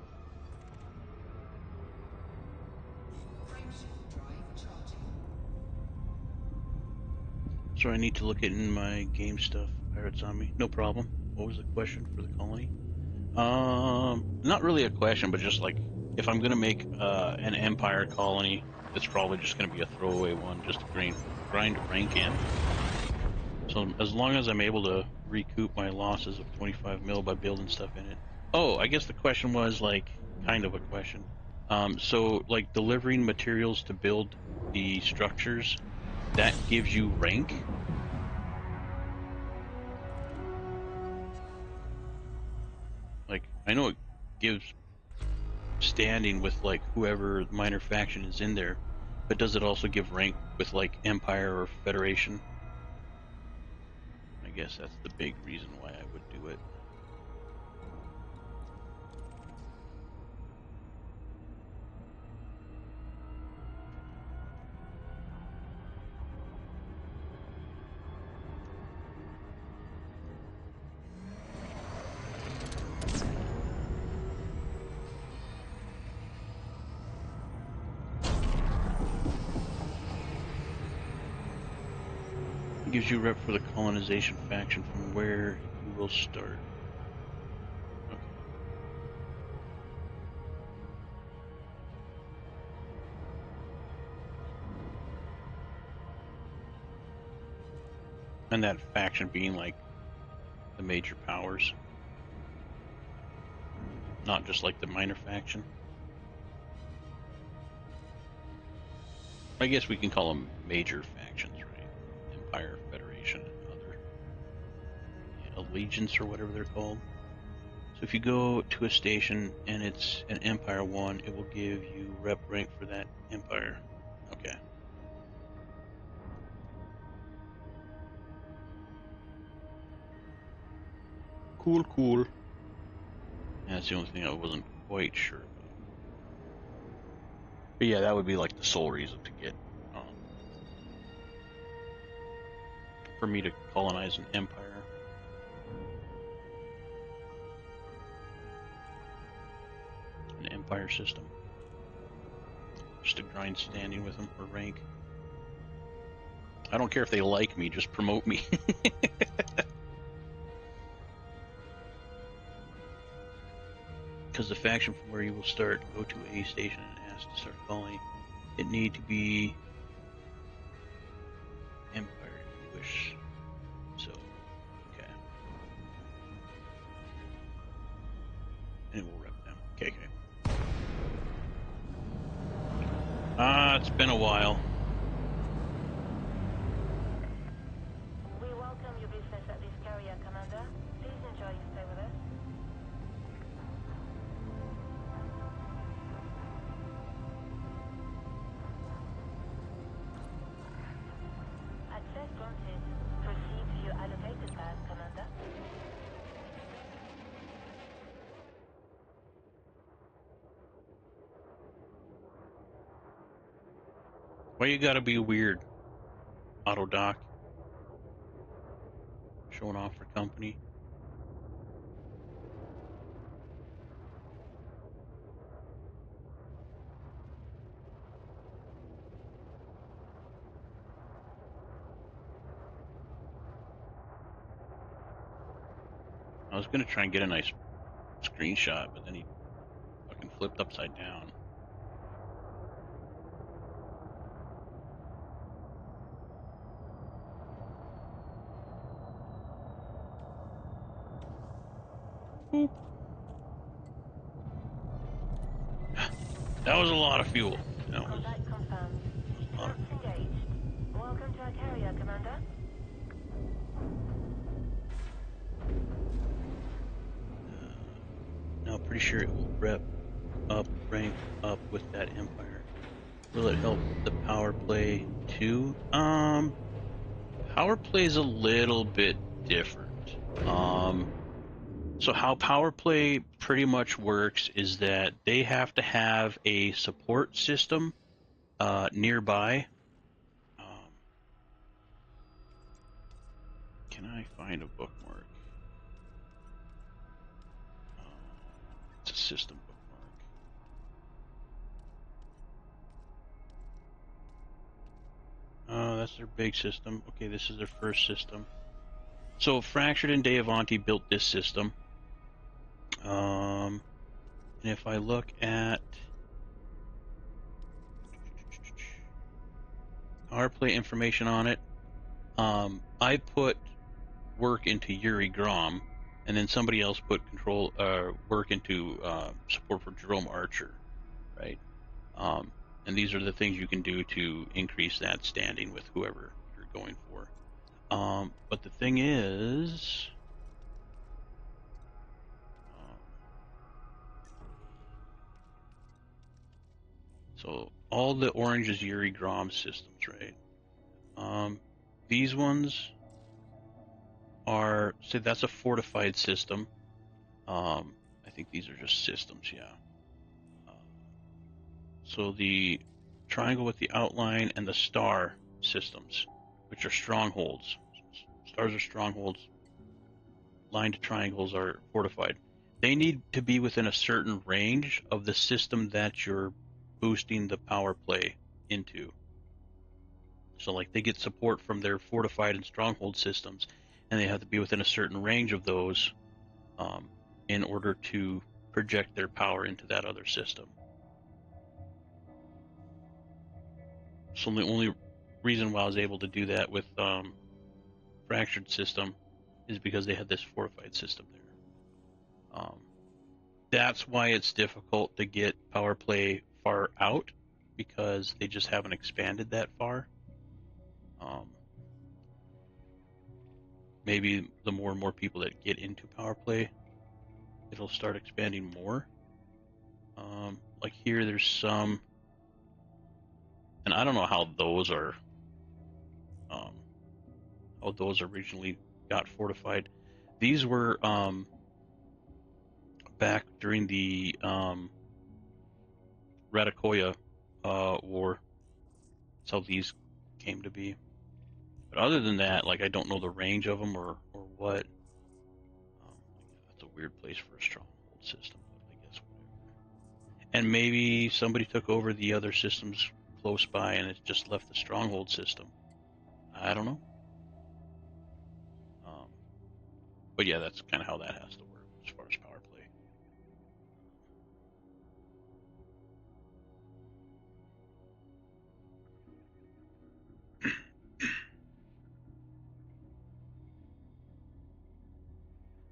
Frameshift drive charging. So I need to look at in my game stuff. Pirates on me. No problem. What was the question for the colony? Not really a question, but just like if I'm gonna make an empire colony, it's probably just gonna be a throwaway one, just to grind rank in. So as long as I'm able to recoup my losses of 25 mil by building stuff in it. Oh, I guess the question was like kind of a question. So like delivering materials to build the structures, that gives you rank. Like I know it gives standing with like whoever minor faction is in there, but does it also give rank with like Empire or Federation? I guess that's the big reason why I would do it. It gives you rep for the colonization faction from where you will start. Okay. And that faction being like the major powers, not just like the minor faction. I guess we can call them major factions, right? Empire, Federation, and other allegiance or whatever they're called. So if you go to a station and it's an Empire 1, it will give you rep rank for that Empire. Okay. Cool, cool. And that's the only thing I wasn't quite sure about. But yeah, that would be like the sole reason to get, for me to colonize an Empire. An Empire system. Just to grind standing with them or rank. I don't care if they like me, just promote me. Because the faction from where you will start, go to a station and ask to start a colony. It need to be Empire if you wish. So, okay. And it will rep them. Okay. It's been a while. Why you gotta be weird, Auto Doc? Showing off for company. I was gonna try and get a nice screenshot, but then he fucking flipped upside down. Boop. That was a lot of fuel. That was Contact confirmed. a lot of Traps engaged. Welcome to our carrier, Commander. Now, pretty sure it will rank up with that Empire. Will it help the power play too? Power play is a little bit different. So how power play pretty much works is that they have to have a support system nearby. Can I find a bookmark? It's a system bookmark. That's their big system. Okay, this is their first system. So Fractured and Deavanti built this system. And if I look at power play information on it, I put work into Yuri Grom, and then somebody else put work into support for Jerome Archer, right? And these are the things you can do to increase that standing with whoever you're going for. But the thing is, so all the orange is Yuri Grom systems, right? These ones are, say that's a fortified system. I think these are just systems, yeah. So the triangle with the outline and the star systems, which are strongholds. Stars are strongholds. Lined triangles are fortified. They need to be within a certain range of the system that you're boosting the power play into. So like they get support from their fortified and stronghold systems, and they have to be within a certain range of those in order to project their power into that other system. So the only reason why I was able to do that with Fractured system is because they had this fortified system there. That's why it's difficult to get power play far out, because they just haven't expanded that far. Maybe the more and more people that get into power play, it'll start expanding more. Like here, there's some, and I don't know how those are, how those originally got fortified. These were back during the Ratakoya War. That's how these came to be. But other than that, like I don't know the range of them or what. That's a weird place for a stronghold system, but I guess whatever. And maybe somebody took over the other systems close by and it just left the stronghold system. I don't know. But yeah, that's kind of how that has to work as far as power play.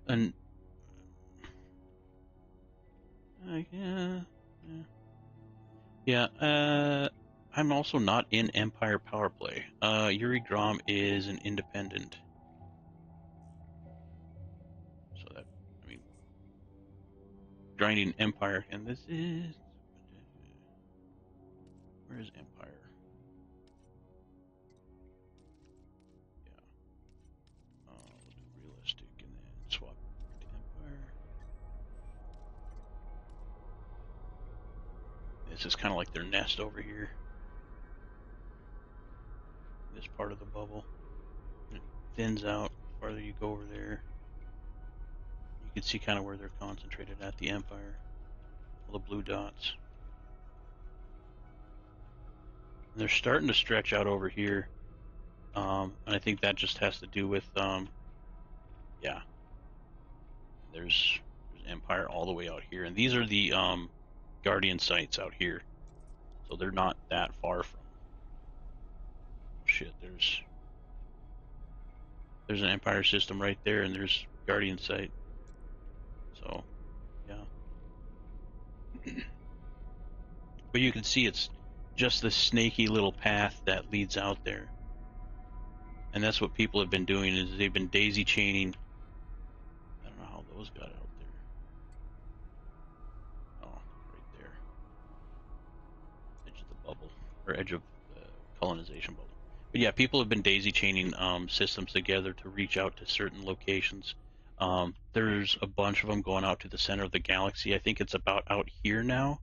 And yeah. I'm also not in Empire power play. Yuri Grom is an independent. So that, I mean, grinding Empire, and this is, where is Empire? Yeah, we'll do realistic and then swap to Empire. This is kind of like their nest over here. this part of the bubble. It thins out the farther you go over there. You can see kind of where they're concentrated at the Empire. All the blue dots. And they're starting to stretch out over here. And I think that just has to do with, yeah. There's Empire all the way out here. And these are the Guardian sites out here. So they're not that far from. Oh shit, there's an Empire system right there, and there's Guardian site. So, yeah. But you can see it's just the snaky little path that leads out there. And that's what people have been doing, is they've been daisy chaining. I don't know how those got out there. Oh, right there. Edge of the bubble, or edge of the colonization bubble. But yeah, people have been daisy chaining systems together to reach out to certain locations. There's a bunch of them going out to the center of the galaxy. I think it's about out here now.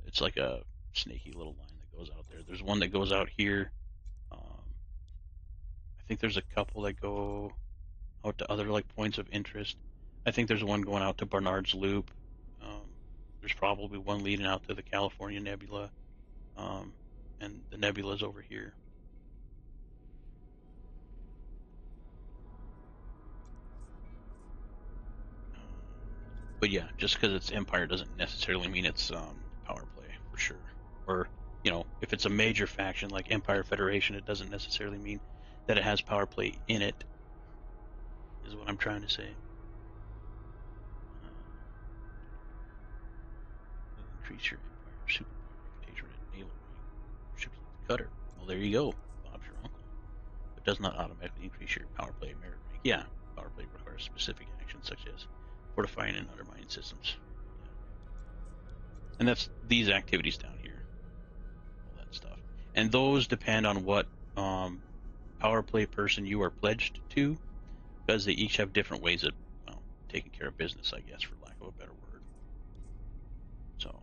It's like a snaky little line that goes out there. There's one that goes out here. I think there's a couple that go out to other like points of interest. I think there's one going out to Barnard's Loop. There's probably one leading out to the California Nebula, and the nebula's over here. But yeah, just because it's Empire doesn't necessarily mean it's power play for sure. Or, you know, if it's a major faction like Empire Federation, it doesn't necessarily mean that it has power play in it, is what I'm trying to say. Increase your Empire superpower patronage naval rank. Ships like the Cutter. Well, there you go. Bob's your uncle. But does not automatically increase your power play merit rank. Yeah, power play requires specific actions such as fortifying and undermining systems. Yeah. And that's these activities down here. All that stuff. And those depend on what power play person you are pledged to, because they each have different ways of taking care of business, I guess, for lack of a better word. So.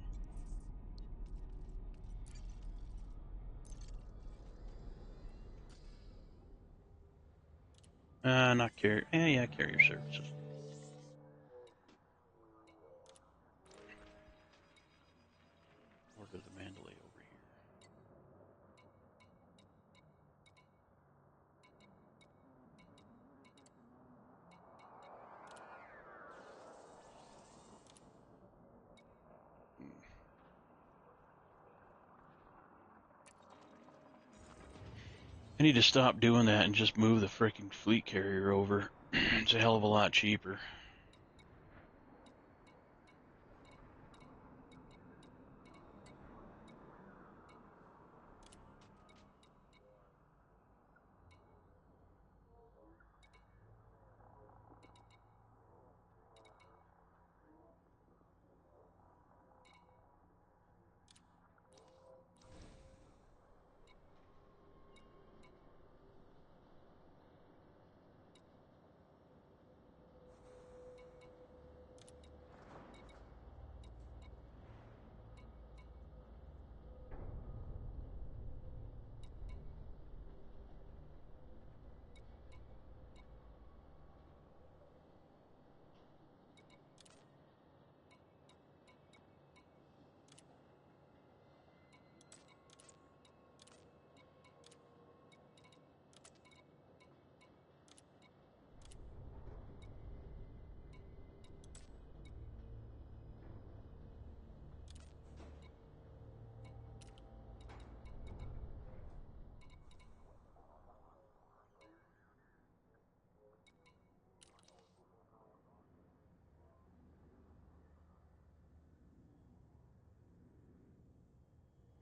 Not carrier. Yeah, carrier services. Order the Mandalay over here. I need to stop doing that and just move the freaking fleet carrier over. It's a hell of a lot cheaper.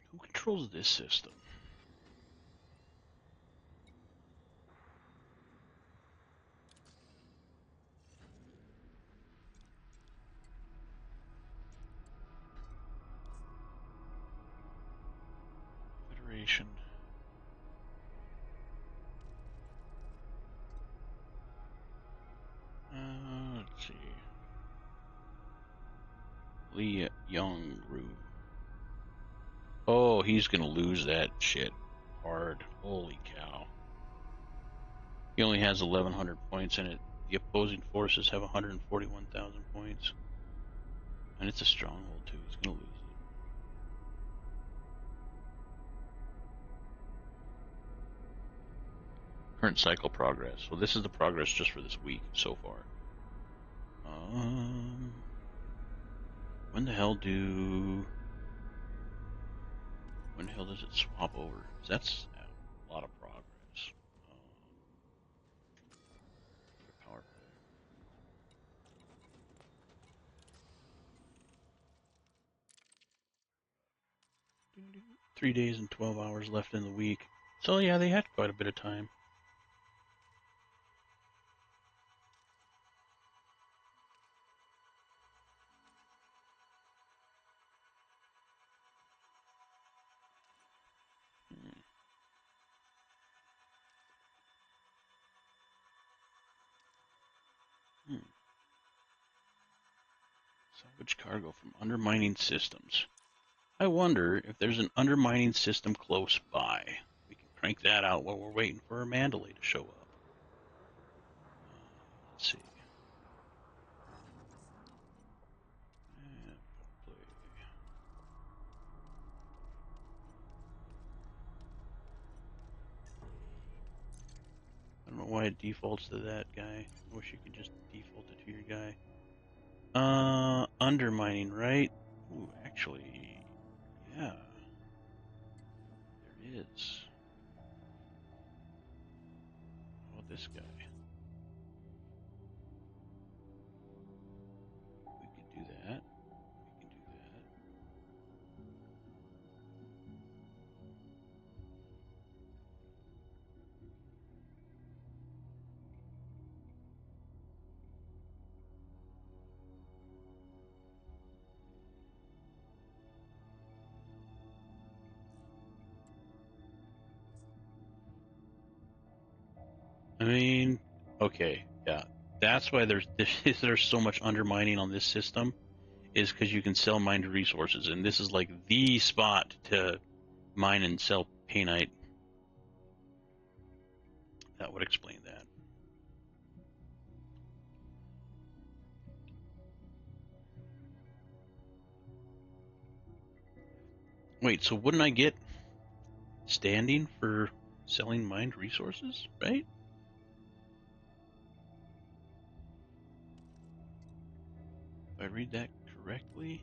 Who controls this system? Federation. Let's see. Lee Young Rue. Oh, he's gonna lose that shit hard. Holy cow. He only has 1,100 points in it. The opposing forces have 141,000 points. And it's a stronghold, too. He's going to lose it. Current cycle progress. So this is the progress just for this week so far. When the hell does it swap over? 'Cause that's a lot of progress. Power play. 3 days and 12 hours left in the week. So yeah, they had quite a bit of time. Salvage cargo from undermining systems. I wonder if there's an undermining system close by. We can crank that out while we're waiting for our Mandalay to show up. Let's see. I don't know why it defaults to that guy. I wish you could just default it to your guy. Undermining, right? Ooh, actually, yeah. There is. How about this guy? We could do that. We can do that. I mean, okay, yeah. That's why there's so much undermining on this system, is because you can sell mined resources, and this is like the spot to mine and sell painite. That would explain that. Wait, so wouldn't I get standing for selling mined resources, right? If I read that correctly?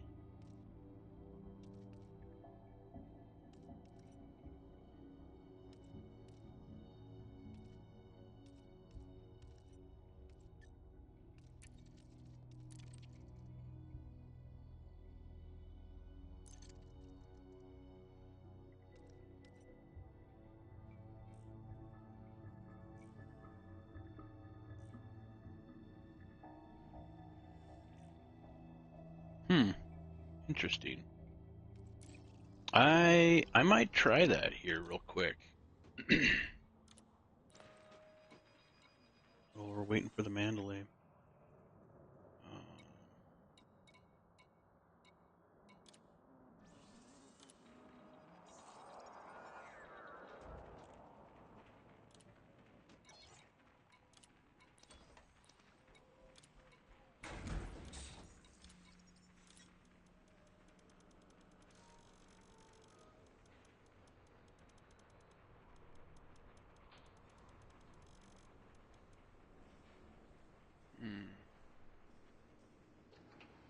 Interesting. I might try that here real quick. While we're waiting for the Mandalay.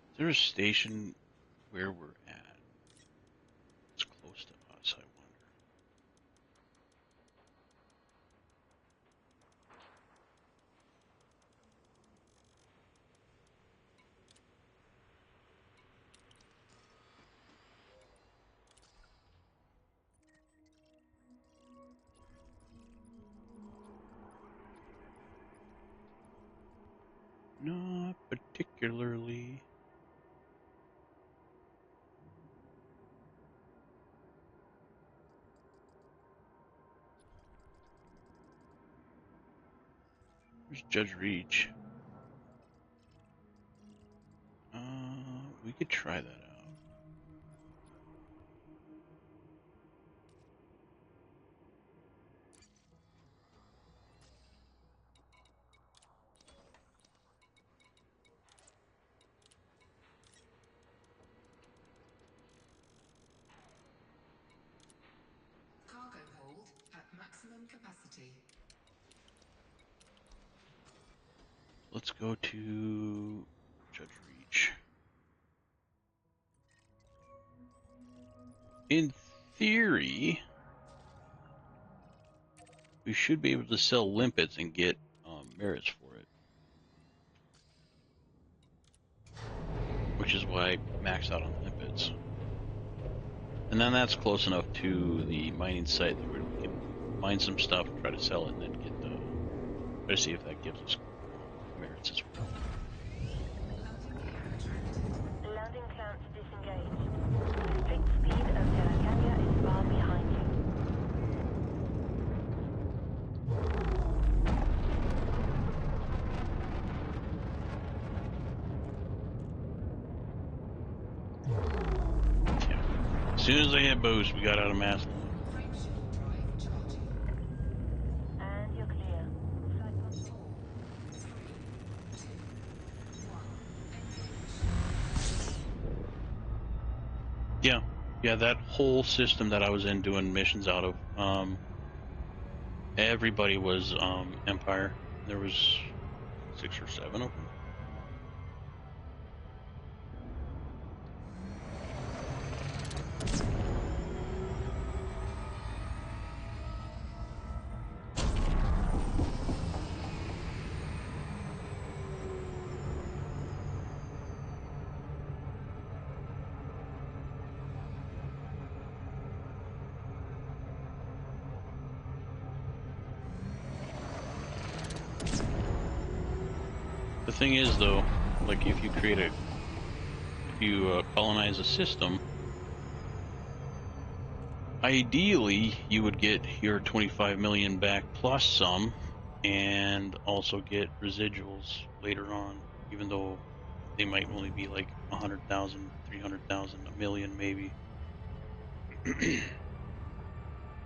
Is there a station where we're at? It's close to us, I wonder. Not particularly. Where's Judge Reach? We could try that out. empty. Let's go to Judge Reach. In theory, we should be able to sell limpets and get merits for it. Which is why I maxed out on limpets. And then that's close enough to the mining site that we can mine some stuff, try to sell it, and then get try to see if that gives us merits as well. Landing gear retracted. Landing clamps disengaged. The strict speed of Terracania is far behind you. Yeah. As soon as I hit boost, we got out of mass. Frameshift drive charging. And you're clear. Flight control. 3, 2, 1. Engage. Yeah, that whole system that I was in doing missions out of, everybody was Empire. There was 6 or 7 of them. The thing is, though, like if you colonize a system, ideally you would get your 25 million back plus some, and also get residuals later on, even though they might only be like 100,000, 300,000, a million maybe. But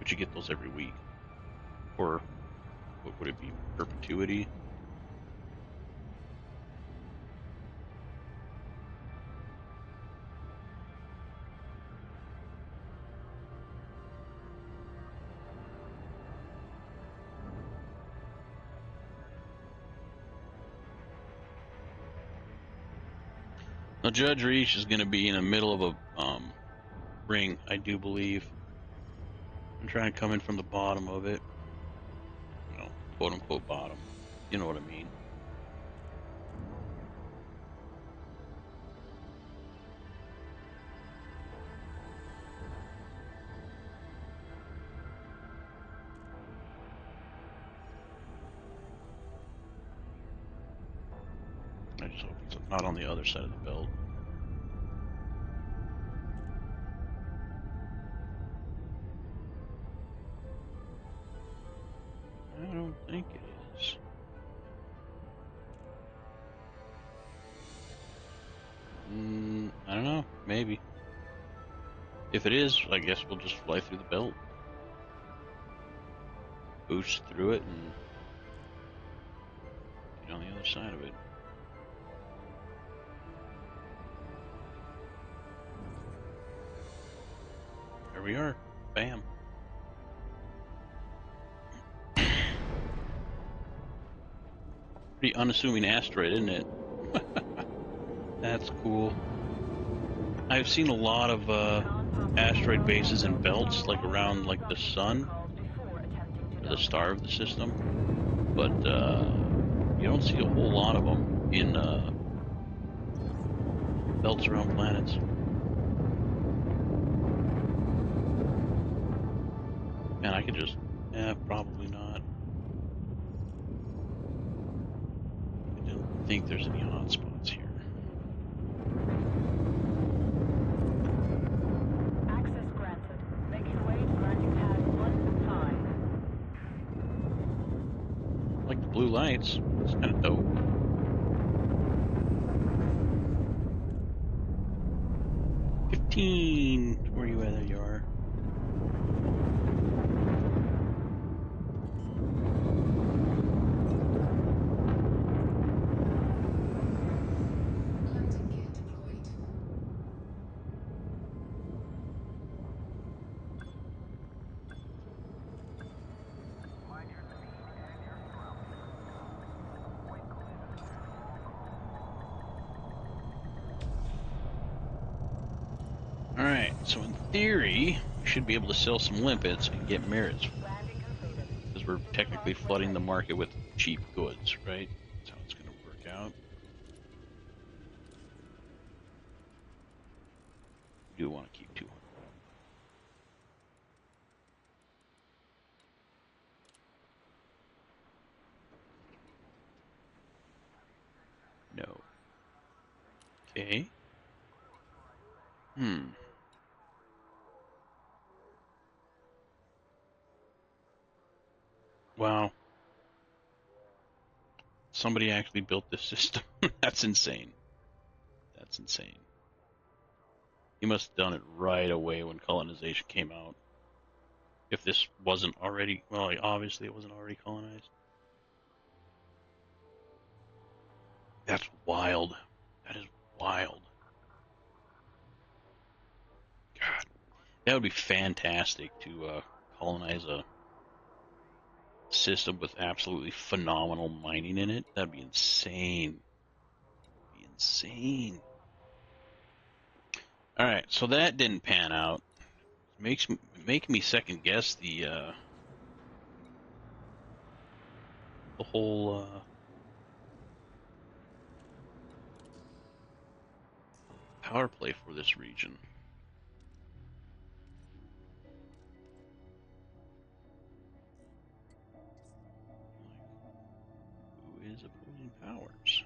you get those every week, or what would it be, perpetuity? Now, Judge Reach is going to be in the middle of a ring, I do believe. I'm trying to come in from the bottom of it. You know, quote unquote bottom. You know what I mean. I just hope it's not on the other side of the belt. I don't think it is. I don't know. Maybe. If it is, I guess we'll just fly through the belt. Boost through it and get on the other side of it. There we are. Bam. Pretty unassuming asteroid, isn't it? That's cool. I've seen a lot of asteroid bases and belts, like around like the sun, or the star of the system, but you don't see a whole lot of them in belts around planets. And I could just, probably not. I don't think there's any hotspots here. Access granted. Make your way to landing pad 1-5. Like the blue lights. It's kind of dope. Where you at? There you are. Landing gear deployed. Mind your So in theory, we should be able to sell some limpets and get merits for them. Landing completed. Because we're technically flooding the market with cheap goods, right? That's how it's going to work out. We do want to keep 200. No. Okay. Wow. Somebody actually built this system. That's insane. That's insane. He must have done it right away when colonization came out. If this wasn't already, well, like, obviously it wasn't already colonized. That's wild. That is wild. God, that would be fantastic to colonize a system with absolutely phenomenal mining in it. That'd be insane. Be insane. All right, so that didn't pan out. Making me second guess the whole power play for this region. Like, who is opposing powers?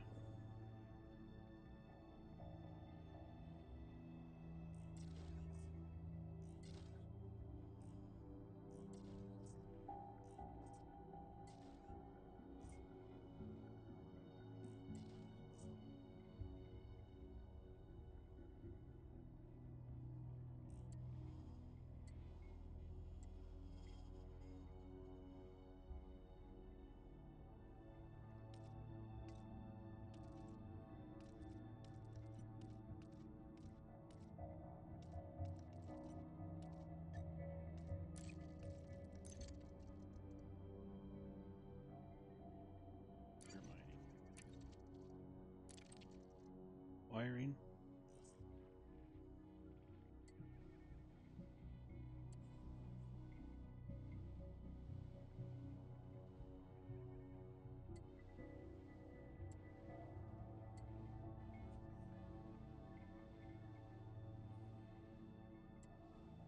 Wiring.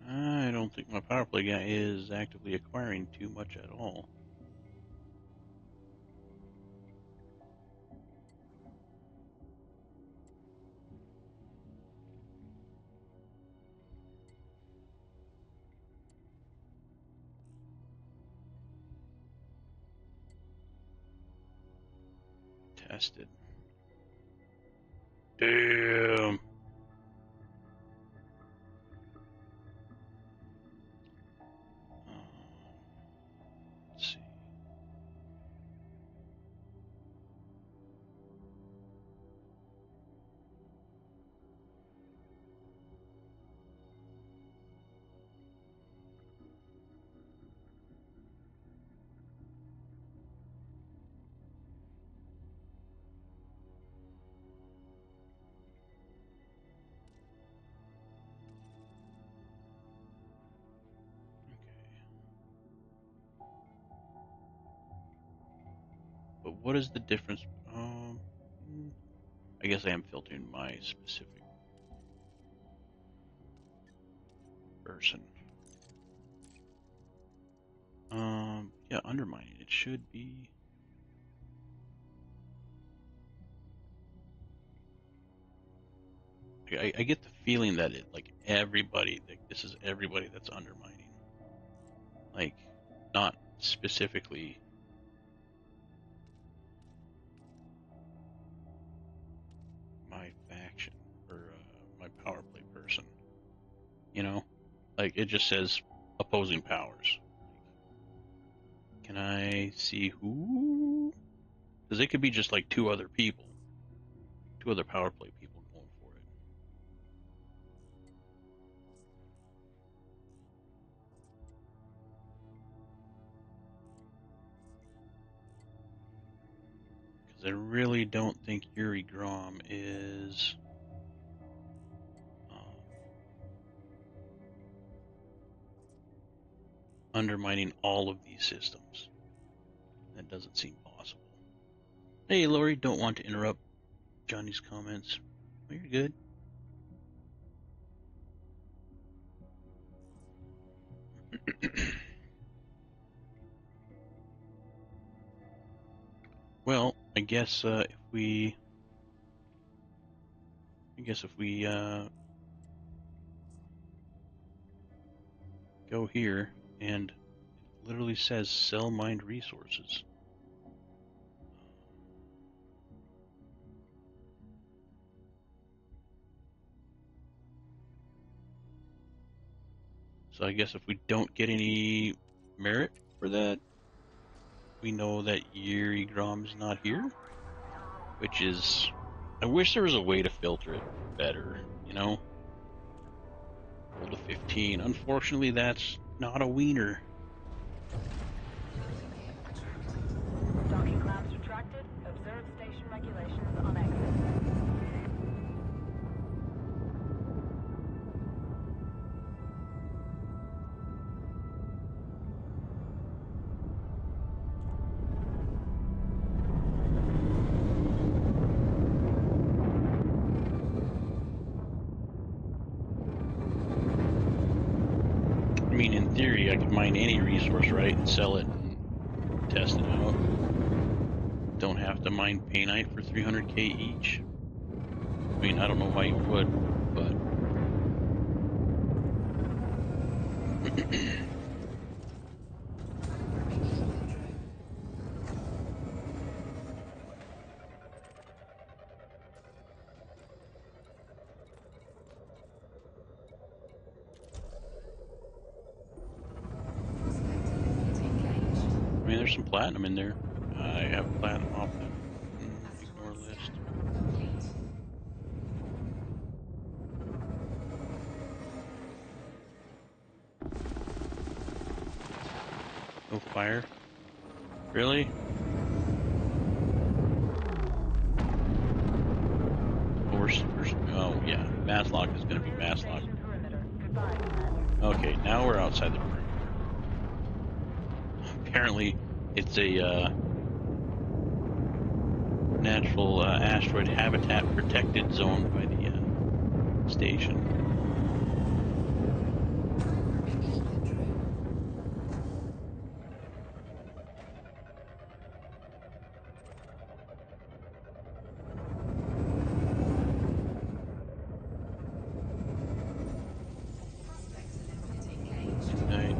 I don't think my power play guy is actively acquiring too much at all. Tested. Damn. Let's see. But what is the difference? I guess I am filtering my specific person. Yeah, undermining. It should be. I get the feeling that it, like, everybody, like, this is everybody that's undermining. Like, not specifically my faction or my power play person. You know, like, it just says opposing powers. Can I see who? Because it could be just like two other people, two other power play people going for it. Because I really don't think Yuri Grom is undermining all of these systems. That doesn't seem possible. Hey, Lori, don't want to interrupt Johnny's comments. Oh, you're good. Well, I guess if we go here and it literally says sell mined resources. So I guess if we don't get any merit for that, we know that Yuri Grom's not here, which is, I wish there was a way to filter it better, you know? Roll to 15. Unfortunately, that's not a wiener. Docking clamps retracted. Observe station regulations on exit. I mean, in theory, I could mine any resource, right, and sell it and test it out. Don't have to mine painite for 300k each. I mean, I don't know why you would, but... I mean, there's some platinum in there. I have platinum off the ignore list. No fire? Really? Oh yeah, mass lock is going to be mass lock. Station perimeter. Goodbye, Commander. Okay, now we're outside the perimeter. Apparently, it's a natural asteroid habitat protected zone by the station. Right.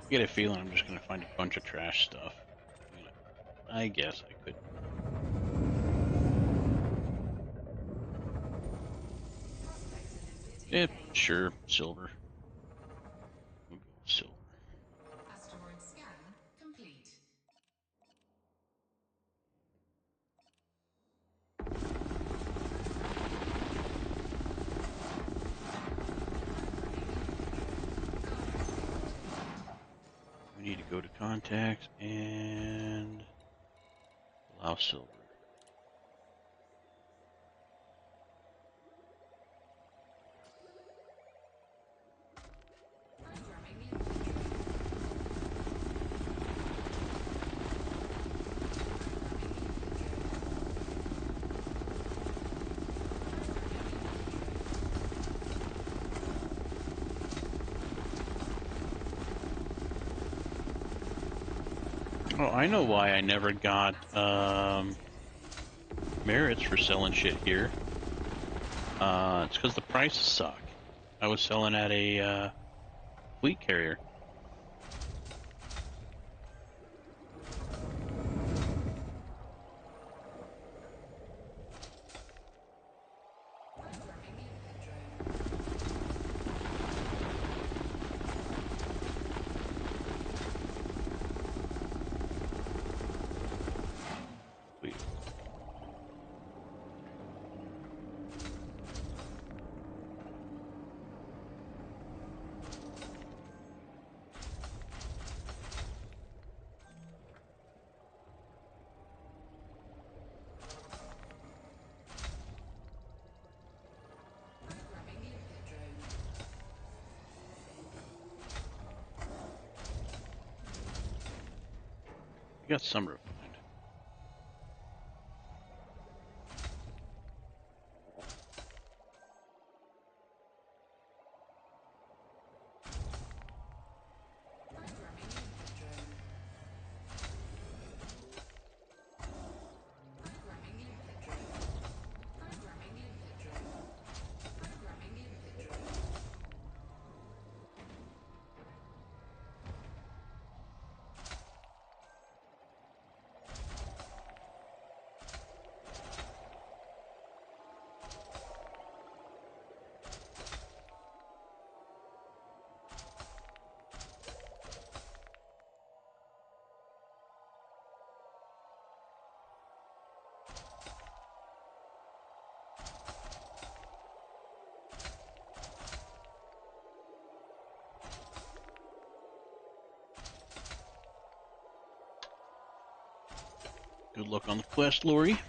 I get a feeling I'm just going to find a bunch of trash stuff. I mean, I guess I could. Yeah, sure, silver. We'll go with silver. Asteroid scan complete. We need to go to contacts and allow silver. Oh, I know why I never got merits for selling shit here. It's because the prices suck. I was selling at a fleet carrier. Fleet. got some refined. Programming input drone. Programming input drone. Programming input drone. Programming input drone. Good luck on the quest, Lori.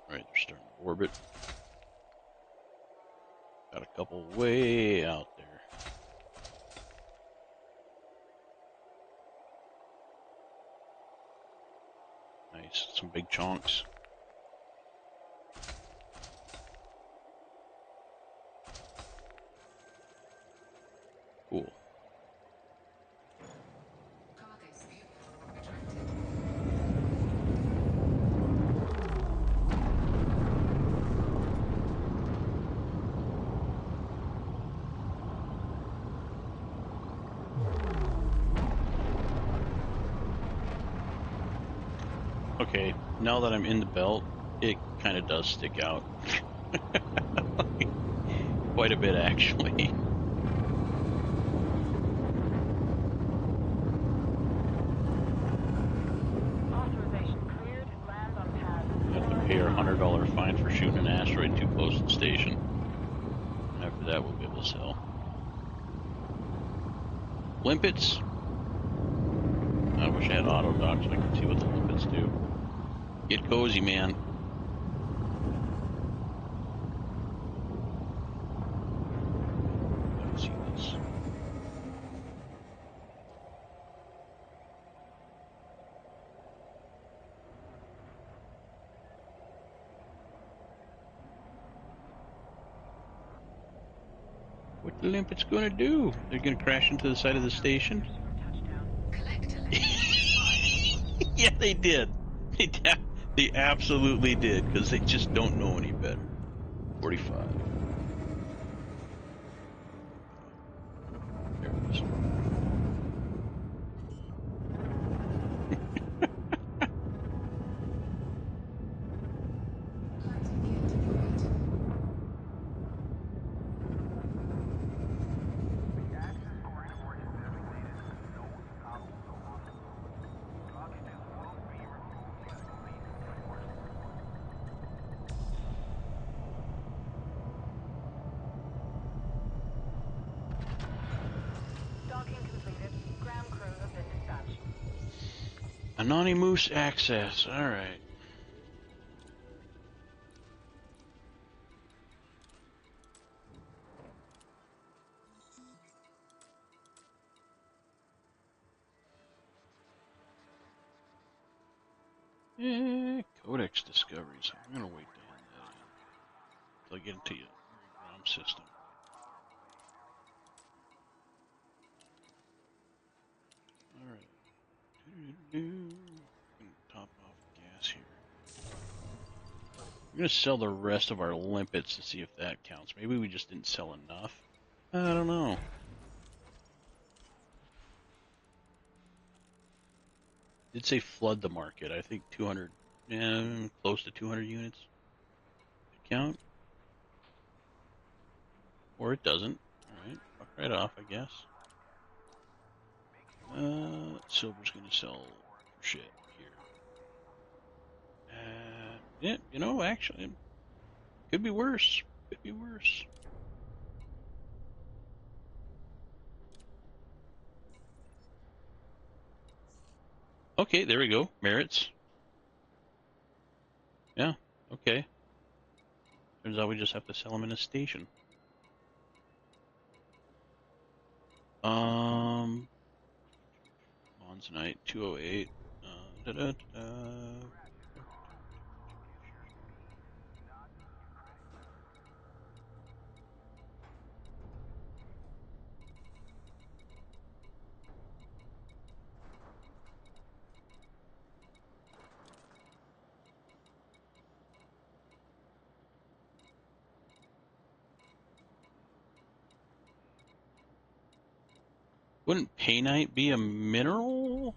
Alright, they're starting to orbit. Got a couple way out there. Nice, some big chunks. Cool. Cargo scoop retracted. Okay, now that I'm in the belt, it kind of does stick out. Quite a bit, actually. Authorization cleared. Land on pad. You have to pay our $100 fine for shooting an asteroid too close to the station. After that, we'll be able to sell. Limpets! I wish I had auto dock so I could see what the limpets do. Get cozy, man. Let's see this. What the limpets gonna do? They're gonna crash into the side of the station? Collector lane. Yeah, they did. They absolutely did, because they just don't know any better. 45. There it is. Landing gear deployed. Docking completed. Ground crew have been dispatched. Anonymous access. All right. Codex discoveries. I'm gonna wait to hand that in until I get into your ground system. All right. Gonna top off gas here. I'm gonna sell the rest of our limpets to see if that counts. Maybe we just didn't sell enough. I don't know. Did say flood the market. I think 200, close to 200 units could count. Or it doesn't. Alright, fuck right off, I guess. Silver's gonna sell for shit here. Yeah, you know, actually, it could be worse. Could be worse. Okay, there we go. Merits. Yeah, okay. Turns out we just have to sell them in a station. Monzonite 208. Da -da -da -da. Wouldn't painite be a mineral?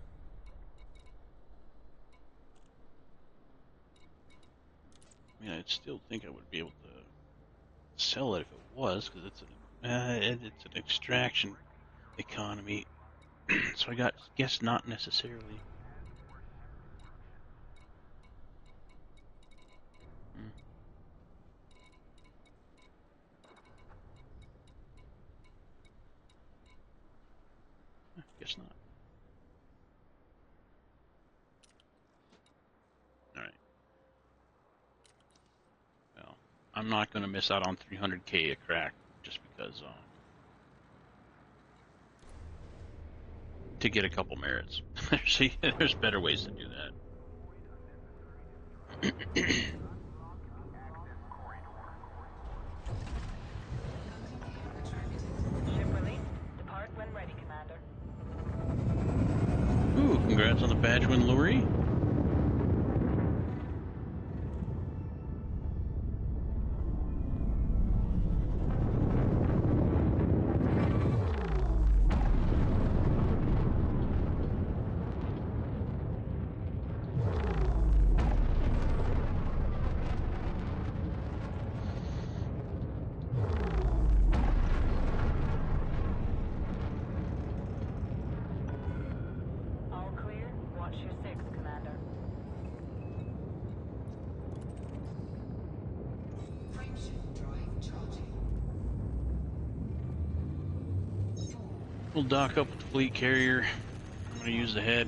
I mean, I'd still think I would be able to sell it if it was, because it's an extraction economy. So I guess not necessarily. Guess not. All right. Well, I'm not going to miss out on 300k a crack just because to get a couple merits. See, there's better ways to do that. Ship released. Depart when ready, Commander. Ooh, congrats on the badge win, Luri. All clear. Watch your six, Commander. Frameshift drive charging. We'll dock up with the fleet carrier. I'm going to use the head.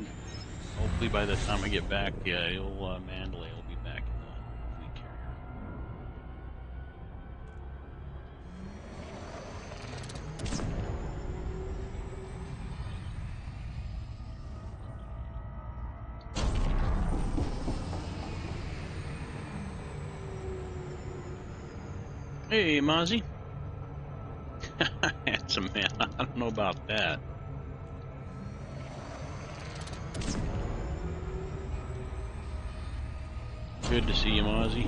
Hopefully by the time I get back, yeah, Mandalay will be back in the fleet carrier. Hey, Mozzie. Handsome man. I don't know about that. Good to see you, Mozzie.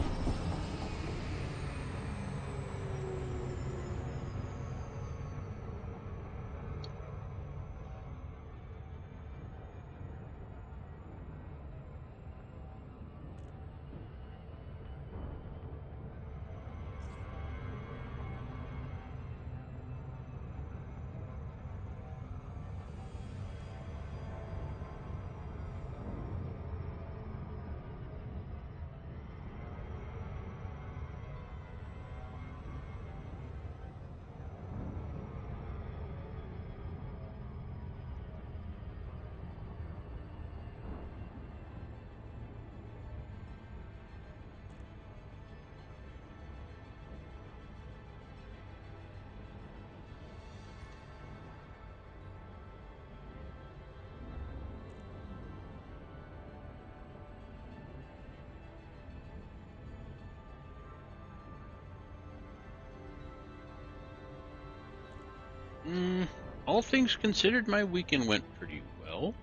All things considered, my weekend went pretty well.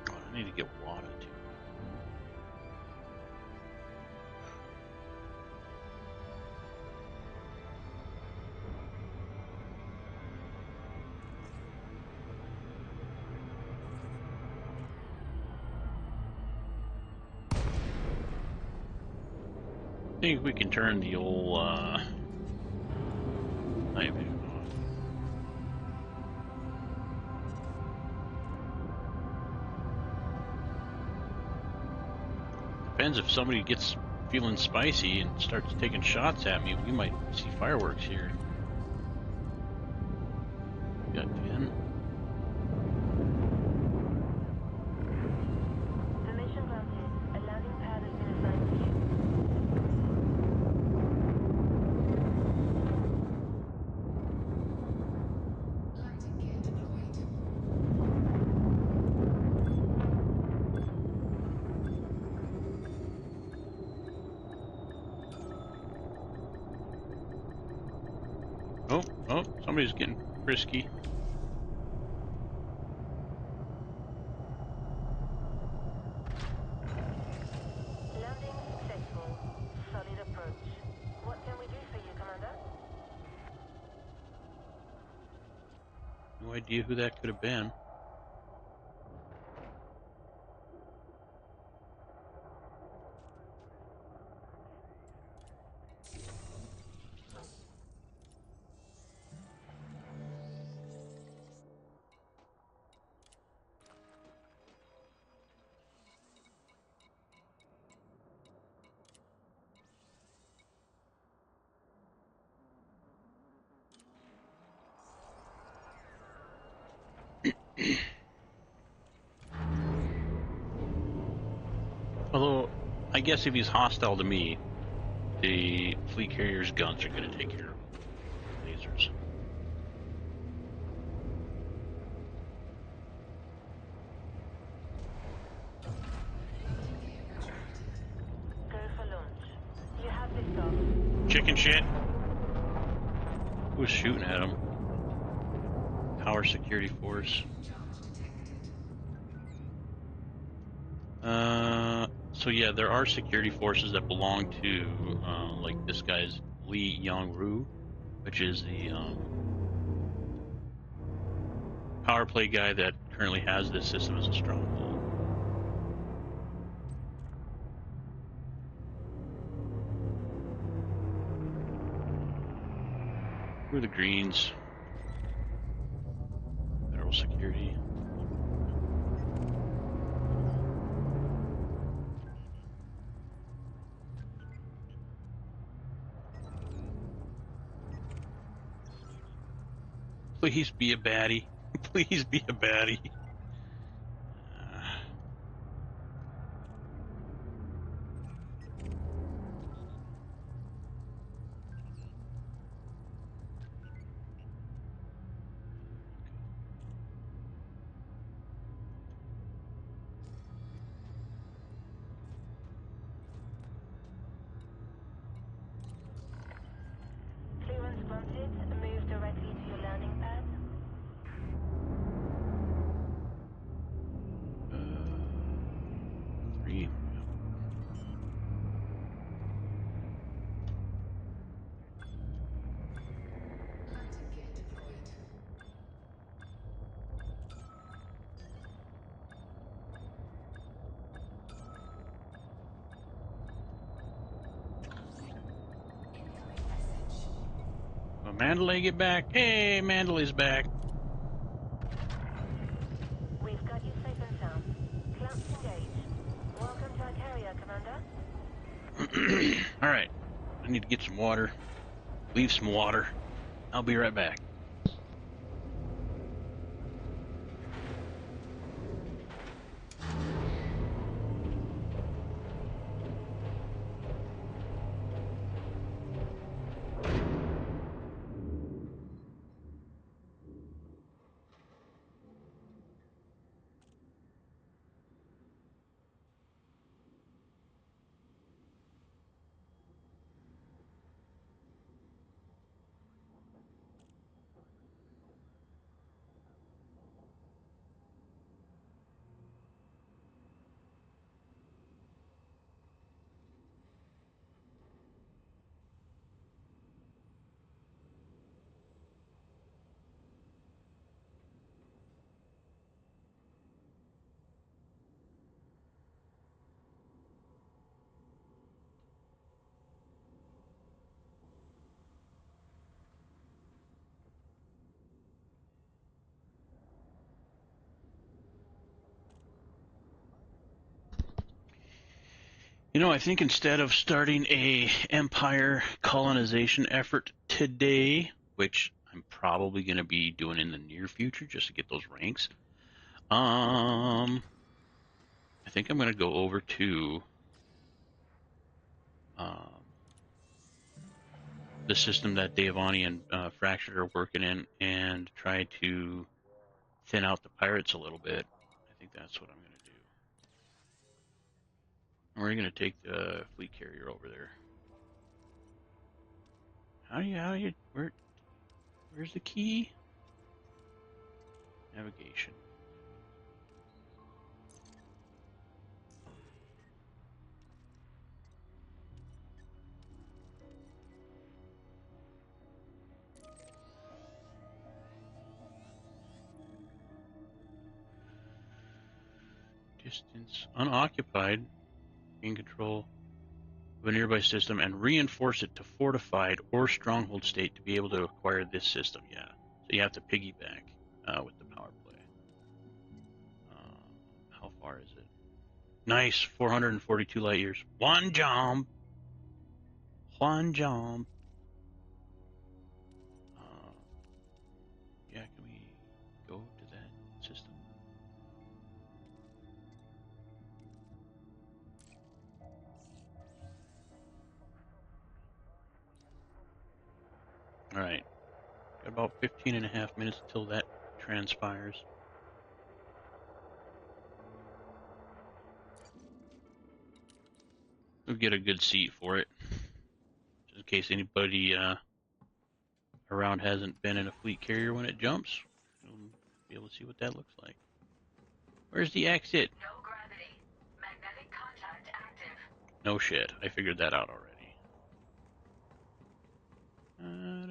Oh, I need to get water too. I think we can turn the old night vision off. Depends if somebody gets feeling spicy and starts taking shots at me, we might see fireworks here. Got 10. Delay Oh, oh, somebody's getting frisky. Landing successful. Solid approach. What can we do for you, Commander? No idea who that could have been. Although, I guess if he's hostile to me, the fleet carrier's guns are going to take care of him. Lasers. Go for launch. You have liftoff. Chicken shit. Who was shooting at him? Power security force. So yeah, there are security forces that belong to, like this guy's Lee Yong-ru, which is the power play guy that currently has this system as a stronghold. Who are the Greens? Federal security. Please be a baddie. Please be a baddie. Clearance granted. Move directly to your landing pad. Three. Landing gear deployed. Incoming message. Well, Mandalay, get back. Hey, Mandalay's back. We've got you safe and sound. Clamps engaged. Welcome to our carrier, Commander. All right. I need to get some water. Leave some water. I'll be right back. You know, I think instead of starting a empire colonization effort today, which I'm probably going to be doing in the near future just to get those ranks, I think I'm going to go over to the system that Devaney and Fractured are working in and try to thin out the pirates a little bit. I think that's what I'm going to do. And we're going to take the fleet carrier over there. Where? Where's the key? Navigation. Distance unoccupied. Gain control of a nearby system and reinforce it to fortified or stronghold state to be able to acquire this system. Yeah. So you have to piggyback with the power play. How far is it? Nice. 442 light years. One jump. One jump. Yeah, can we go to that system? All right. Got about 15 and a half minutes until that transpires. We'll get a good seat for it, just in case anybody around hasn't been in a fleet carrier when it jumps. We'll be able to see what that looks like. Where's the exit? No gravity. Magnetic contact active. No shit. I figured that out already. Man,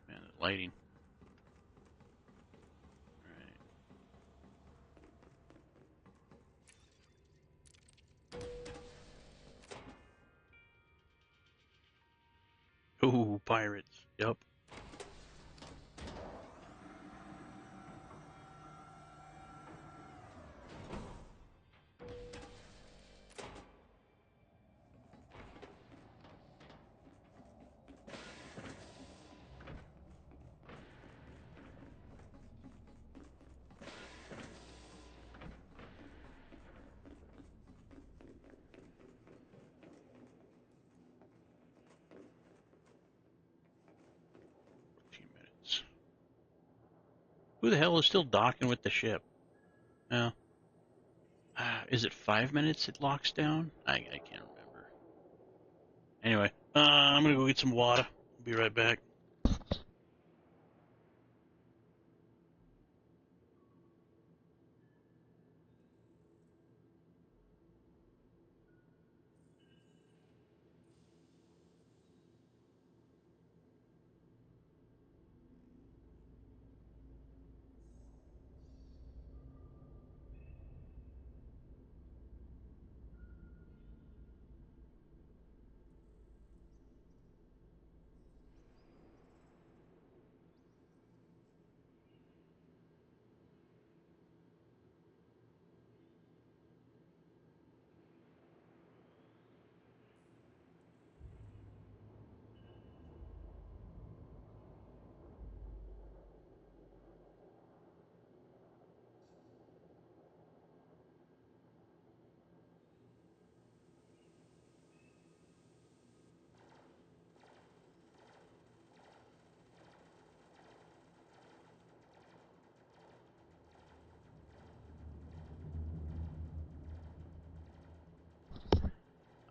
the lighting. All right. Ooh, pirates. Yup. Who the hell is still docking with the ship? No. Is it 5 minutes it locks down? I can't remember. Anyway, I'm gonna go get some water. I'll be right back.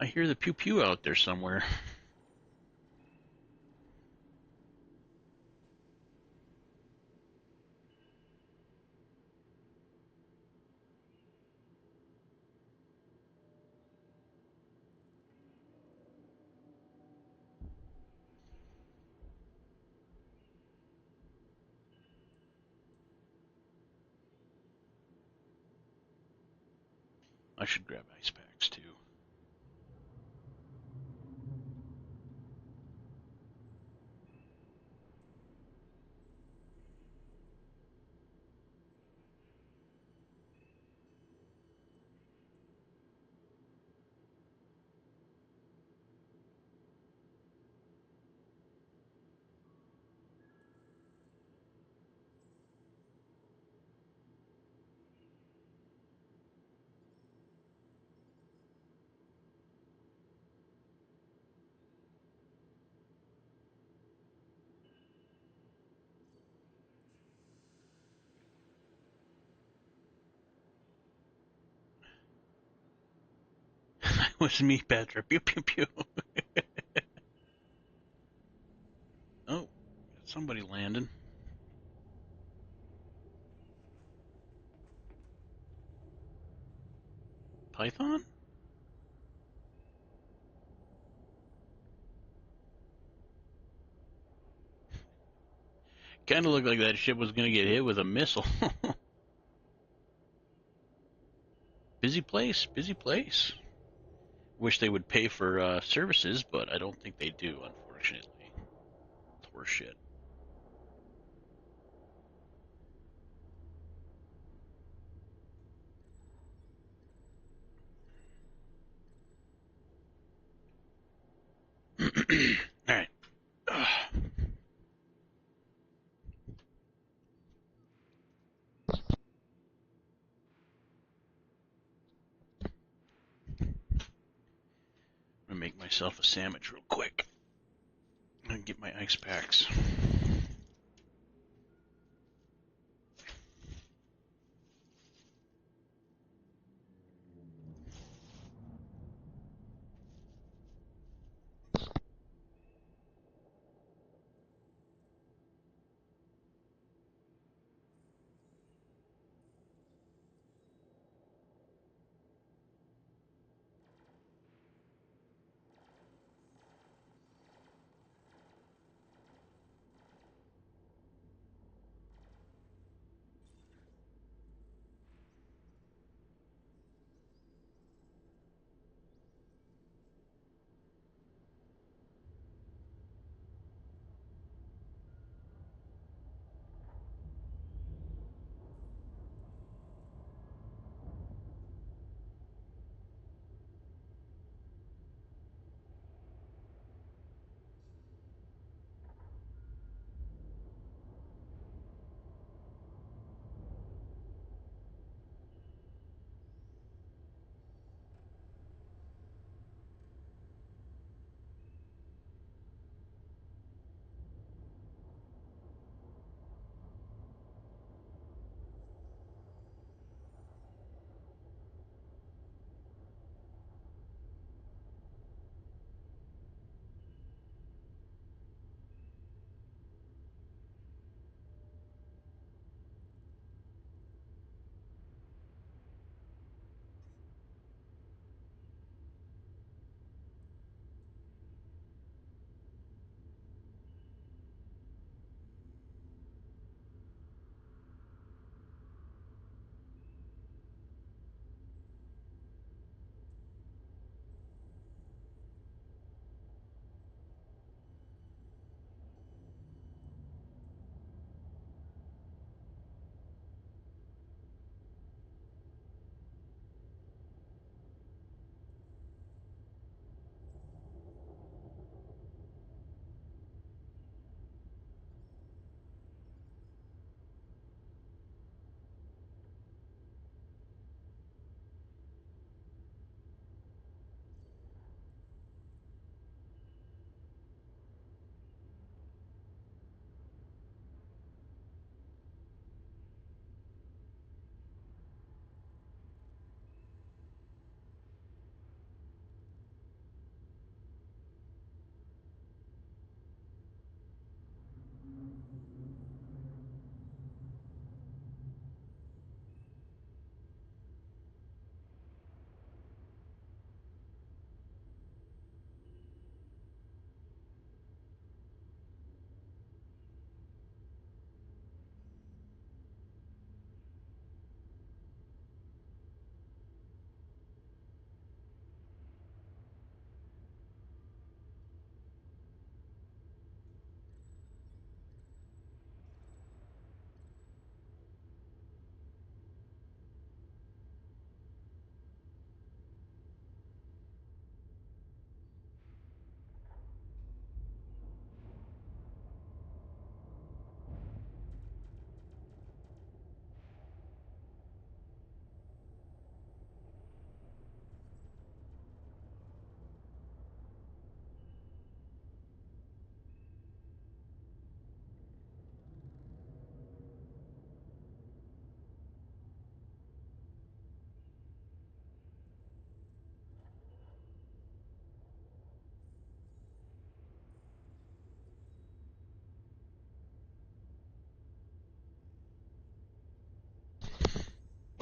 I hear the pew pew out there somewhere. I should grab ice packs too. It was me, Petra. Pew pew pew. Oh, got Somebody landing. Python? Kind of looked like that ship was going to get hit with a missile. Busy place, busy place. Wish they would pay for services, but I don't think they do, unfortunately. It's horse shit. All right. I'm gonna make myself a sandwich real quick and get my ice packs.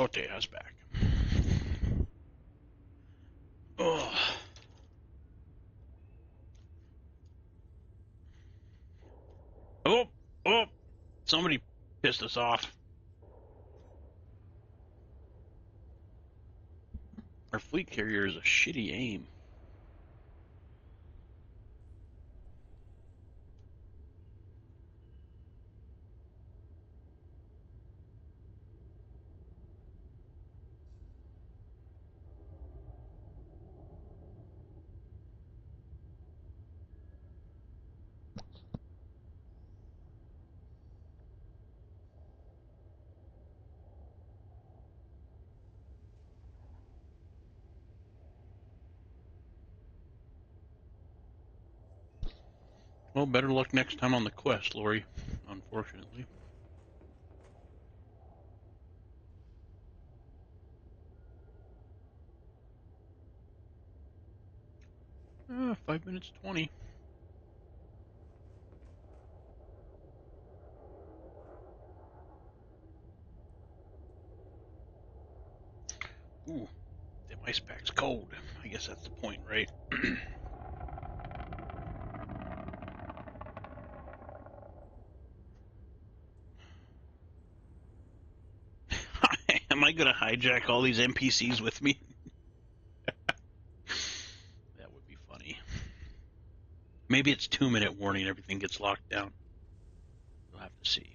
Quixote has back. Oh. Oh, somebody pissed us off. Our fleet carrier is a shitty aim. 'Well, better luck next time on the quest, Lori, unfortunately. 5 minutes 20. Ooh, that ice pack's cold. I guess that's the point, right? Am I gonna hijack all these NPCs with me? That would be funny. Maybe it's 2-minute warning, everything gets locked down. We'll have to see.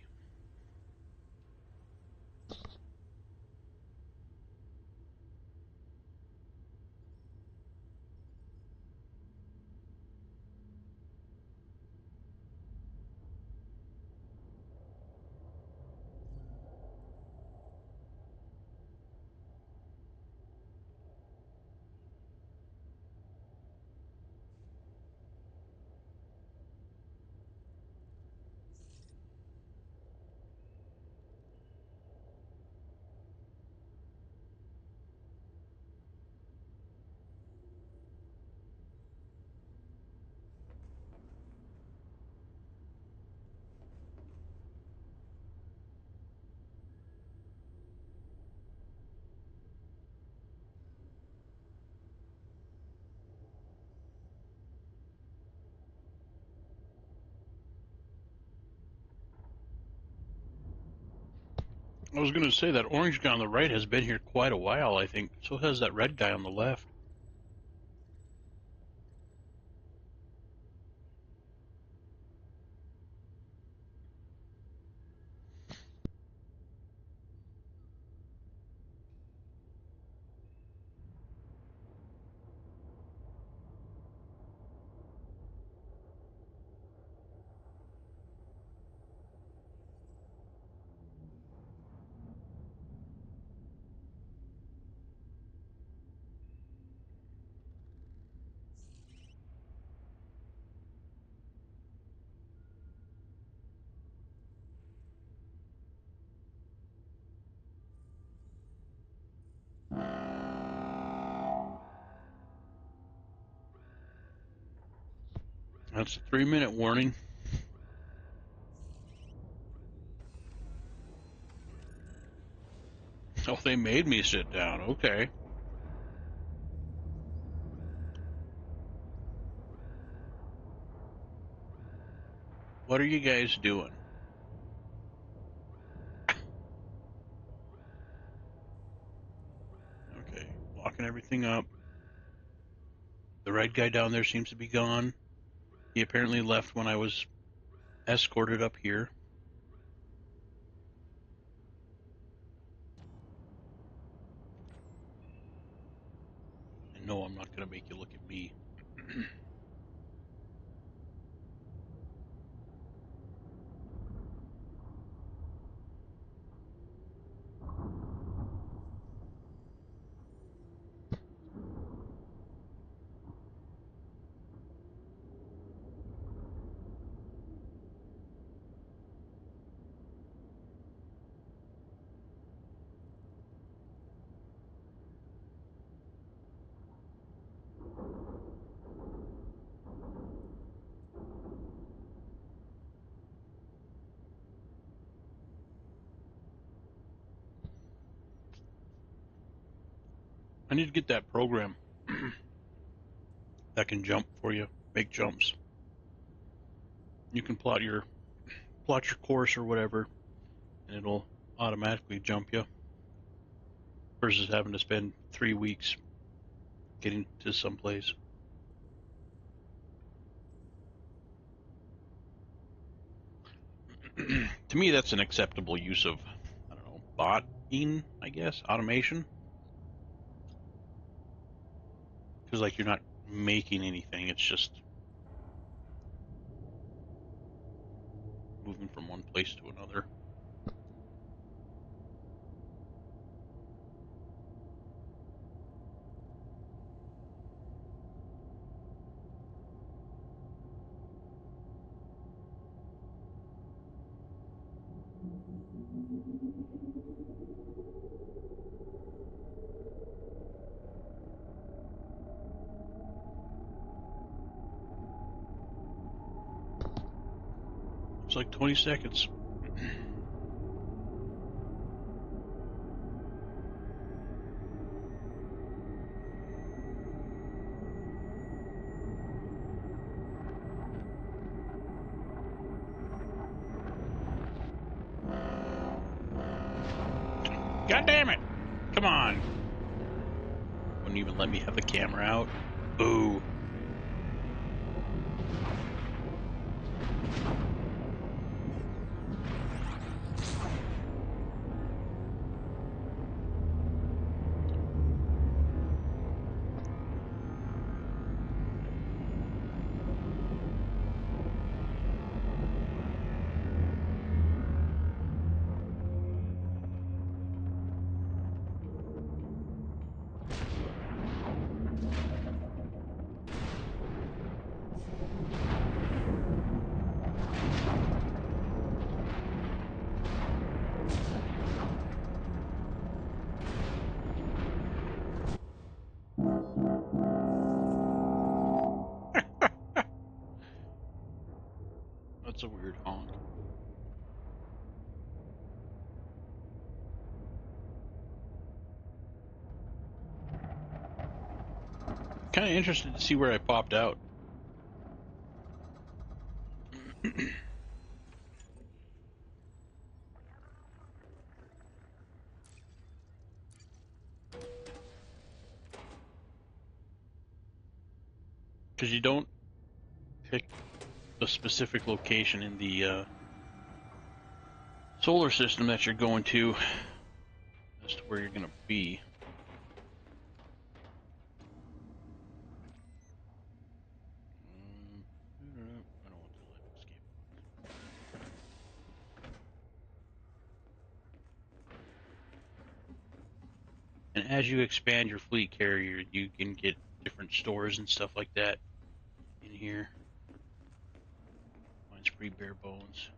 I was gonna say that orange guy on the right has been here quite a while, I think. So has that red guy on the left. That's a 3-minute warning. Oh, they made me sit down. Okay. What are you guys doing? Okay. Locking everything up. The red guy down there seems to be gone. He apparently left when I was escorted up here. And no, I'm not going to make you look at me. I need to get that program that can jump for you, make jumps. You can plot your course or whatever, and it'll automatically jump you. Versus having to spend 3 weeks getting to someplace. To me, that's an acceptable use of, I don't know, botting, I guess, automation. Because, like, you're not making anything, it's just moving from one place to another. It's like 20 seconds. God damn it! Come on! Wouldn't even let me have the camera out. Boo. That's a weird honk. Kind of interested to see where I popped out. Because you don't pick a specific location in the solar system that you're going to as to where you're going to be. I don't want to let escape. And as you expand your fleet carrier, you can get different stores and stuff like that in here. Mine's pretty bare bones.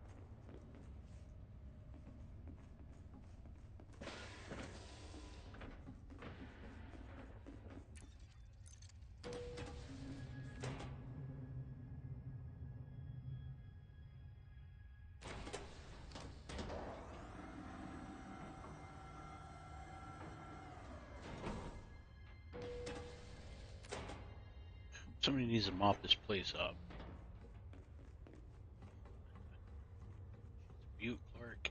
Somebody needs to mop this place up. Butte Clark.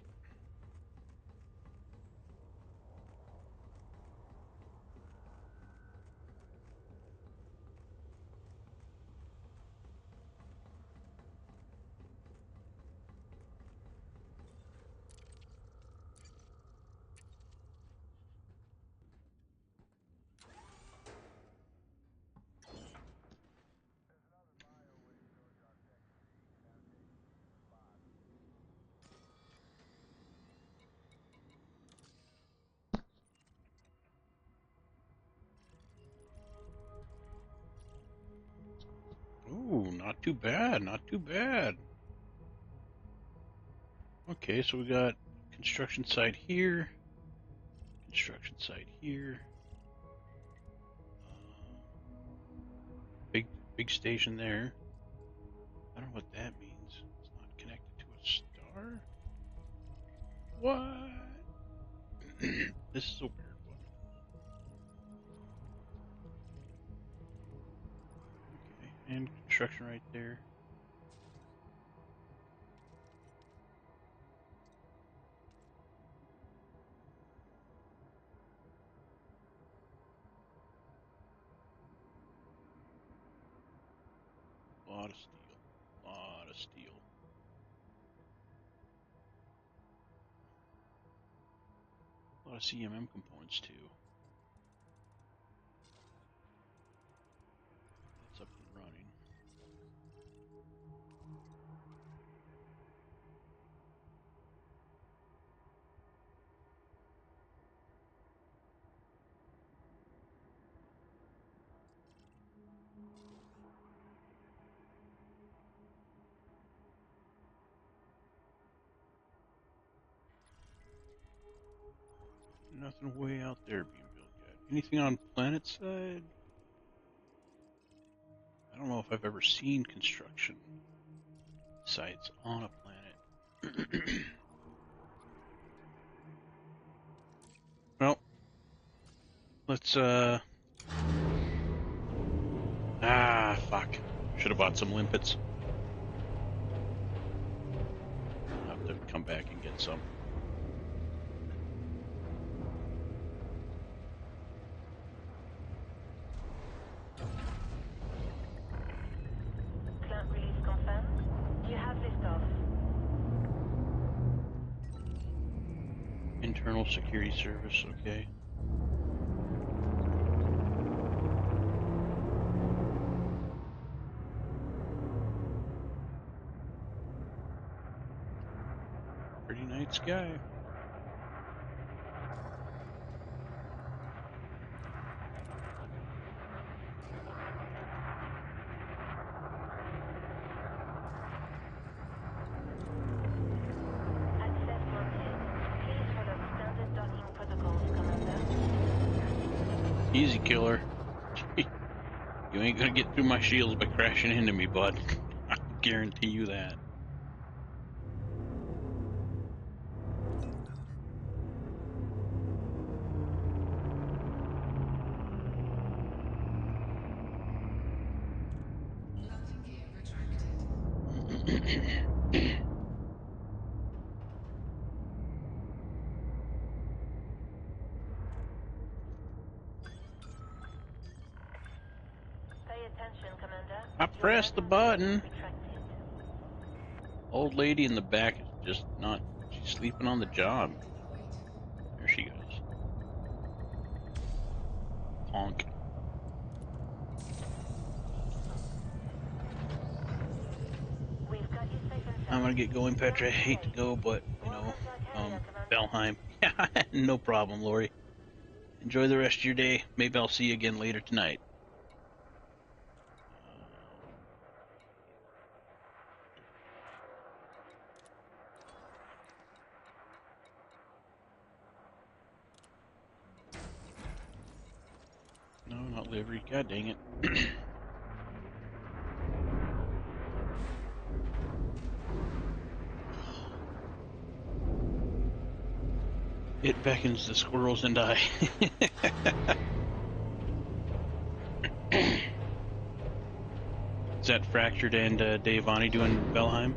Ooh, not too bad, not too bad. Okay, so we got construction site here, construction site here. Big station there. I don't know what that means. It's not connected to a star? What? This is a weird one. construction right there. A lot of steel. A lot of steel. A lot of CMM components too. That's up and running. Nothing way out there being built yet. Anything on planet side? I don't know if I've ever seen construction sites on a planet. Well, let's fuck. Should have bought some limpets. I'll have to come back and get some. Plant release confirmed. You have liftoff. Internal security service, okay. Pretty night sky. Access granted. Please follow standard docking protocols, Commander. Easy, killer. You ain't gonna get through my shields by crashing into me, bud. I guarantee you that. Landing gear retracted. Pay attention, Commander. I Your pressed the landing gear button. retracted. Old lady in the back is just not. She's sleeping on the job. Deployed. There she goes. Honk. We've got you safe and I'm sound. gonna get going, Petra. I Don't be hate to late. go, but you know, Welcome to our carrier, Commander. Valheim. Yeah, no problem, Lori. Enjoy the rest of your day. Maybe I'll see you again later tonight. No, not livery. God dang it. It beckons the squirrels and I. Is that Fractured and Dave Vonnie doing Valheim?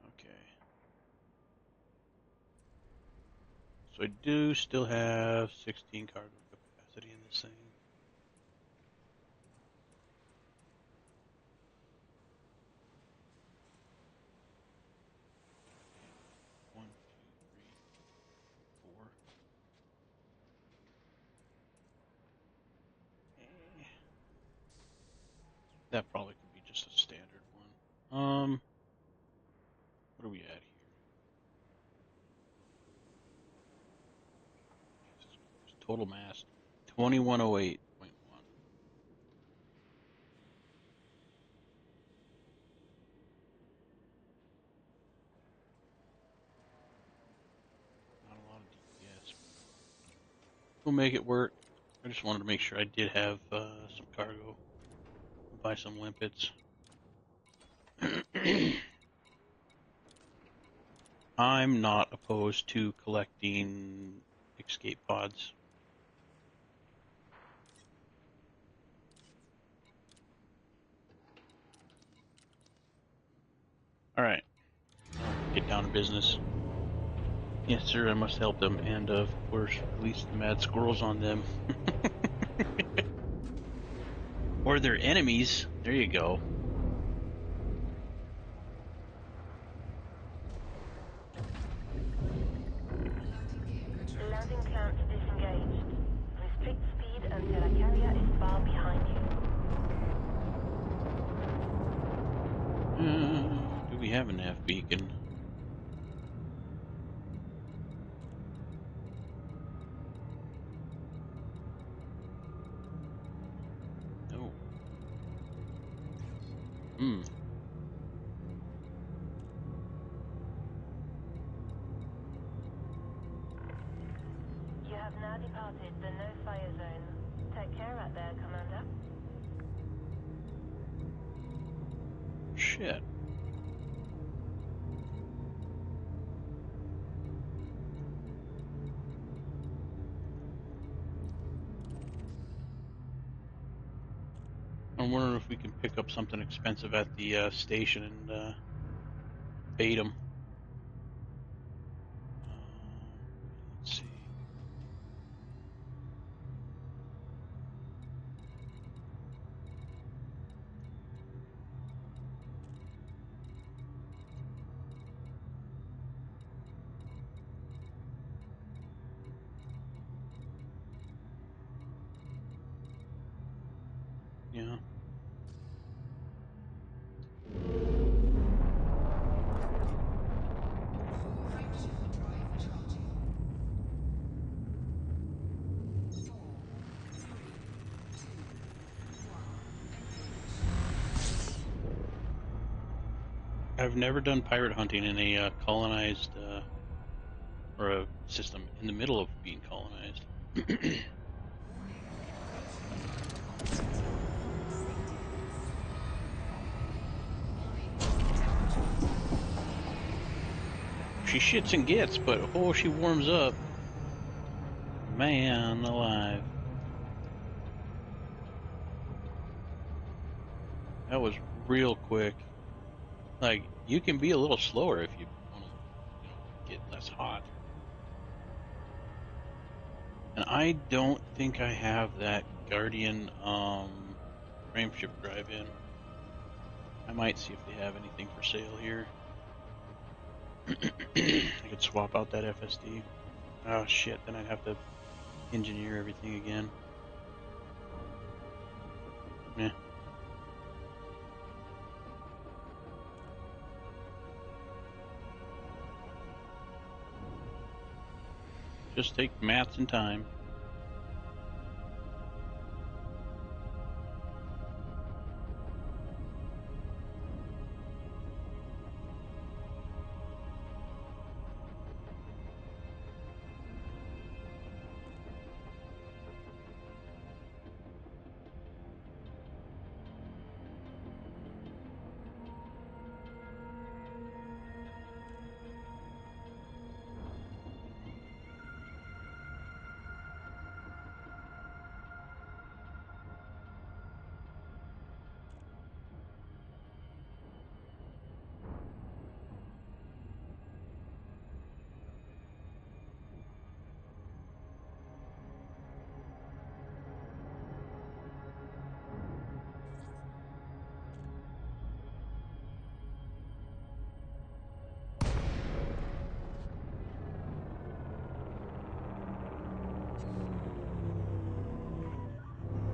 Okay. So I do still have 16 cargo capacity in this thing. One, two, three, four. Eh, that probably could be just a standard one. What are we at here? Jesus Christ. Total mass 2108.1. Not a lot of DPS, but we'll make it work. I just wanted to make sure I did have some cargo. Buy some limpets. I'm not opposed to collecting escape pods. All right, get down to business. Yes, sir, I must help them, and of course, release the mad squirrels on them. Or their enemies. There you go. Landing clamps disengaged. Restrict speed until a carrier is far behind you. Do we have a nav beacon? No. You have now departed the no-fire zone. Take care out there, Commander. Shit. I'm wondering if we can pick up something expensive at the station and bait them. Let's see. Yeah. Hydrogen drive charging. 4, 3, 2, 1. I've never done pirate hunting in a colonized or a system in the middle of being colonized. She shits and gets, but oh, she warms up. Man alive. That was real quick. Like, you can be a little slower if you want to, get less hot. And I don't think I have that Guardian frameshift drive in. I might see if they have anything for sale here. I could swap out that FSD. Oh shit, then I'd have to engineer everything again. Yeah. Just take maths and time.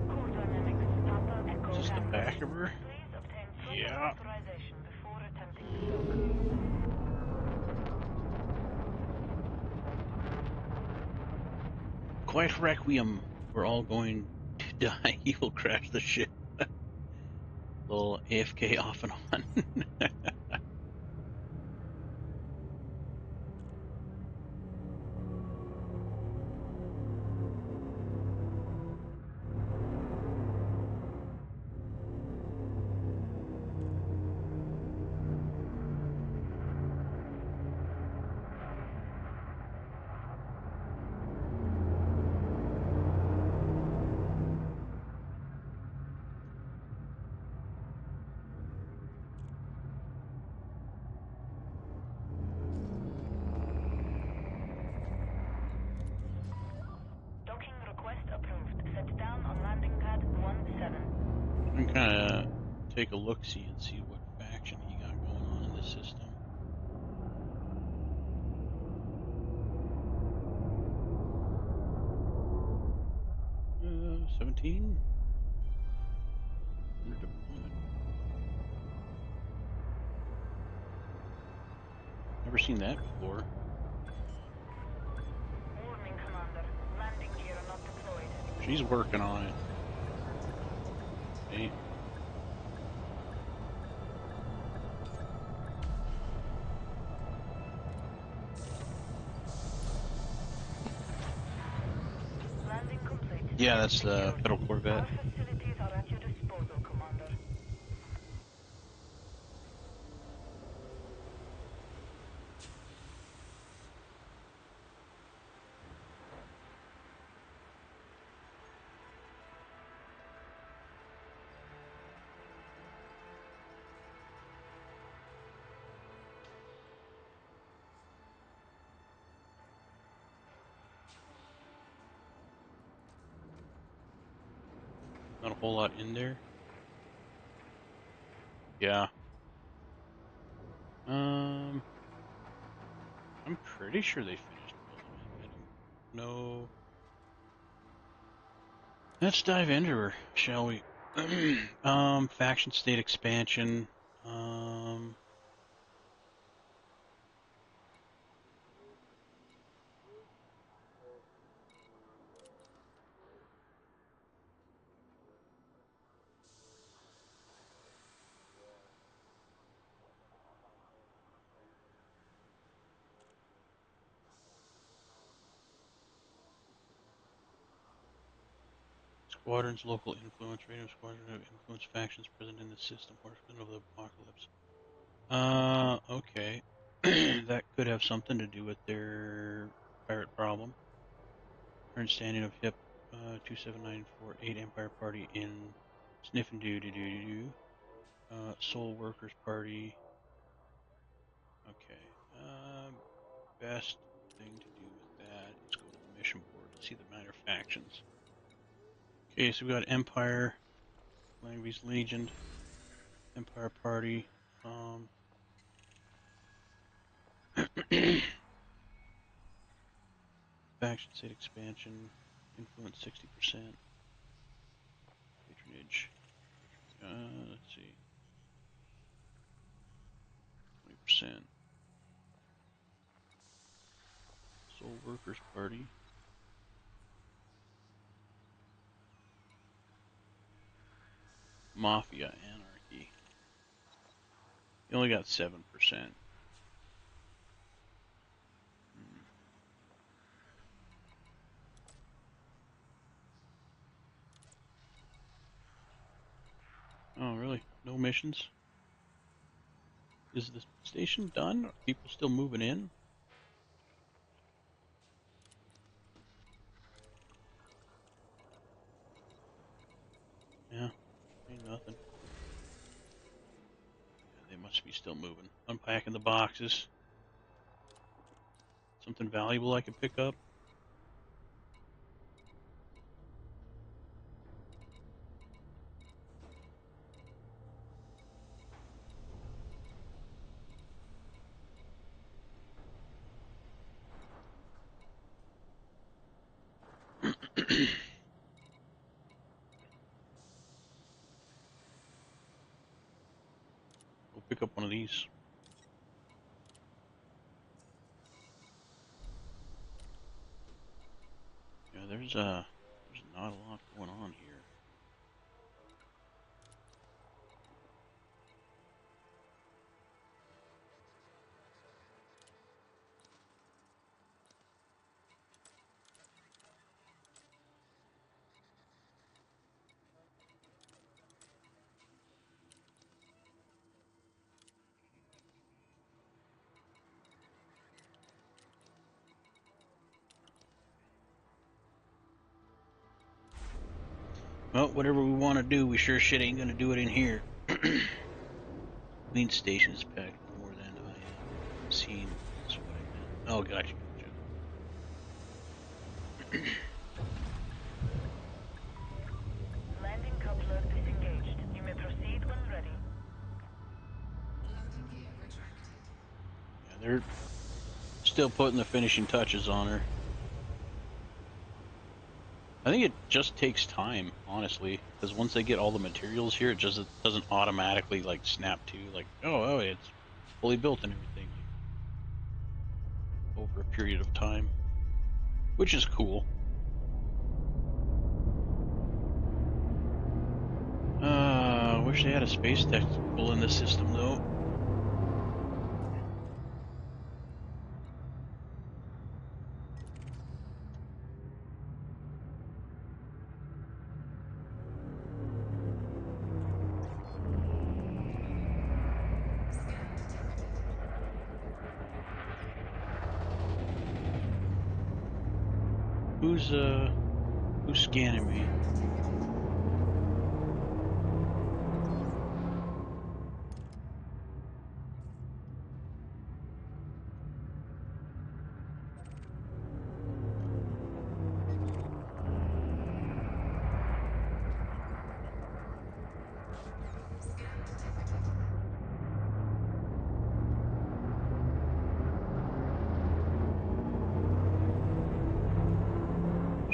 Core dynamics, Papa Echo Is this the Tango. back of her? Please obtain further Yeah. authorization before attempting to Quite requiem. We're all going to die. He will crash the ship. Little AFK off and on. kind of take a look-see and see what faction he got going on in this system. 17? Under deployment. Never seen that before. Warning, Commander. Landing gear not deployed. She's working on it. See? Landing complete. Yeah, that's the Secured. Federal Corvette. Our facilities are at your disposal, Commander. Not a whole lot in there. Yeah. I'm pretty sure they finished building it. I don't know. Let's dive into her, shall we? Faction state expansion. Squadrons, local influence, radio squadron have influence factions present in the system, horsemen of the apocalypse. Okay. That could have something to do with their pirate problem. Current standing of HIP 27948 Empire Party in Sniffin' Doo Doo Doo Doo. Soul Workers Party. Okay. Best thing to do with that is go to the mission board and see the minor factions. Okay, so we got Empire, Langby's Legion, Empire Party. Faction state expansion, influence 60%. Patronage. Let's see. 20%. Soul Workers Party. Mafia Anarchy. You only got 7%. Oh, really? No missions? Is the station done? Are people still moving in? Yeah, ain't nothing. Yeah, they must be still moving. Unpacking the boxes. Something valuable I could pick up? Go pick up one of these. Yeah, there's not a lot going on here. Well, whatever we want to do, we sure shit ain't gonna do it in here. Queen Station is packed more than I have seen. That's what I meant. Oh, gotcha. Landing coupler disengaged. You they're still putting the finishing touches on her. I think it just takes time, honestly, because once they get all the materials here, it just doesn't automatically like snap to like, oh, it's fully built and everything, like over a period of time, which is cool. Wish they had a space technical in the system though. Who's scanning me?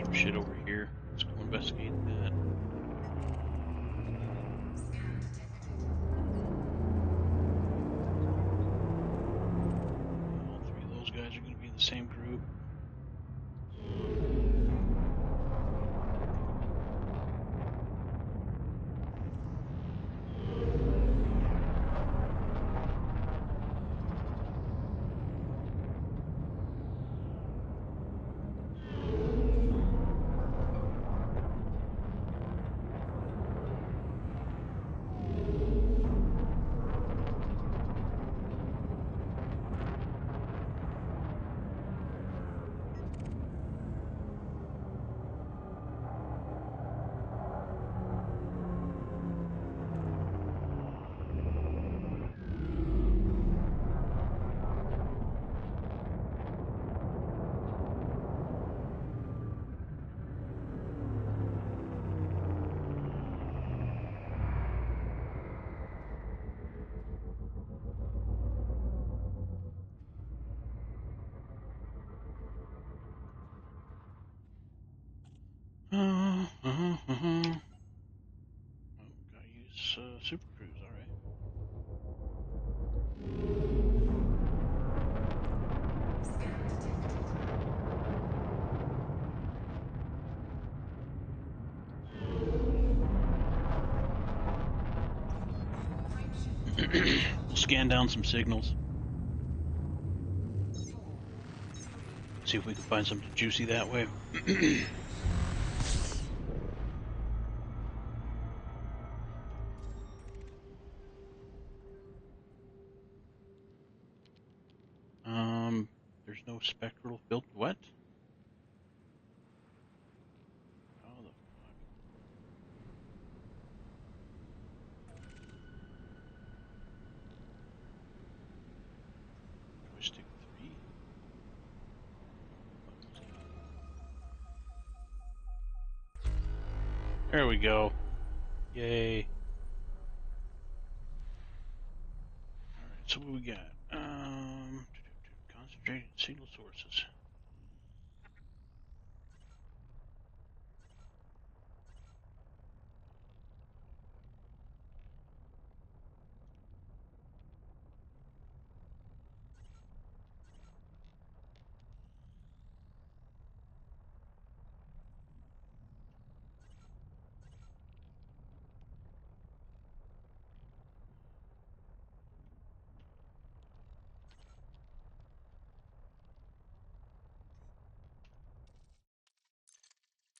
Some shit over here. Let's go investigate that. All three of those guys are going to be in the same group. Oh, gotta use Super Cruise, alright. We'll scan down some signals. See if we can find something juicy that way. There's no spectral filter. What? How the fuck? Joystick 3? What was that? There we go. Yay. Alright, so what we got? Concentrated signal sources.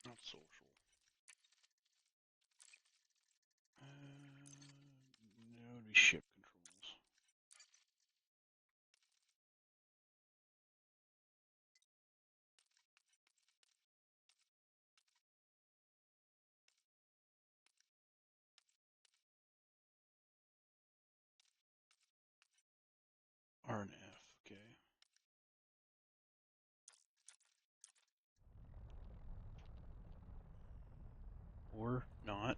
Not social. No, it'd be ship controls. R and F, okay. Or not.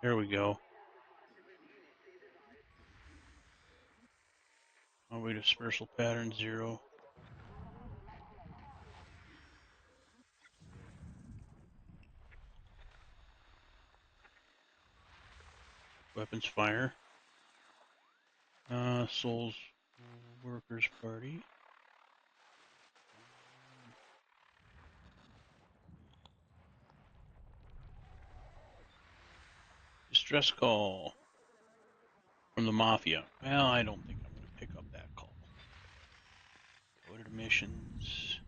There we go. Onway dispersal pattern 0. Weapons fire. Souls Workers Party. Distress call from the Mafia. Well, I don't think I'm going to pick up that call. Go to missions.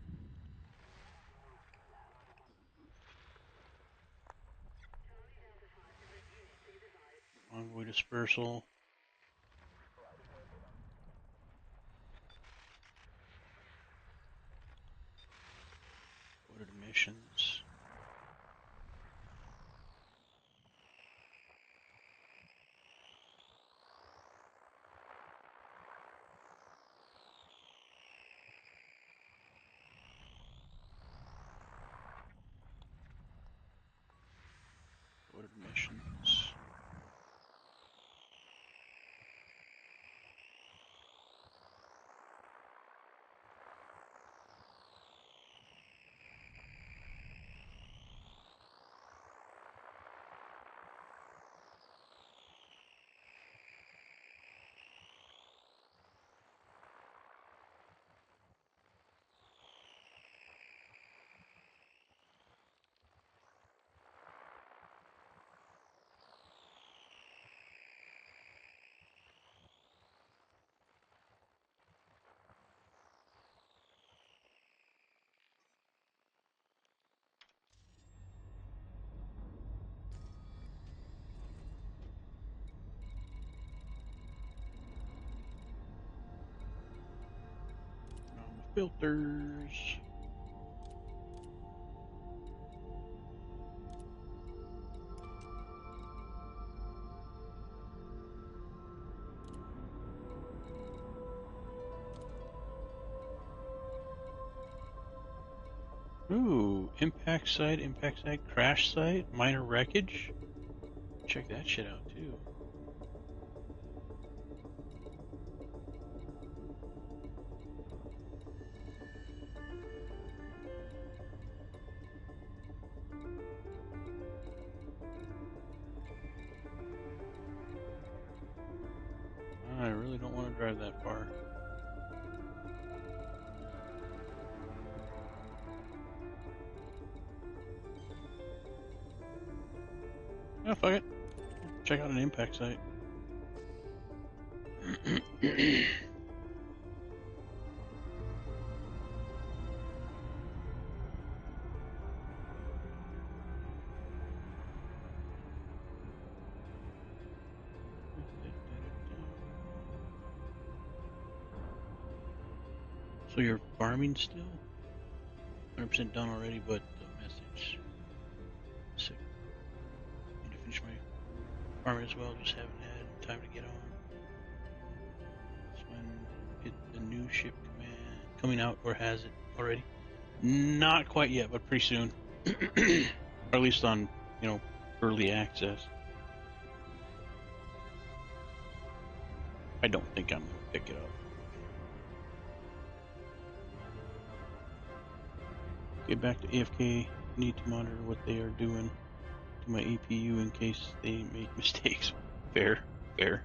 Envoy dispersal. Go to missions. Go to missions. On the filters. Ooh, impact site, crash site, minor wreckage. Check that shit out too. I really don't want to drive that far. Oh, fuck it. Check out an impact site. So you're farming still? 100% done already, but the message. Sick. Need to finish my farming as well, just haven't had time to get on. That's when get the new ship command coming out, or has it already? Not quite yet, but pretty soon. Or at least on, early access. I don't think I'm going to pick it up. Get back to AFK. Need to monitor what they are doing to my APU in case they make mistakes. Fair, fair.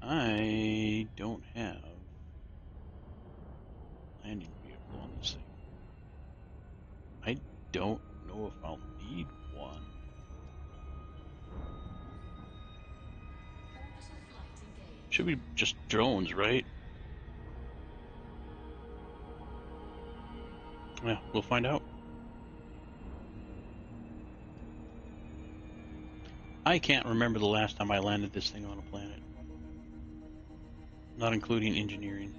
I don't have landing vehicle on this thing. I don't know if I'll need one. Orbital flight engaged. Should be just drones, right? Yeah, we'll find out. I can't remember the last time I landed this thing on a planet. Not including engineering.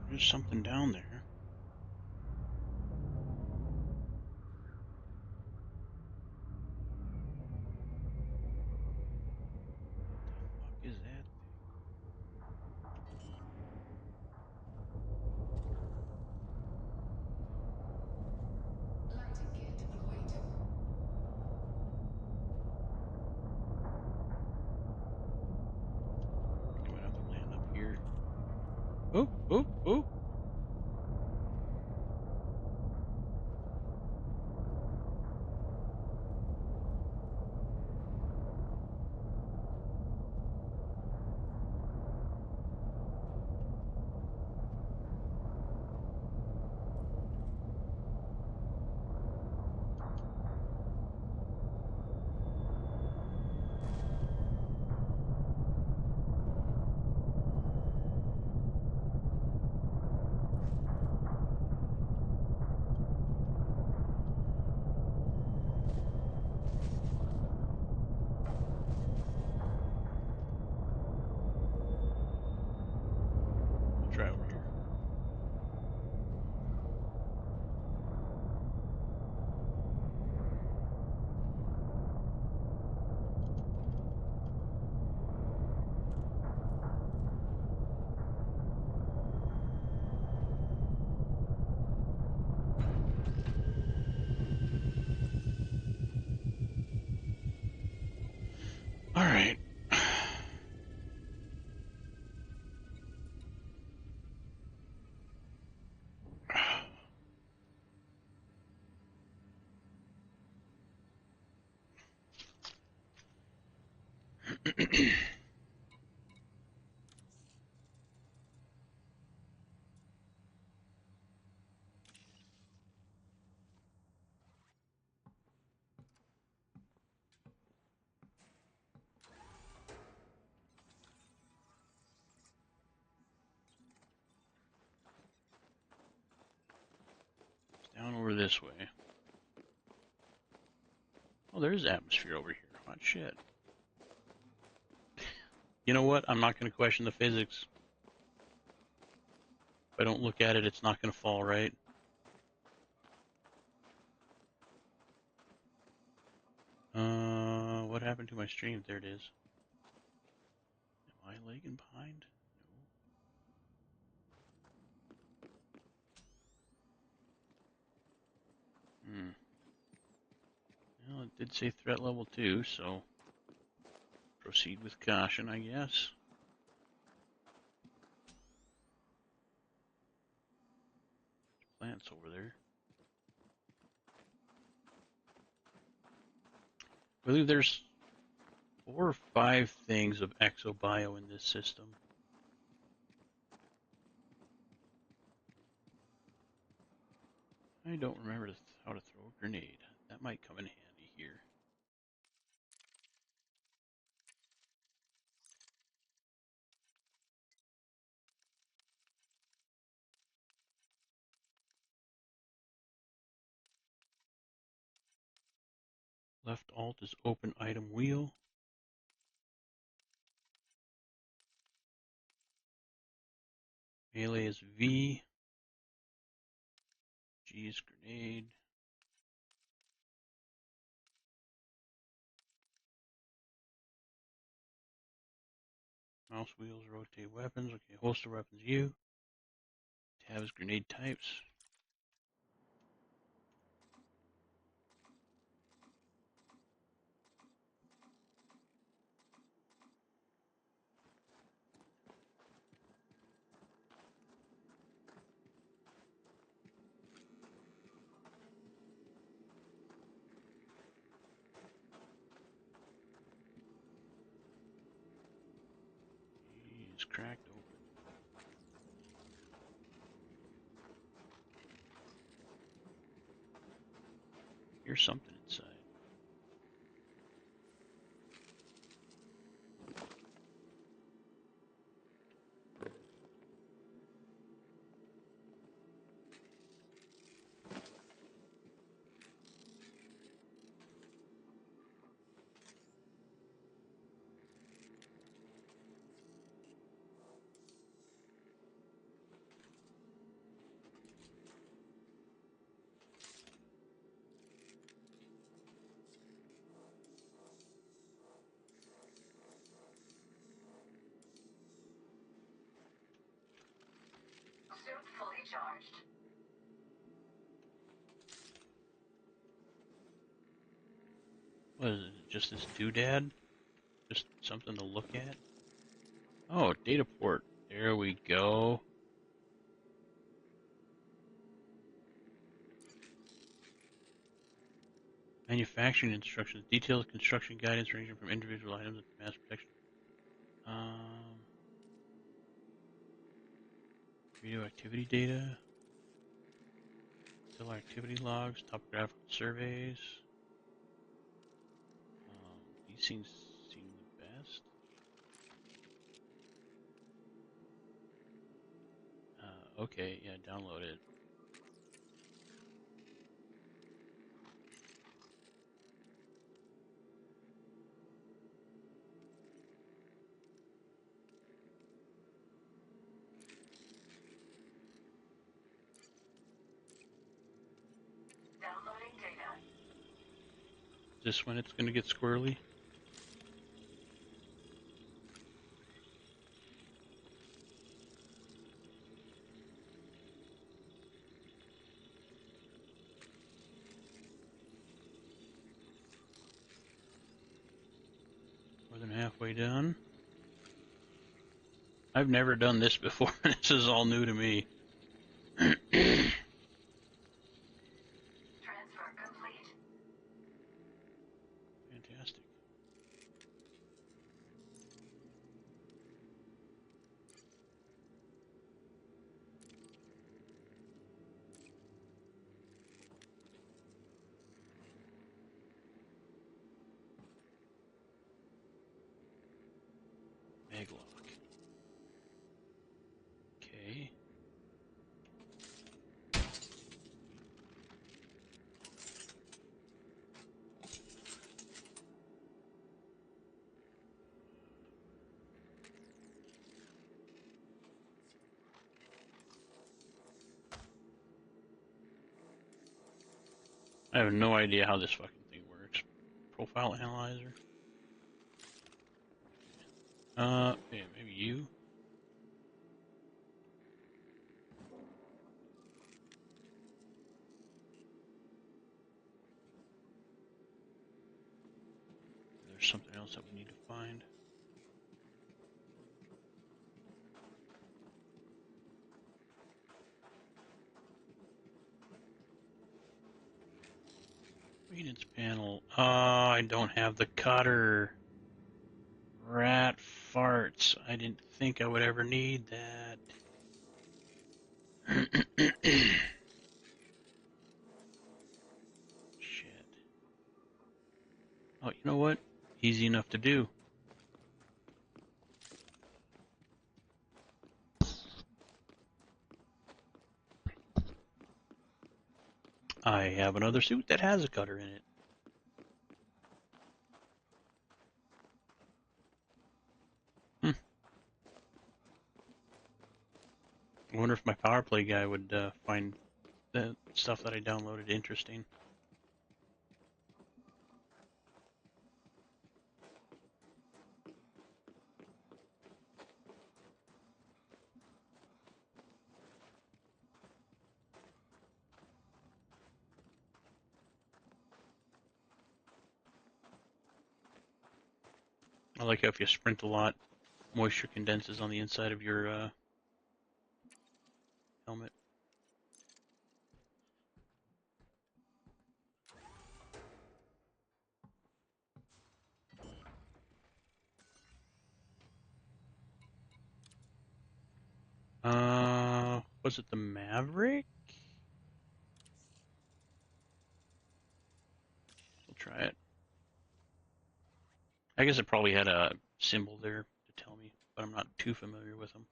There's something down there. What the fuck is that Landing gear deployed. thing? Do I have to land up here? Oh, oh, oh! I'll try over here. All right. Down over this way. Oh, there's atmosphere over here. Hot shit. You know what? I'm not going to question the physics. If I don't look at it, it's not going to fall, right? What happened to my stream? There it is. Am I lagging behind? No. Well, it did say threat level 2, so proceed with caution, I guess. Plants over there. I believe there's 4 or 5 things of exobio in this system. I don't remember how to throw a grenade. That might come in handy here. Left alt is open item wheel. Melee is V. G is grenade. Mouse wheels rotate weapons. Okay, holster weapons U. Tab is grenade types. He's cracked open. Here's something inside. Suit fully charged. What is it? Just this doodad? Just something to look at? Oh, data port. There we go. Manufacturing instructions. Detailed construction guidance ranging from individual items to mass protection. Radioactivity data. Stellar activity logs. Topographical surveys. These seem the best. Okay, yeah, download it. Downloading data. Is this when it's going to get squirrely? More than halfway done. I've never done this before. This is all new to me. Transfer complete. Fantastic. Maglock. Okay. I have no idea how this fucking thing works. Profile analyzer. Yeah, maybe you. There's something else that we need to find. Maintenance panel. I don't have the cutter. Rat farts. I didn't think I would ever need that. Shit. Oh, you know what? Easy enough to do. I have another suit that has a cutter in it. I wonder if my power play guy would find the stuff that I downloaded interesting. like how if you sprint a lot, moisture condenses on the inside of your helmet. Was it the Maverick? We'll try it. I guess it probably had a symbol there to tell me, but I'm not too familiar with them.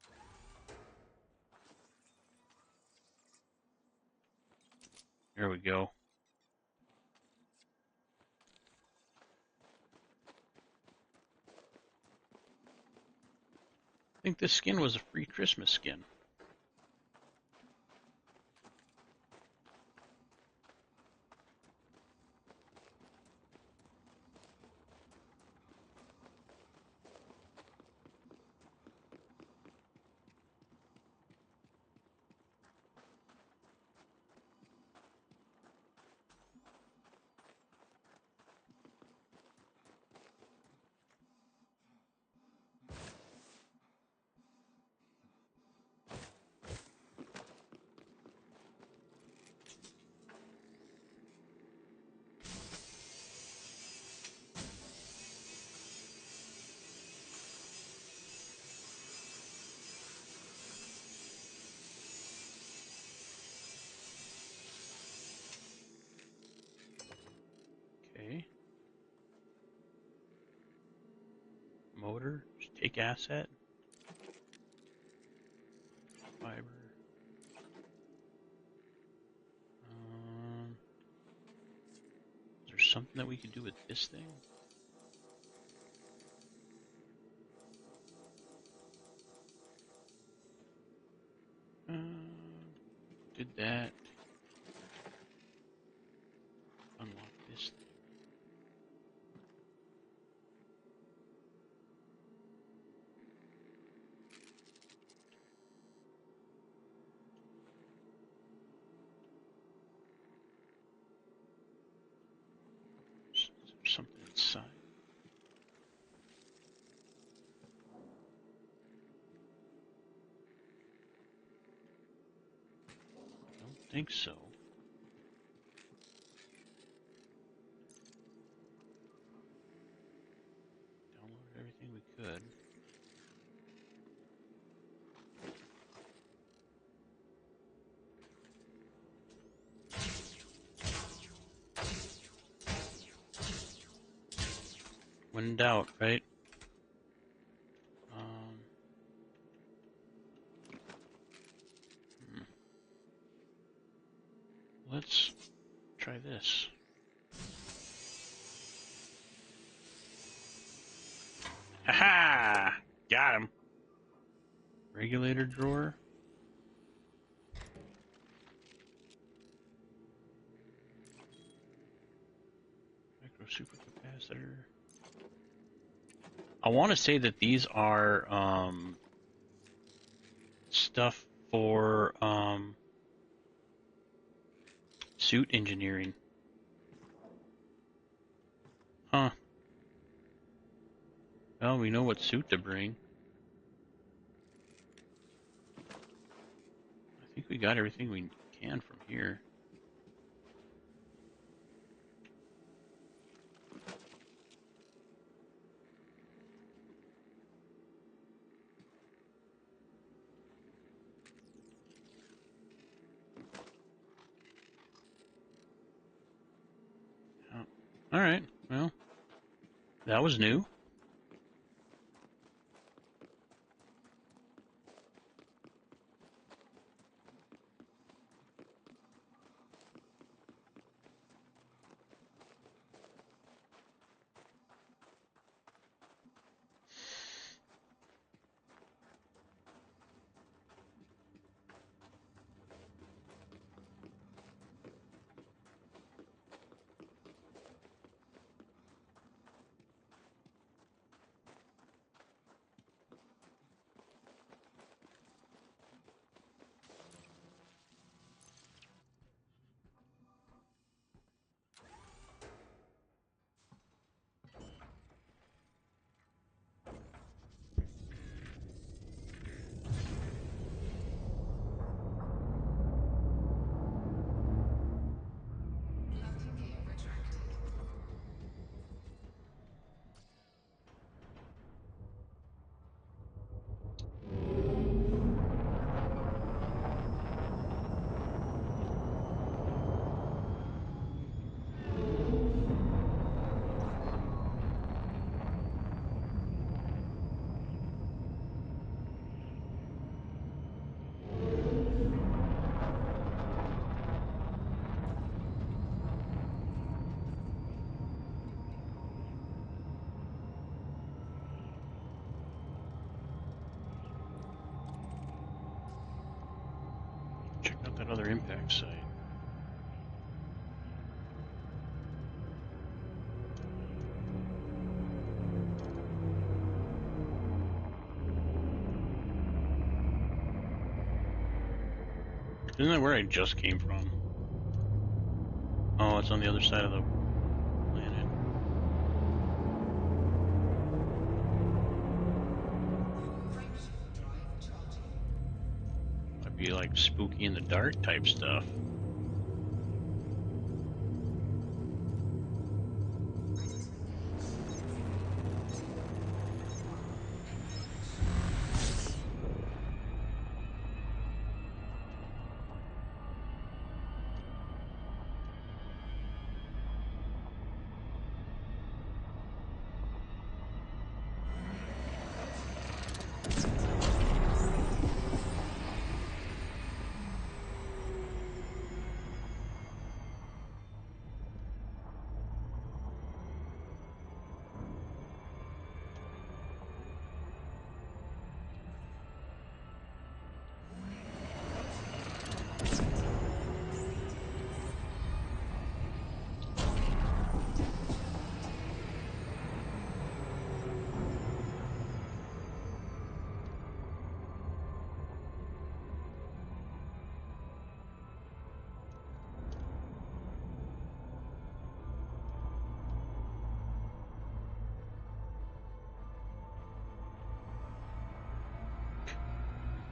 There we go. I think this skin was a free Christmas skin. Okay. Motor, just take asset. Fiber. Is there something that we could do with this thing? Did that. Unlock this thing. Is there something inside? I don't think so. Downloaded everything we could. When in doubt, right? Let's try this. Haha! Got him. Regulator drawer. Micro supercapacitor. I want to say that these are stuff for suit engineering. Huh. Well, we know what suit to bring. I think we got everything we can from here. Oh. Alright, well, that was new. other impact site? Isn't that where I just came from? Oh, it's on the other side of the planet. Frameshift drive charging. Might be like spooky in the dark type stuff. Items engaged. 3, 2, 1. Engage.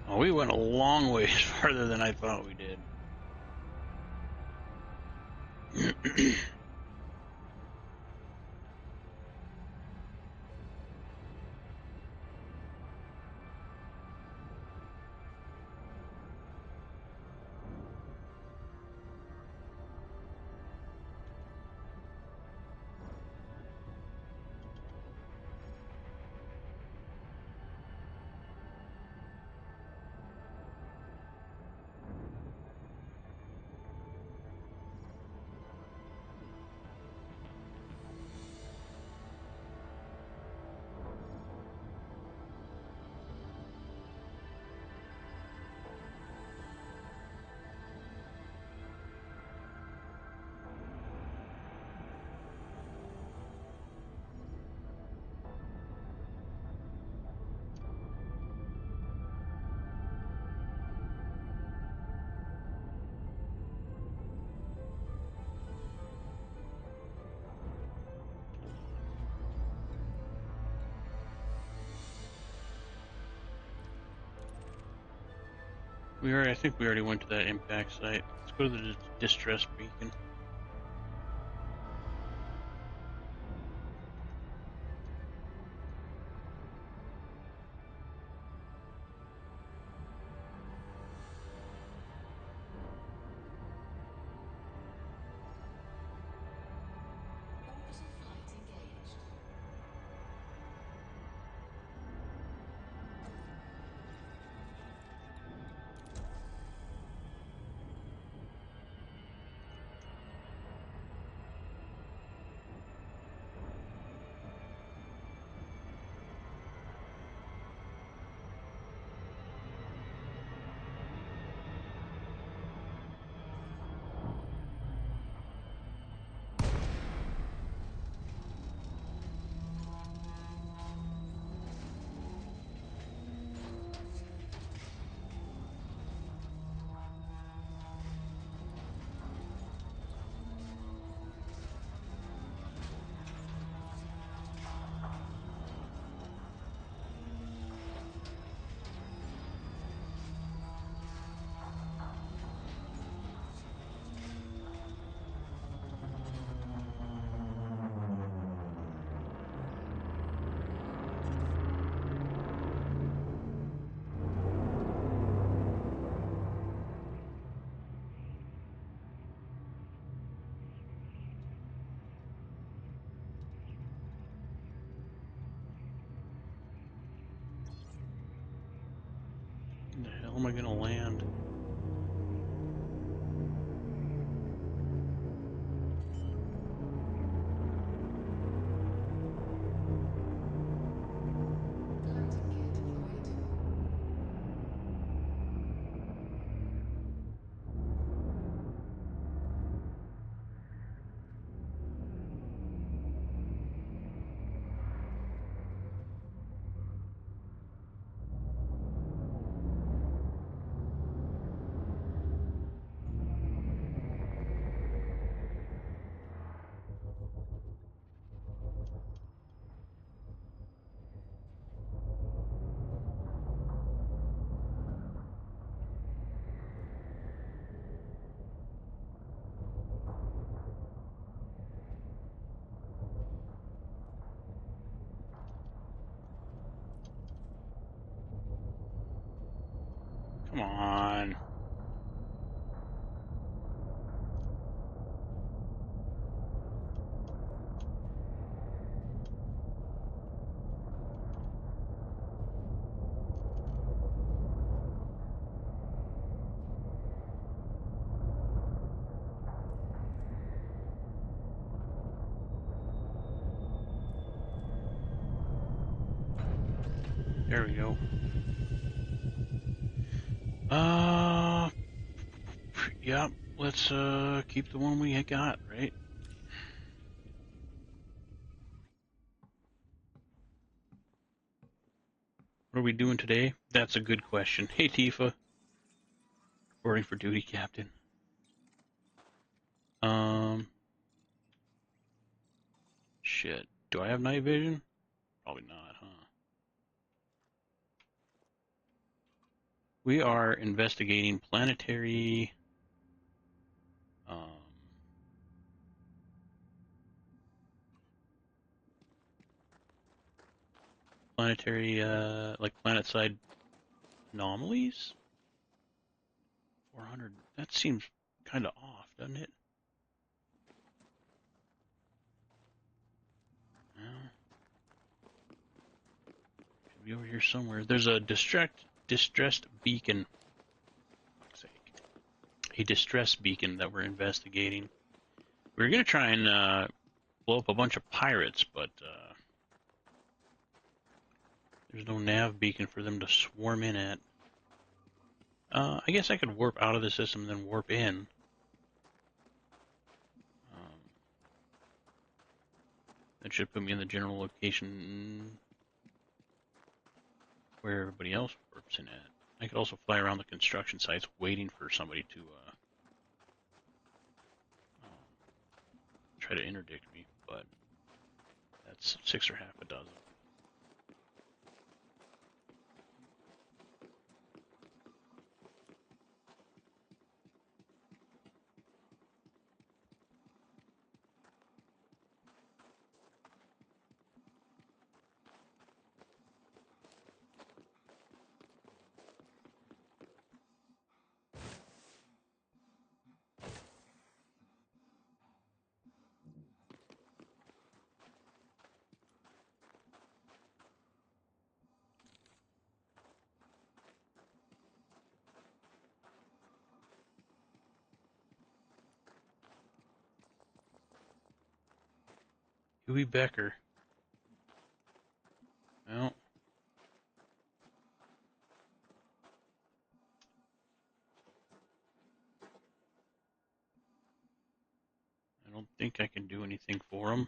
Oh, we went a long ways farther than I thought we did. I think we already went to that impact site. Let's go to the distress beacon. Orbital flight engaged. Where the hell am I gonna land? Landing gear deployed. Come on. There we go. Yeah, let's keep the one we got, right? What are we doing today? That's a good question. Hey, Tifa. Reporting for duty, Captain. Shit. Do I have night vision? Probably not, huh? We are investigating planetary, like planet-side anomalies? 400. That seems kind of off, doesn't it? Well, should be over here somewhere. There's a distressed beacon. Fuck's sake. A distress beacon that we're investigating. We were gonna try and blow up a bunch of pirates, but there's no nav beacon for them to swarm in at. I guess I could warp out of the system and then warp in. That should put me in the general location where everybody else warps in at. I could also fly around the construction sites waiting for somebody to try to interdict me, but that's 6 or half a dozen. Huey Becker. Well, I don't think I can do anything for him.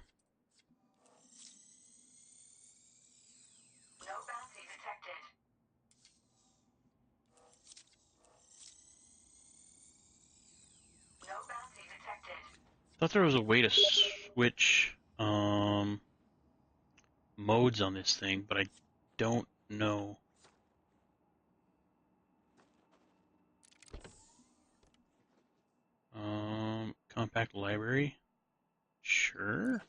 No bounty detected. No bounty detected. Thought there was a way to switch modes on this thing, but I don't know. Compact library? Sure.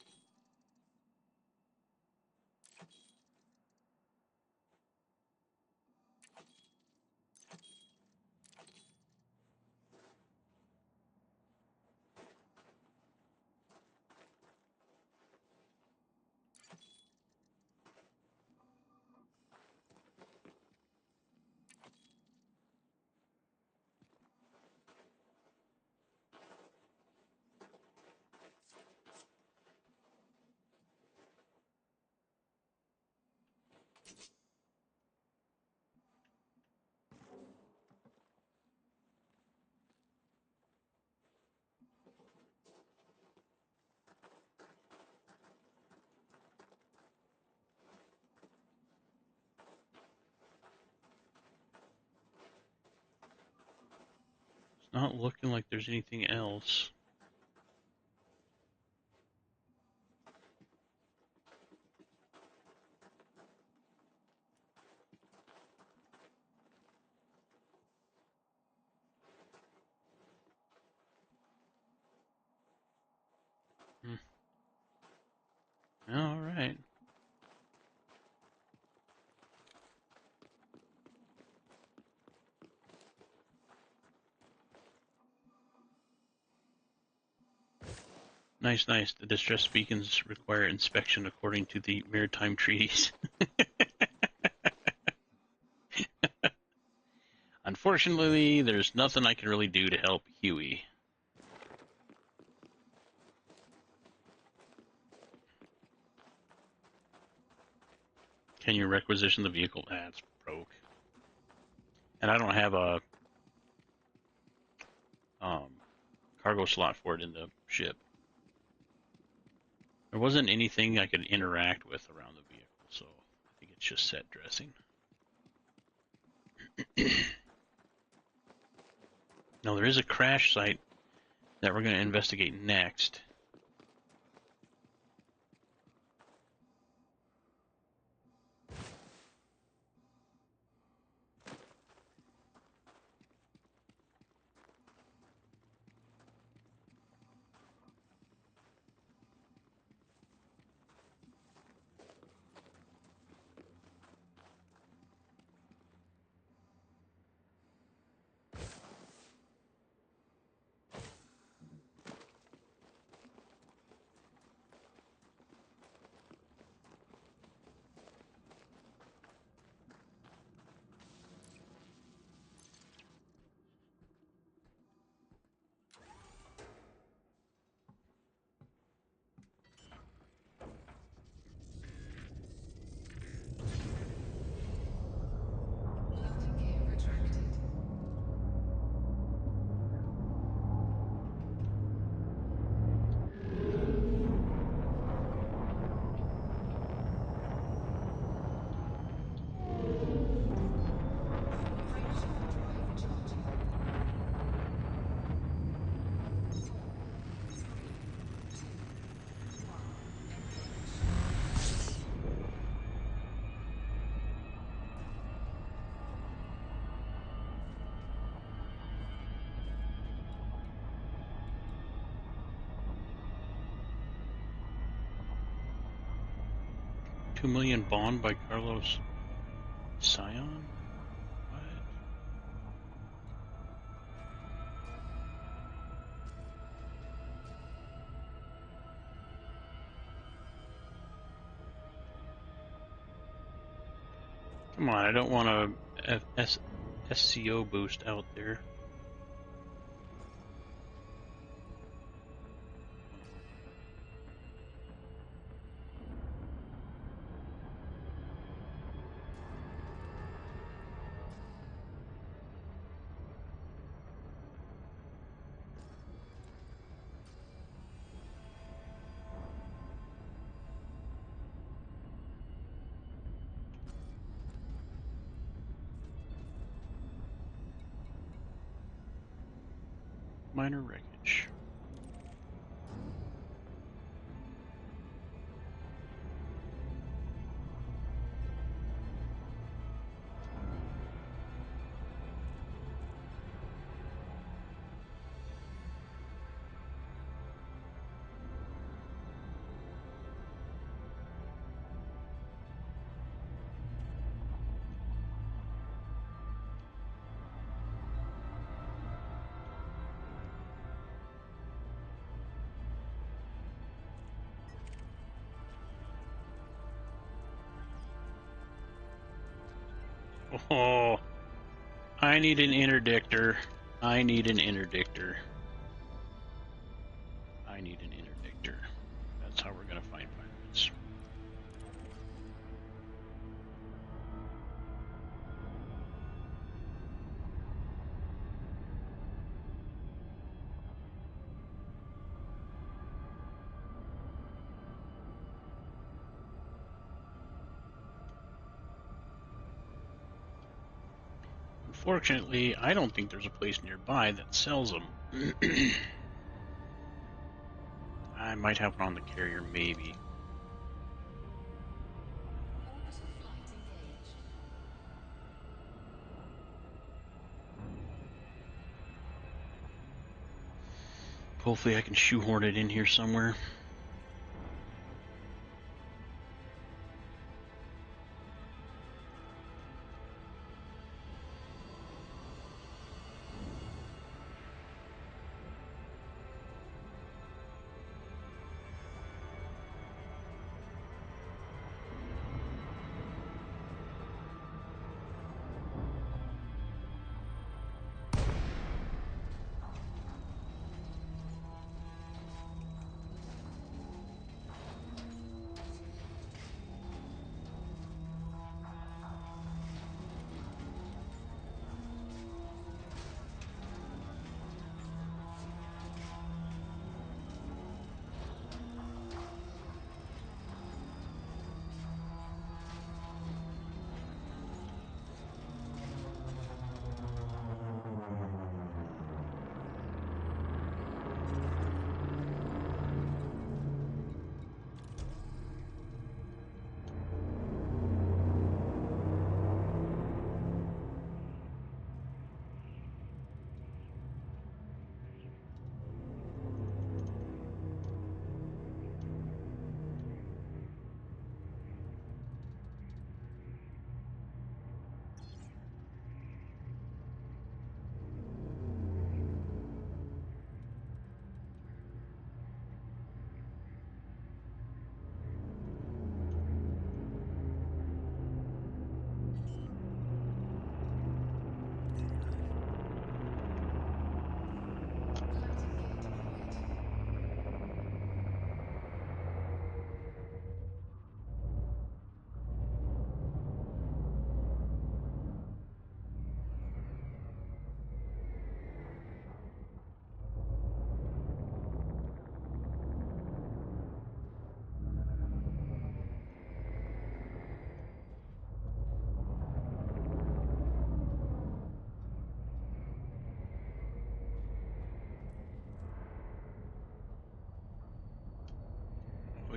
It's not looking like there's anything else. All right. Nice, nice. The distress beacons require inspection according to the maritime treaties. Unfortunately, there's nothing I can really do to help Huey. Can you requisition the vehicle? That's broke. And I don't have a cargo slot for it in the ship. There wasn't anything I could interact with around the vehicle, so I think it's just set dressing. Now, there is a crash site that we're going to investigate next. Landing gear retracted. Hydrogen drive recharging. 4, 3, 2, 1. Engage. 2 million bond by Carlos Scion? What? Come on, I don't want a SCO boost out there. Minor wreckage. Oh, I need an interdictor. I need an interdictor. I need an interdictor. That's how we're going to find pirates. Unfortunately, I don't think there's a place nearby that sells them. I might have one on the carrier, maybe. Orbital flight engaged. Hopefully I can shoehorn it in here somewhere.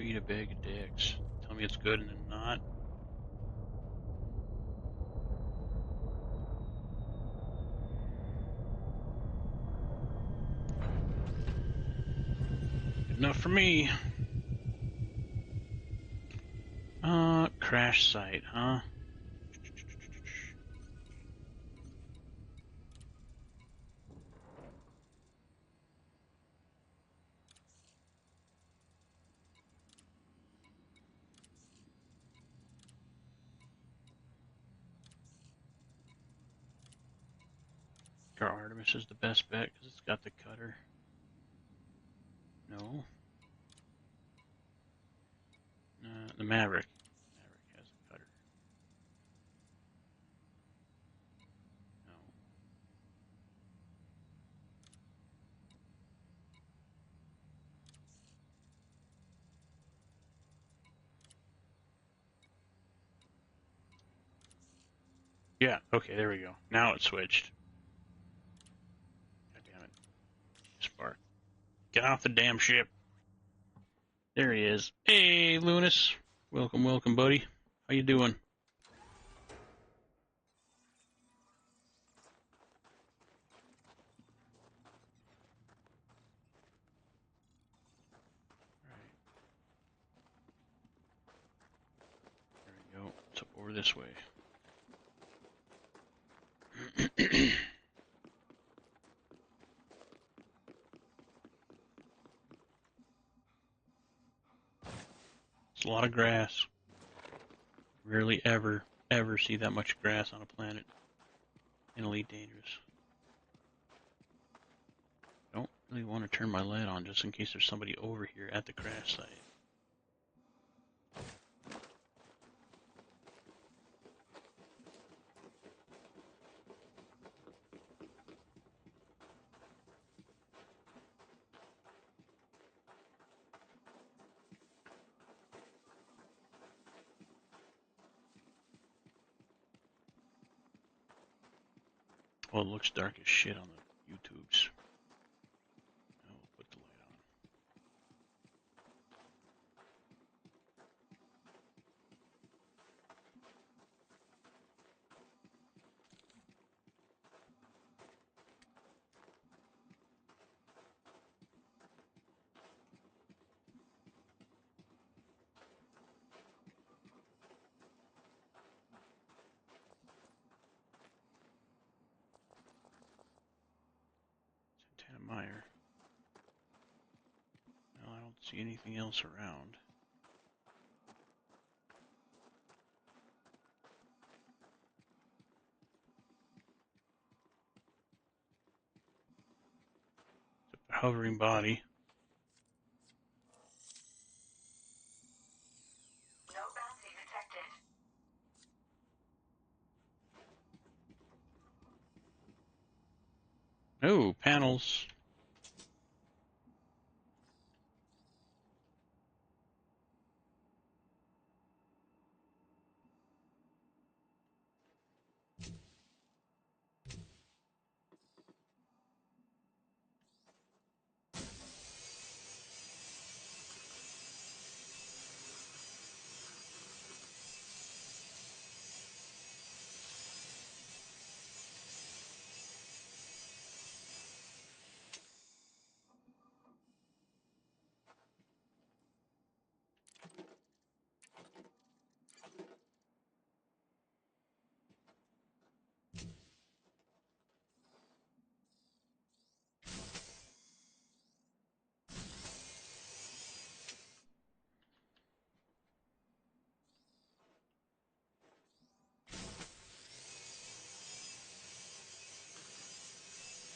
eat a bag of dicks. Tell me it's good and then not. Good enough for me. Crash site, huh? Sure, Artemis is the best bet because it's got the cutter. No. The Maverick. Maverick has the cutter. No. Yeah, okay, there we go. Now it switched. God damn it. Spark. Get off the damn ship. There he is. Hey, Lunas. Welcome, welcome, buddy. How you doing? Alright. There we go. It's up over this way. It's a lot of grass. Rarely ever, ever see that much grass on a planet in Elite Dangerous. Don't really want to turn my light on just in case there's somebody over here at the crash site. Oh, it looks dark as shit on the YouTubes. I'll put the light on. Santana Meyer. Well, I don't see anything else around. Except the hovering body. No bounty detected. Oh, panels.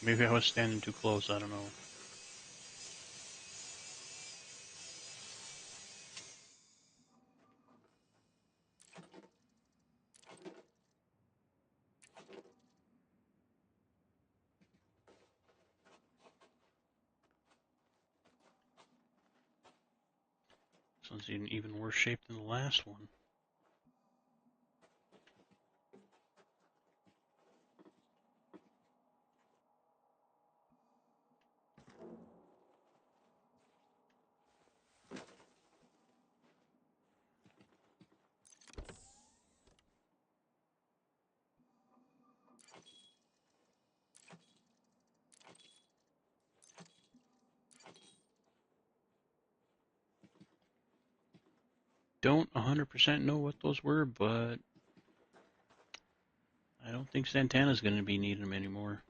Maybe I was standing too close, I don't know. This one's even worse shaped than the last one. don't 100% know what those were, but I don't think Santana's going to be needing them anymore.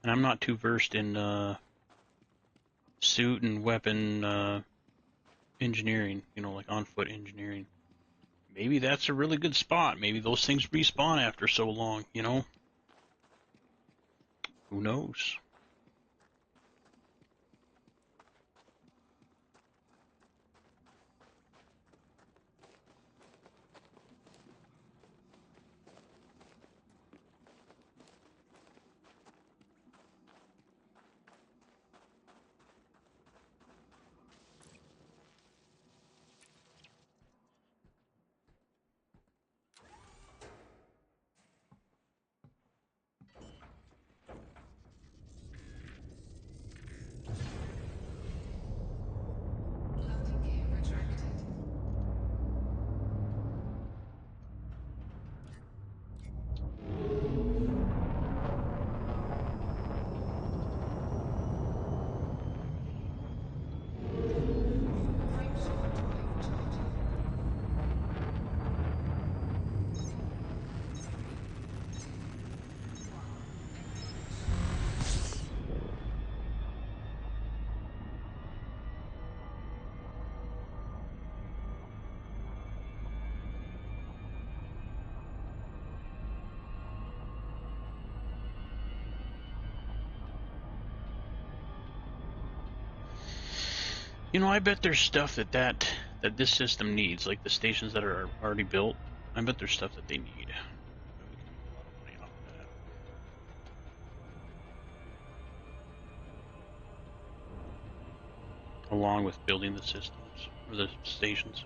And I'm not too versed in suit and weapon engineering, you know, like on-foot engineering. Maybe that's a really good spot. Maybe those things respawn after so long, you know? Who knows? Landing gear retracted. Time shortwave charging. You know, I bet there's stuff that this system needs, like the stations that are already built. I bet there's stuff that they need. We can make a lot of money off that. Along with building the systems, or the stations.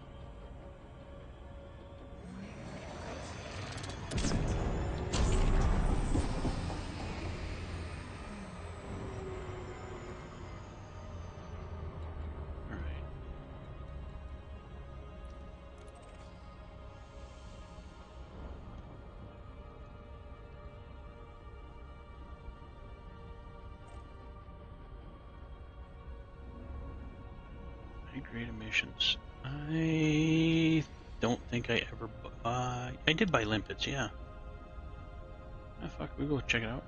High-grade emissions. I don't think I ever buy... I did buy limpets, yeah. Ah, fuck, we go check it out.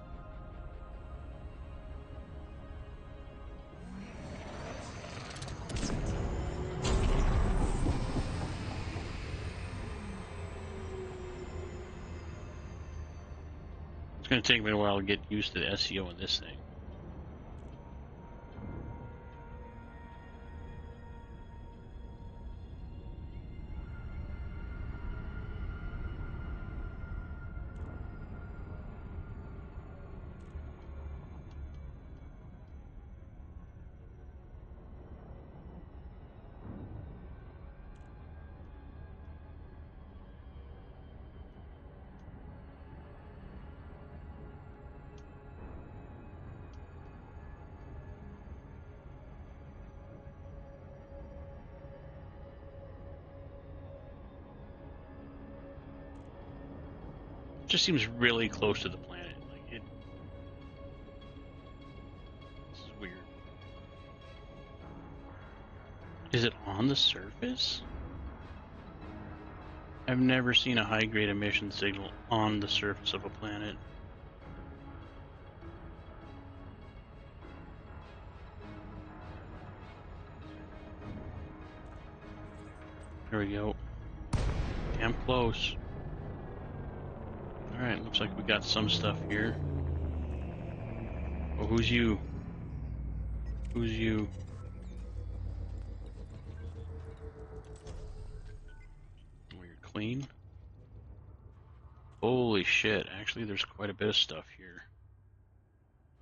It's going to take me a while to get used to the SEO in this thing. It just seems really close to the planet. Like it. This is weird. Is it on the surface? I've never seen a high-grade emission signal on the surface of a planet. There we go. Damn close. Alright, looks like we got some stuff here. Oh, who's you? Who's you? Oh, you're clean? Holy shit, actually there's quite a bit of stuff here.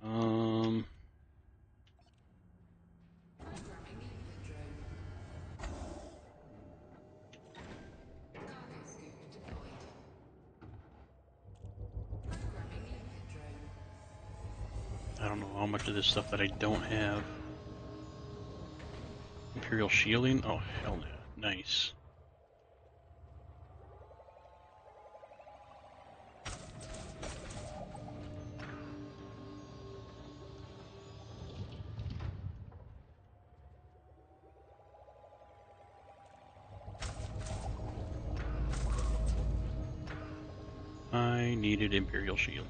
Programming ether drone. Cargo scoop deployed. Programming ether drone. I don't know how much of this stuff that I don't have. Imperial shielding? Oh, hell no. Nice. I needed Imperial shielding.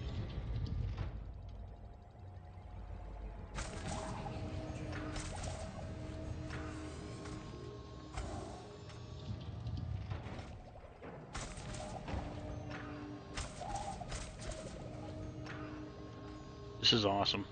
This is awesome.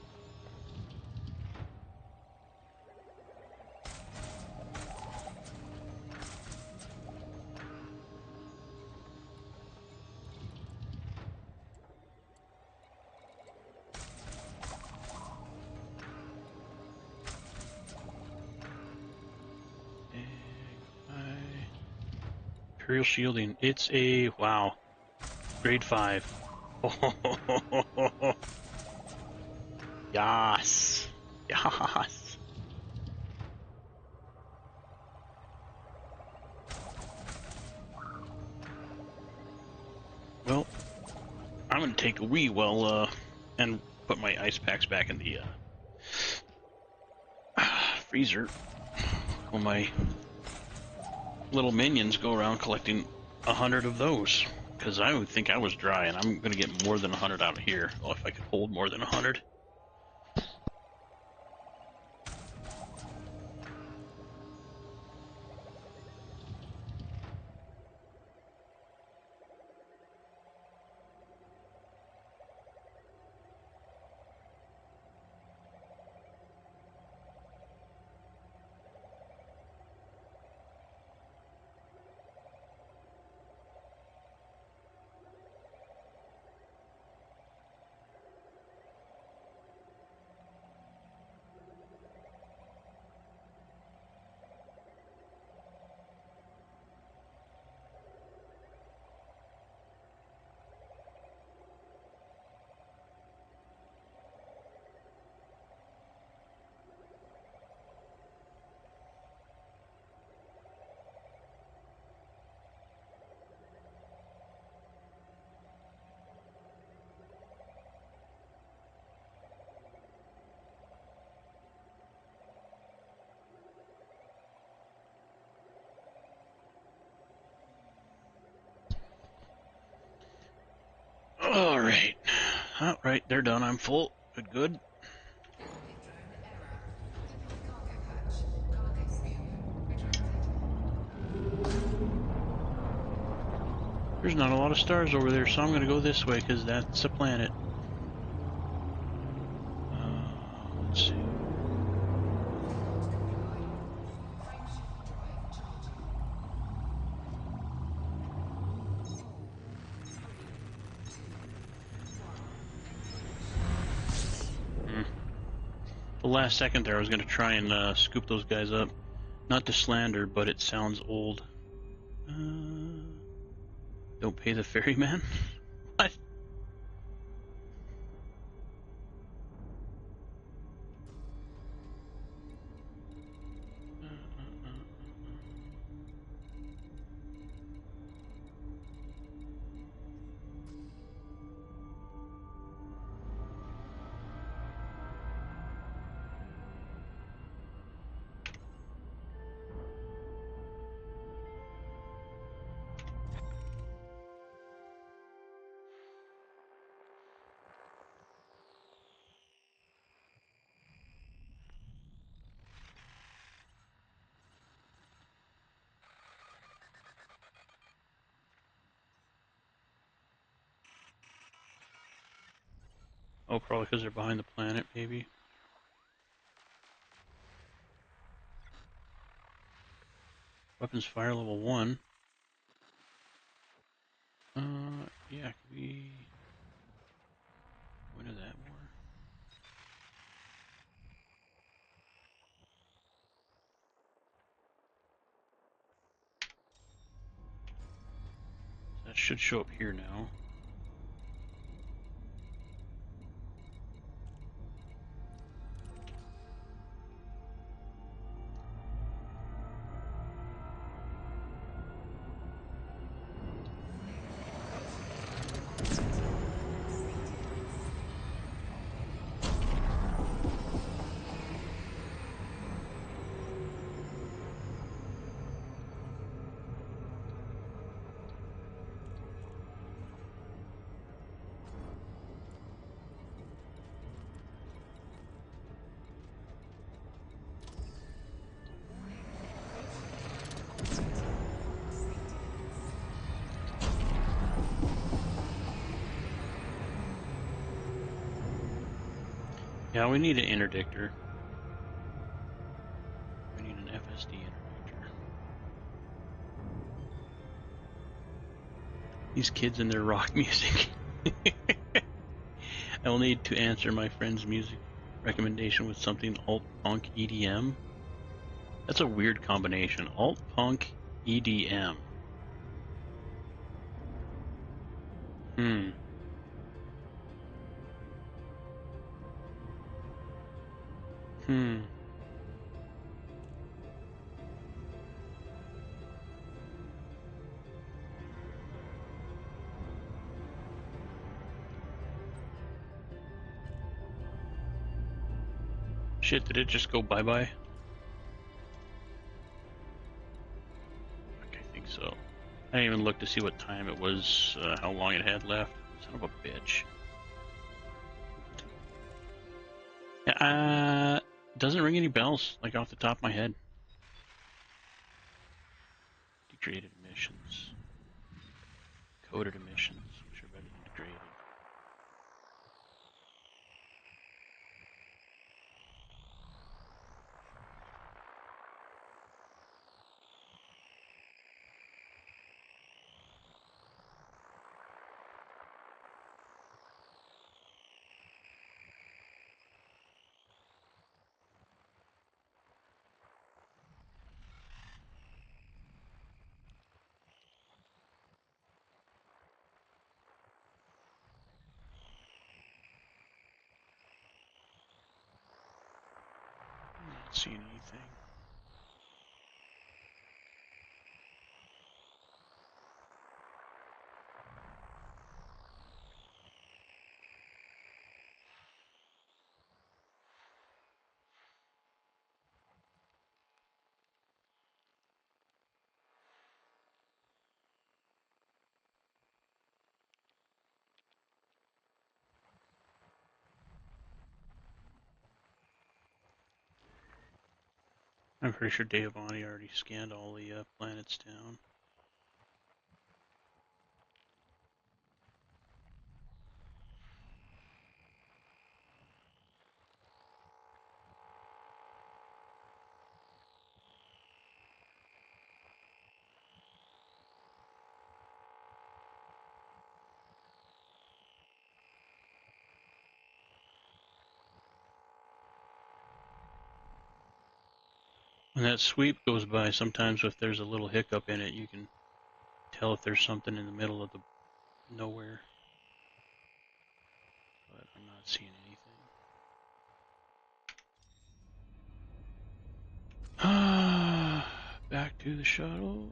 Imperial shielding. It's a wow. Grade 5. Oh, yes. Yes. Well, I'm gonna take a wee while and put my ice packs back in the freezer while my little minions go around collecting 100 of those. Because I would think I was dry, and I'm gonna get more than 100 out of here. Well, if I could hold more than 100. Alright. Alright, they're done. I'm full. Good, good. Orbit drone error. Deploy cargo hatch. Cargo scoop retracted. There's not a lot of stars over there, so I'm gonna go this way, because that's a planet. Let's see. Payload deployed. Frameshift drive charging. 4, 3, 2, 1. Hmm. The last second there, I was gonna try and scoop those guys up. Not to slander, but it sounds old. Don't pay the ferryman? What? Oh, probably because they're behind the planet, maybe. Weapons fire level 1. Yeah, Yeah, can we go into that more? That should show up here now. Yeah, we need an interdictor. We need an FSD interdictor. These kids and their rock music. I will need to answer my friend's music recommendation with something alt-punk EDM. That's a weird combination. Alt-punk EDM. Hmm. Hmm. Shit, did it just go bye-bye? I think so. I didn't even look to see what time it was, how long it had left. Son of a bitch. Doesn't ring any bells, like off the top of my head. Degraded emissions. Coded emissions, which are better than degraded. Not seeing anything. I'm pretty sure Giovanni already scanned all the planets down. When that sweep goes by, sometimes if there's a little hiccup in it, you can tell if there's something in the middle of the nowhere. But I'm not seeing anything. Back to the shuttle.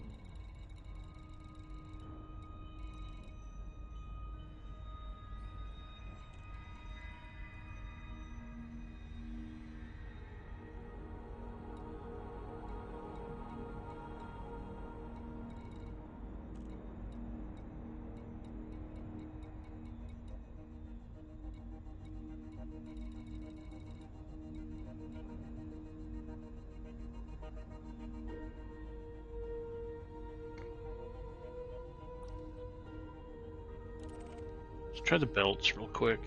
Let's try the belts real quick.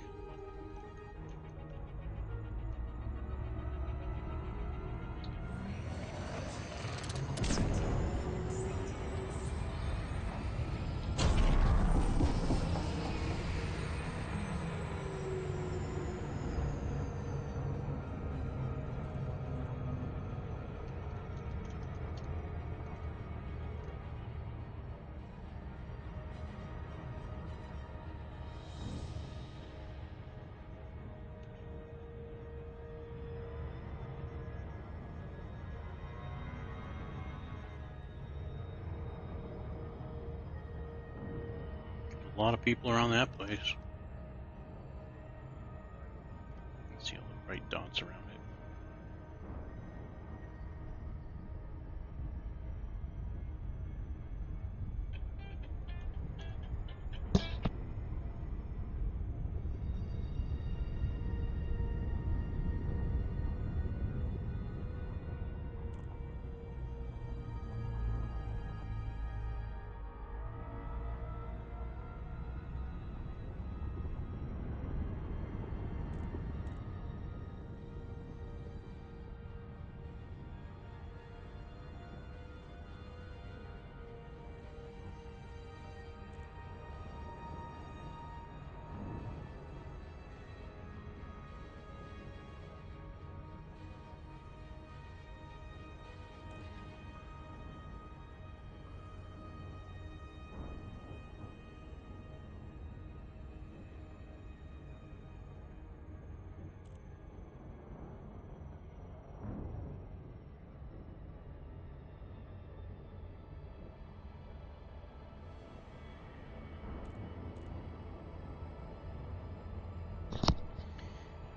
A lot of people around that place. See all the bright dots around it.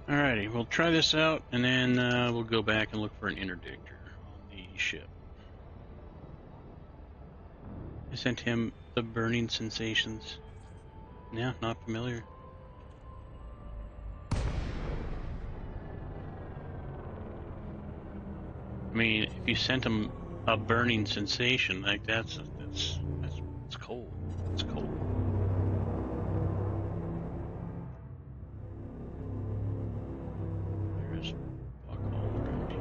Alrighty, we'll try this out, and then we'll go back and look for an interdictor on the ship. I sent him the burning sensations. Yeah, not familiar. I mean, if you sent him a burning sensation, like that's cold. It's cold. There's fuck all around here.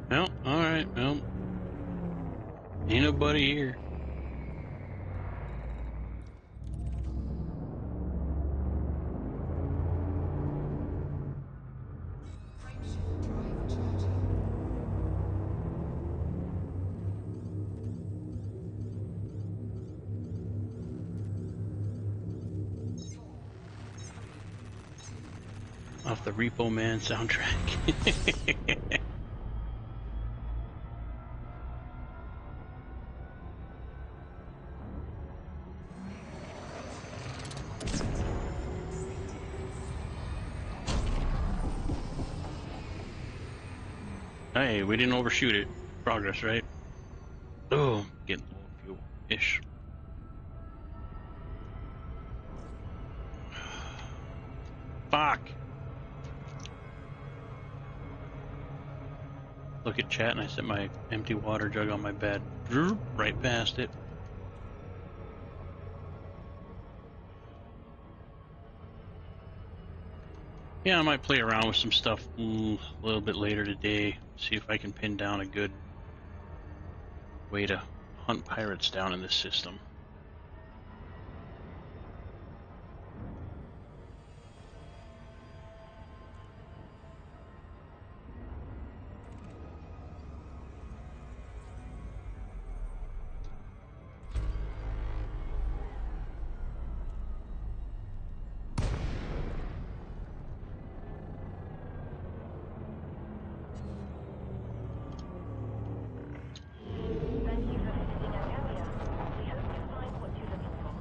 Well, alright, well. Ain't nobody here. Frameshift drive charging. 4, 3, 2. Off the Repo Man soundtrack. Hey, we didn't overshoot it. Progress, right? Oh, getting low on fuel-ish. Fuck! Look at chat and I set my empty water jug on my bed. Right past it. Yeah, I might play around with some stuff a little bit later today. See if I can pin down a good way to hunt pirates down in this system. Thank you for visiting our area. We hope you find what you're looking for.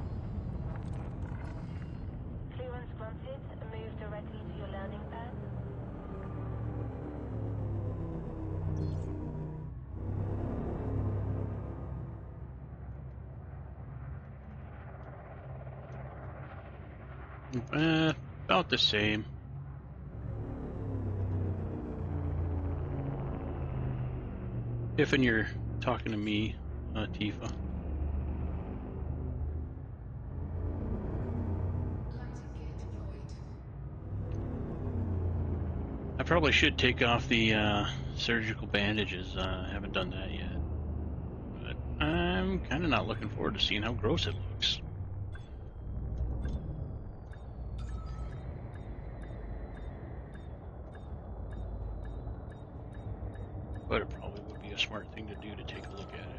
Clearance granted. Move directly to your landing pad. About the same. If and you're talking to me, Tifa. Landing gear deployed. I probably should take off the surgical bandages. Haven't done that yet. But I'm kind of not looking forward to seeing how gross it looks. But it probably would be a smart thing to do to take a look at it.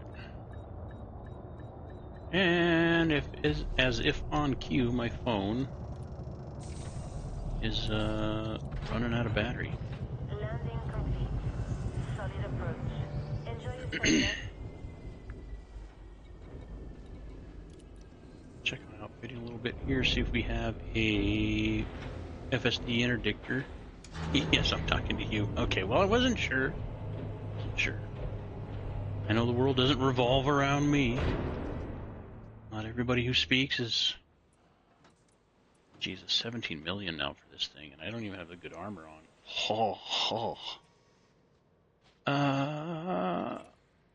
And as if on cue, my phone is running out of battery. Landing complete. Solid approach. Enjoy your stay, then. Check my outfitting a little bit here, see if we have a FSD interdictor. Yes, I'm talking to you. Okay, well, I wasn't sure. Sure. I know the world doesn't revolve around me. Not everybody who speaks is... Jesus, 17 million now for this thing, and I don't even have the good armor on.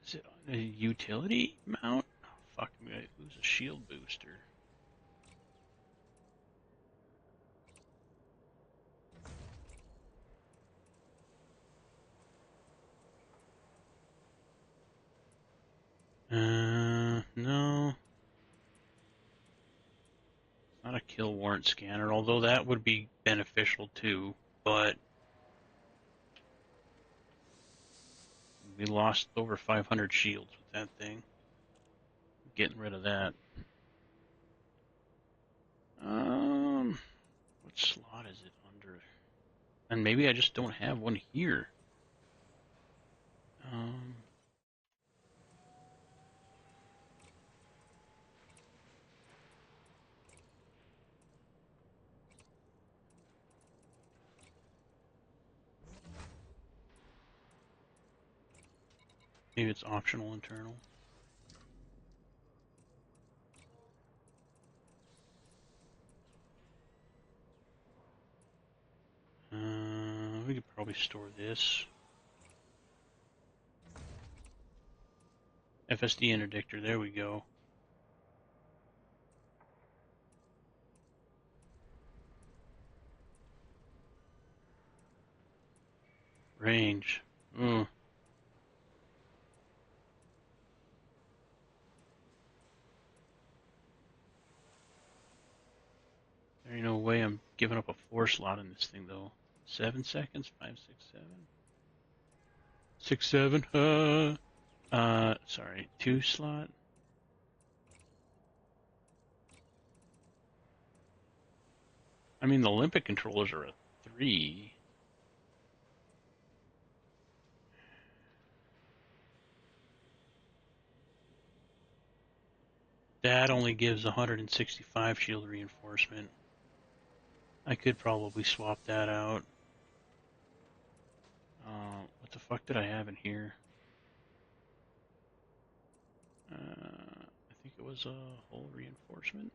Is it on a utility mount? Oh, fuck, I'm gonna lose a shield booster. No. Not a kill warrant scanner, although that would be beneficial too, but we lost over 500 shields with that thing. Getting rid of that. What slot is it under? And maybe I just don't have one here. Maybe it's optional internal. We could probably store this. FSD interdictor, there we go. Range. There ain't no way I'm giving up a 4 slot in this thing though. 7 seconds? 5, 6, 7. 6, 7. Sorry, 2 slot. I mean, the Olympic controllers are a 3. That only gives 165 shield reinforcement. I could probably swap that out. What the fuck did I have in here? I think it was a hull reinforcement.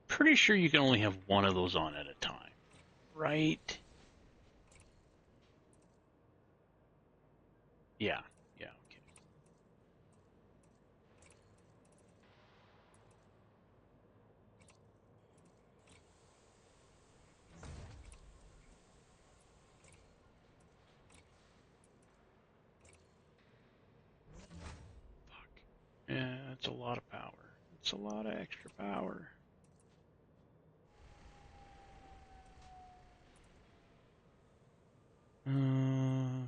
Pretty sure you can only have one of those on at a time, right? Yeah, okay. Fuck. Yeah, that's a lot of power. It's a lot of extra power.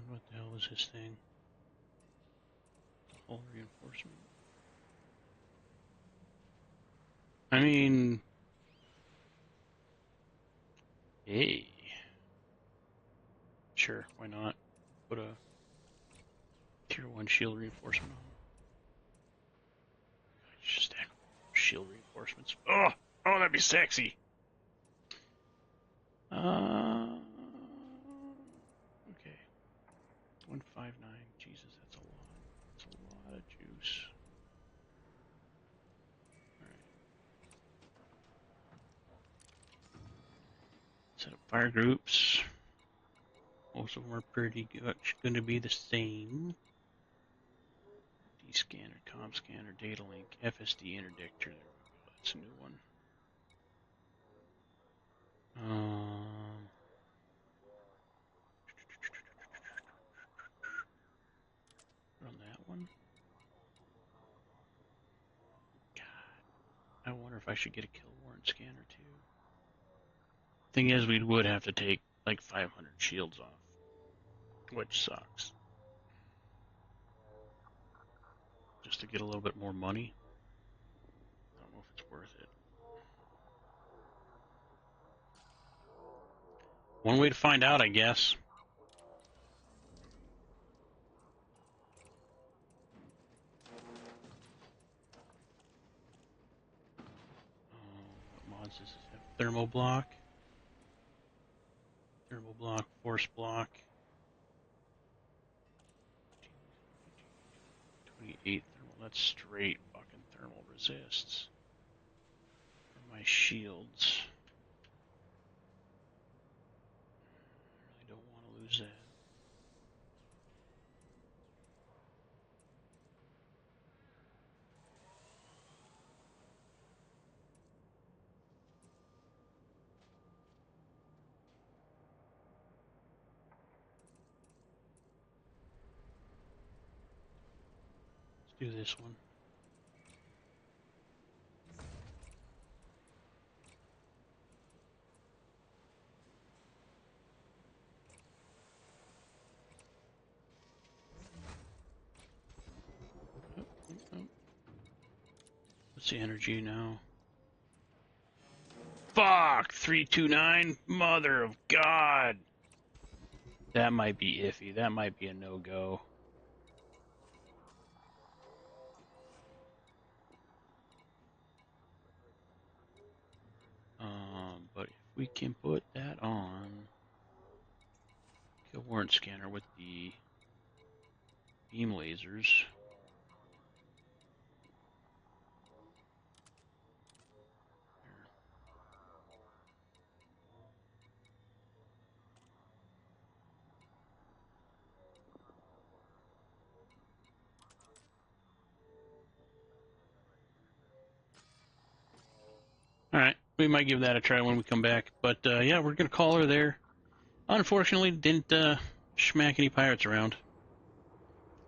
What the hell is this thing? Hull reinforcement. I mean, hey. Sure, why not? Put a tier 1 shield reinforcement on. Just stack shield reinforcements. Oh, that'd be sexy. Okay. 159. Jesus, that's a lot. That's a lot of juice. Alright. Set up fire groups. Most of them are pretty much going to be the same. D-scanner, com scanner, data link, FSD interdictor. There we go. That's a new one. Run that one. God, I wonder if I should get a kill warrant scanner too. Thing is, we would have to take like 500 shields off, which sucks. Just to get a little bit more money. I don't know if it's worth it. One way to find out, I guess. What mods does this have? Thermal block. Thermal block, force block. 28 thermal. That's straight fucking thermal resists. For my shields. Really don't want to lose that. Let's do this one. What's the energy now? Fuck! 329? Mother of God! That might be iffy. That might be a no-go. But if we can put that on... Kill warrant scanner with the beam lasers. Alright, we might give that a try when we come back. But yeah, we're going to call her there. Unfortunately, didn't smack any pirates around.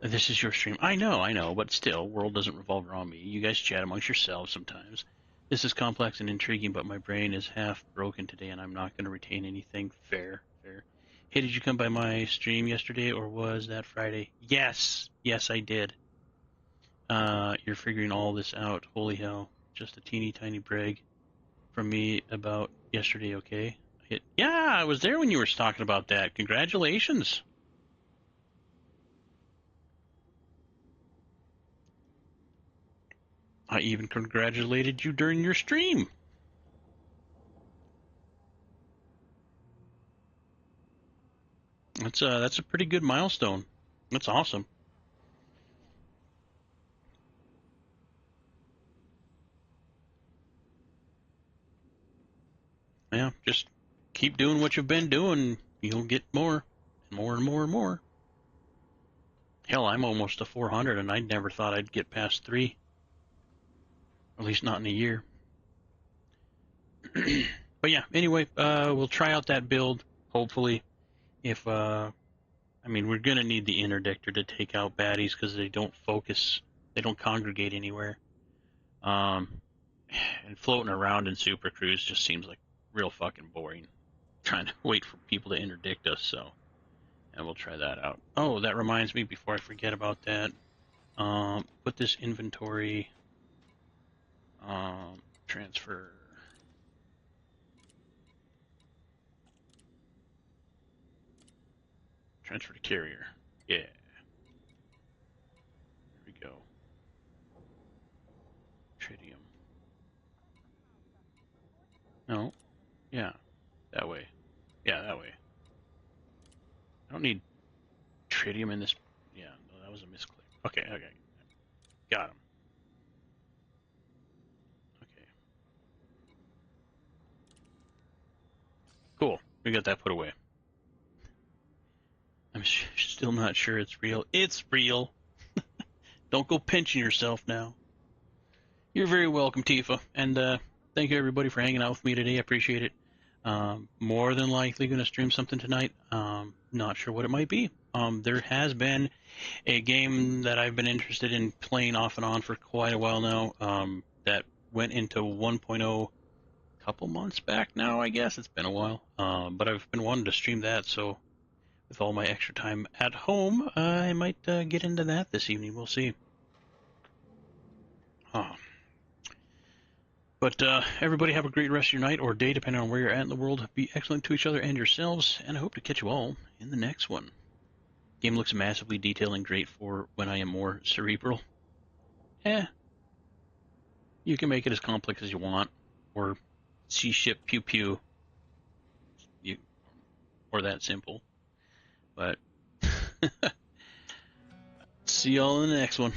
This is your stream. I know, but still, world doesn't revolve around me. You guys chat amongst yourselves sometimes. This is complex and intriguing, but my brain is half broken today, and I'm not going to retain anything. Fair. Hey, did you come by my stream yesterday, or was that Friday? Yes, I did. You're figuring all this out. Holy hell. Just a teeny tiny brag from me about yesterday, okay? Yeah, I was there when you were talking about that. Congratulations. I even congratulated you during your stream. That's a pretty good milestone. That's awesome. Yeah, just keep doing what you've been doing. You'll get more and more and more and more. Hell, I'm almost to 400, and I never thought I'd get past 3. At least not in a year. But yeah, anyway, we'll try out that build, hopefully. If, I mean, we're going to need the interdictor to take out baddies because they don't focus, they don't congregate anywhere. And floating around in Super Cruise just seems like real fucking boring. Trying to wait for people to interdict us, so. And we'll try that out. Oh, that reminds me, before I forget about that, put this inventory, transfer to carrier. Yeah. There we go. Tritium. No. Yeah. That way. Yeah, that way. I don't need tritium in this. Yeah, no, that was a misclick. Okay. Got him. Okay. Cool. We got that put away. I'm still not sure it's real. It's real. Don't go pinching yourself now. You're very welcome, Tifa. And thank you, everybody, for hanging out with me today. I appreciate it. More than likely going to stream something tonight. Not sure what it might be. There has been a game that I've been interested in playing off and on for quite a while now, that went into 1.0 a couple months back now, I guess. It's been a while. But I've been wanting to stream that, so with all my extra time at home, I might get into that this evening. We'll see. But everybody have a great rest of your night or day, depending on where you're at in the world. Be excellent to each other and yourselves, and I hope to catch you all in the next one. Game looks massively detailed and great for when I am more cerebral. You can make it as complex as you want, or C-ship pew pew, or that simple. But see y'all in the next one.